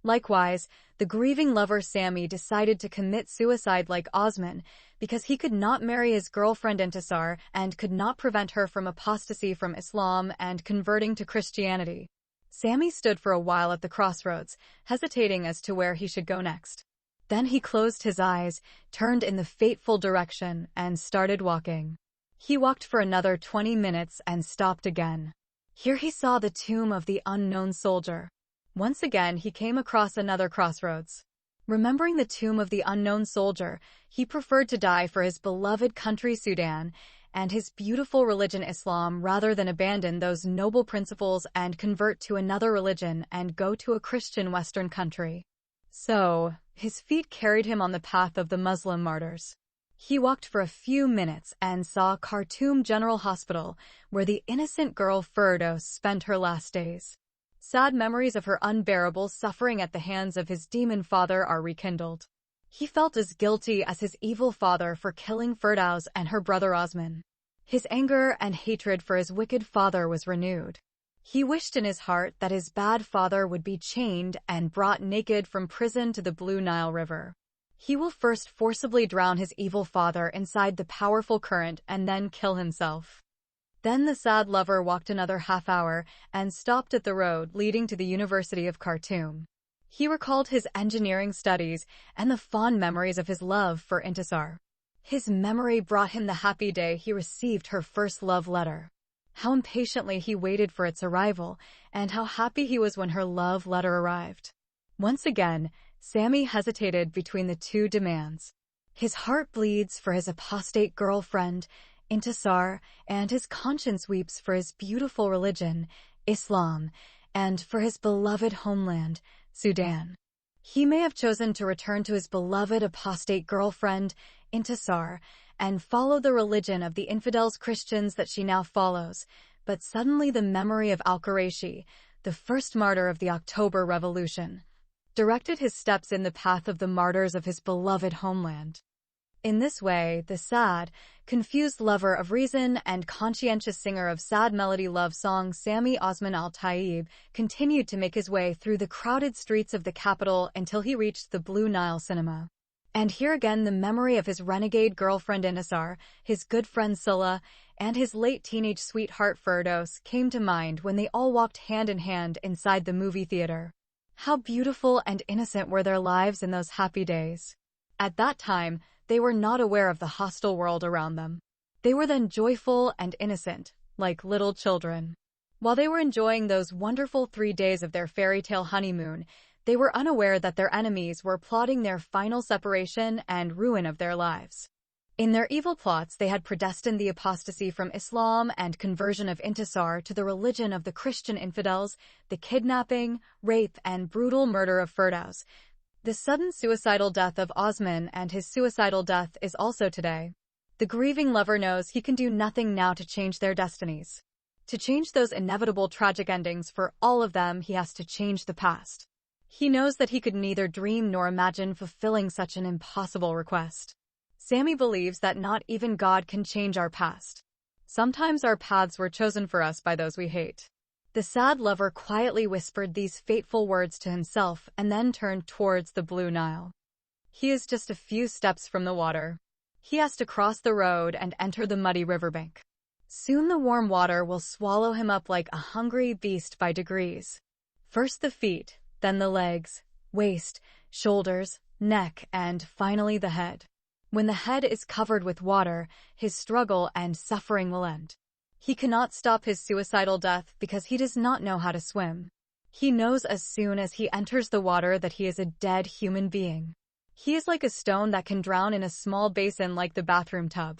Likewise, the grieving lover Sami decided to commit suicide like Osman because he could not marry his girlfriend Intisar and could not prevent her from apostasy from Islam and converting to Christianity. Sami stood for a while at the crossroads, hesitating as to where he should go next. Then he closed his eyes, turned in the fateful direction, and started walking. He walked for another 20 minutes and stopped again. Here he saw the tomb of the unknown soldier. Once again, he came across another crossroads. Remembering the tomb of the unknown soldier, he preferred to die for his beloved country Sudan and his beautiful religion Islam rather than abandon those noble principles and convert to another religion and go to a Christian Western country. So, his feet carried him on the path of the Muslim martyrs. He walked for a few minutes and saw Khartoum General Hospital, where the innocent girl Firdaus spent her last days. Sad memories of her unbearable suffering at the hands of his demon father are rekindled. He felt as guilty as his evil father for killing Firdaus and her brother Osman. His anger and hatred for his wicked father was renewed. He wished in his heart that his bad father would be chained and brought naked from prison to the Blue Nile River. He will first forcibly drown his evil father inside the powerful current and then kill himself. Then the sad lover walked another half hour and stopped at the road leading to the University of Khartoum. He recalled his engineering studies and the fond memories of his love for Intisar. His memory brought him the happy day he received her first love letter. How impatiently he waited for its arrival, and how happy he was when her love letter arrived. Once again, Sami hesitated between the two demands. His heart bleeds for his apostate girlfriend, Intisar, and his conscience weeps for his beautiful religion, Islam, and for his beloved homeland, Sudan. He may have chosen to return to his beloved apostate girlfriend, Intisar, and follow the religion of the infidels Christians that she now follows, but suddenly the memory of Al-Qurayshi, the first martyr of the October Revolution, directed his steps in the path of the martyrs of his beloved homeland. In this way, the sad, confused lover of reason and conscientious singer of sad melody love songs Sami Osman Al-Tayyib continued to make his way through the crowded streets of the capital until he reached the Blue Nile Cinema. And here again the memory of his renegade girlfriend Intisar, his good friend Silla, and his late teenage sweetheart Firdaus came to mind when they all walked hand in hand inside the movie theater. How beautiful and innocent were their lives in those happy days. At that time, they were not aware of the hostile world around them. They were then joyful and innocent, like little children. While they were enjoying those wonderful 3 days of their fairy tale honeymoon, they were unaware that their enemies were plotting their final separation and ruin of their lives. In their evil plots, they had predestined the apostasy from Islam and conversion of Intisar to the religion of the Christian infidels, the kidnapping, rape, and brutal murder of Firdaus. The sudden suicidal death of Osman and his suicidal death is also today. The grieving lover knows he can do nothing now to change their destinies. To change those inevitable tragic endings for all of them, he has to change the past. He knows that he could neither dream nor imagine fulfilling such an impossible request. Sami believes that not even God can change our past. Sometimes our paths were chosen for us by those we hate. The sad lover quietly whispered these fateful words to himself and then turned towards the Blue Nile. He is just a few steps from the water. He has to cross the road and enter the muddy riverbank. Soon the warm water will swallow him up like a hungry beast by degrees. First the feet, then the legs, waist, shoulders, neck, and finally the head. When the head is covered with water, his struggle and suffering will end. He cannot stop his suicidal death because he does not know how to swim. He knows as soon as he enters the water that he is a dead human being. He is like a stone that can drown in a small basin like the bathroom tub.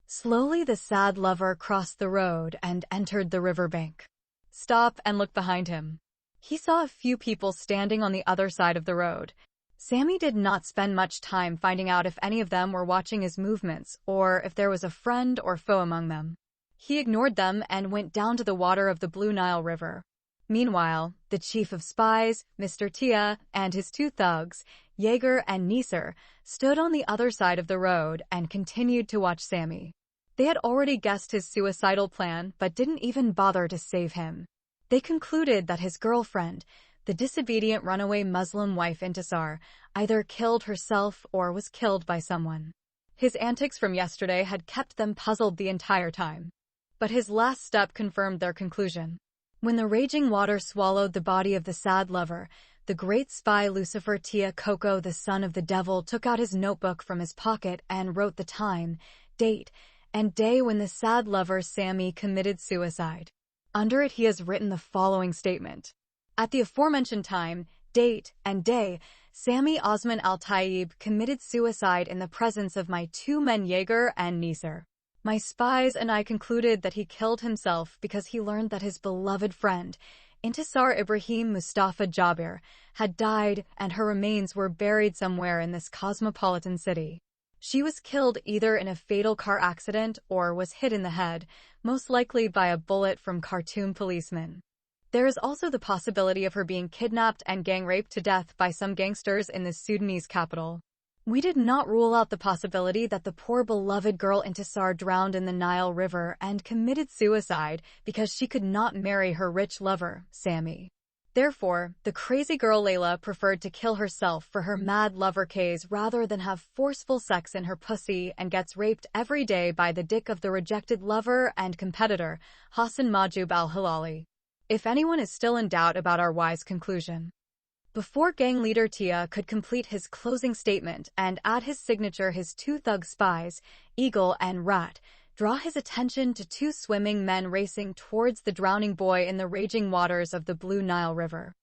Slowly the sad lover crossed the road and entered the riverbank. Stop and look behind him. He saw a few people standing on the other side of the road. Sami did not spend much time finding out if any of them were watching his movements or if there was a friend or foe among them. He ignored them and went down to the water of the Blue Nile River. Meanwhile, the chief of spies, Mr. Tia, and his 2 thugs, Yeager, and Neeser, stood on the other side of the road and continued to watch Sammy. They had already guessed his suicidal plan but didn't even bother to save him. They concluded that his girlfriend, the disobedient runaway Muslim wife Intisar, either killed herself or was killed by someone. His antics from yesterday had kept them puzzled the entire time. But his last step confirmed their conclusion. When the raging water swallowed the body of the sad lover, the great spy Lucifer Tia Coco, the son of the devil, took out his notebook from his pocket and wrote the time, date, and day when the sad lover Sammy committed suicide. Under it he has written the following statement. At the aforementioned time, date, and day, Sammy Osman Al-Tayyib committed suicide in the presence of my two men Yeager and Neeser. My spies and I concluded that he killed himself because he learned that his beloved friend, Intisar Ibrahim Mustafa Jabir, had died and her remains were buried somewhere in this cosmopolitan city. She was killed either in a fatal car accident or was hit in the head, most likely by a bullet from Khartoum policemen. There is also the possibility of her being kidnapped and gang-raped to death by some gangsters in the Sudanese capital. We did not rule out the possibility that the poor beloved girl Intisar drowned in the Nile River and committed suicide because she could not marry her rich lover, Sammy. Therefore, the crazy girl Layla preferred to kill herself for her mad lover Kays rather than have forceful sex in her pussy and gets raped every day by the dick of the rejected lover and competitor, Hassan Majub al-Hilali. If anyone is still in doubt about our wise conclusion. Before gang leader Tia could complete his closing statement and add his signature, his two thug spies, Eagle and Rat, draw his attention to two swimming men racing towards the drowning boy in the raging waters of the Blue Nile River.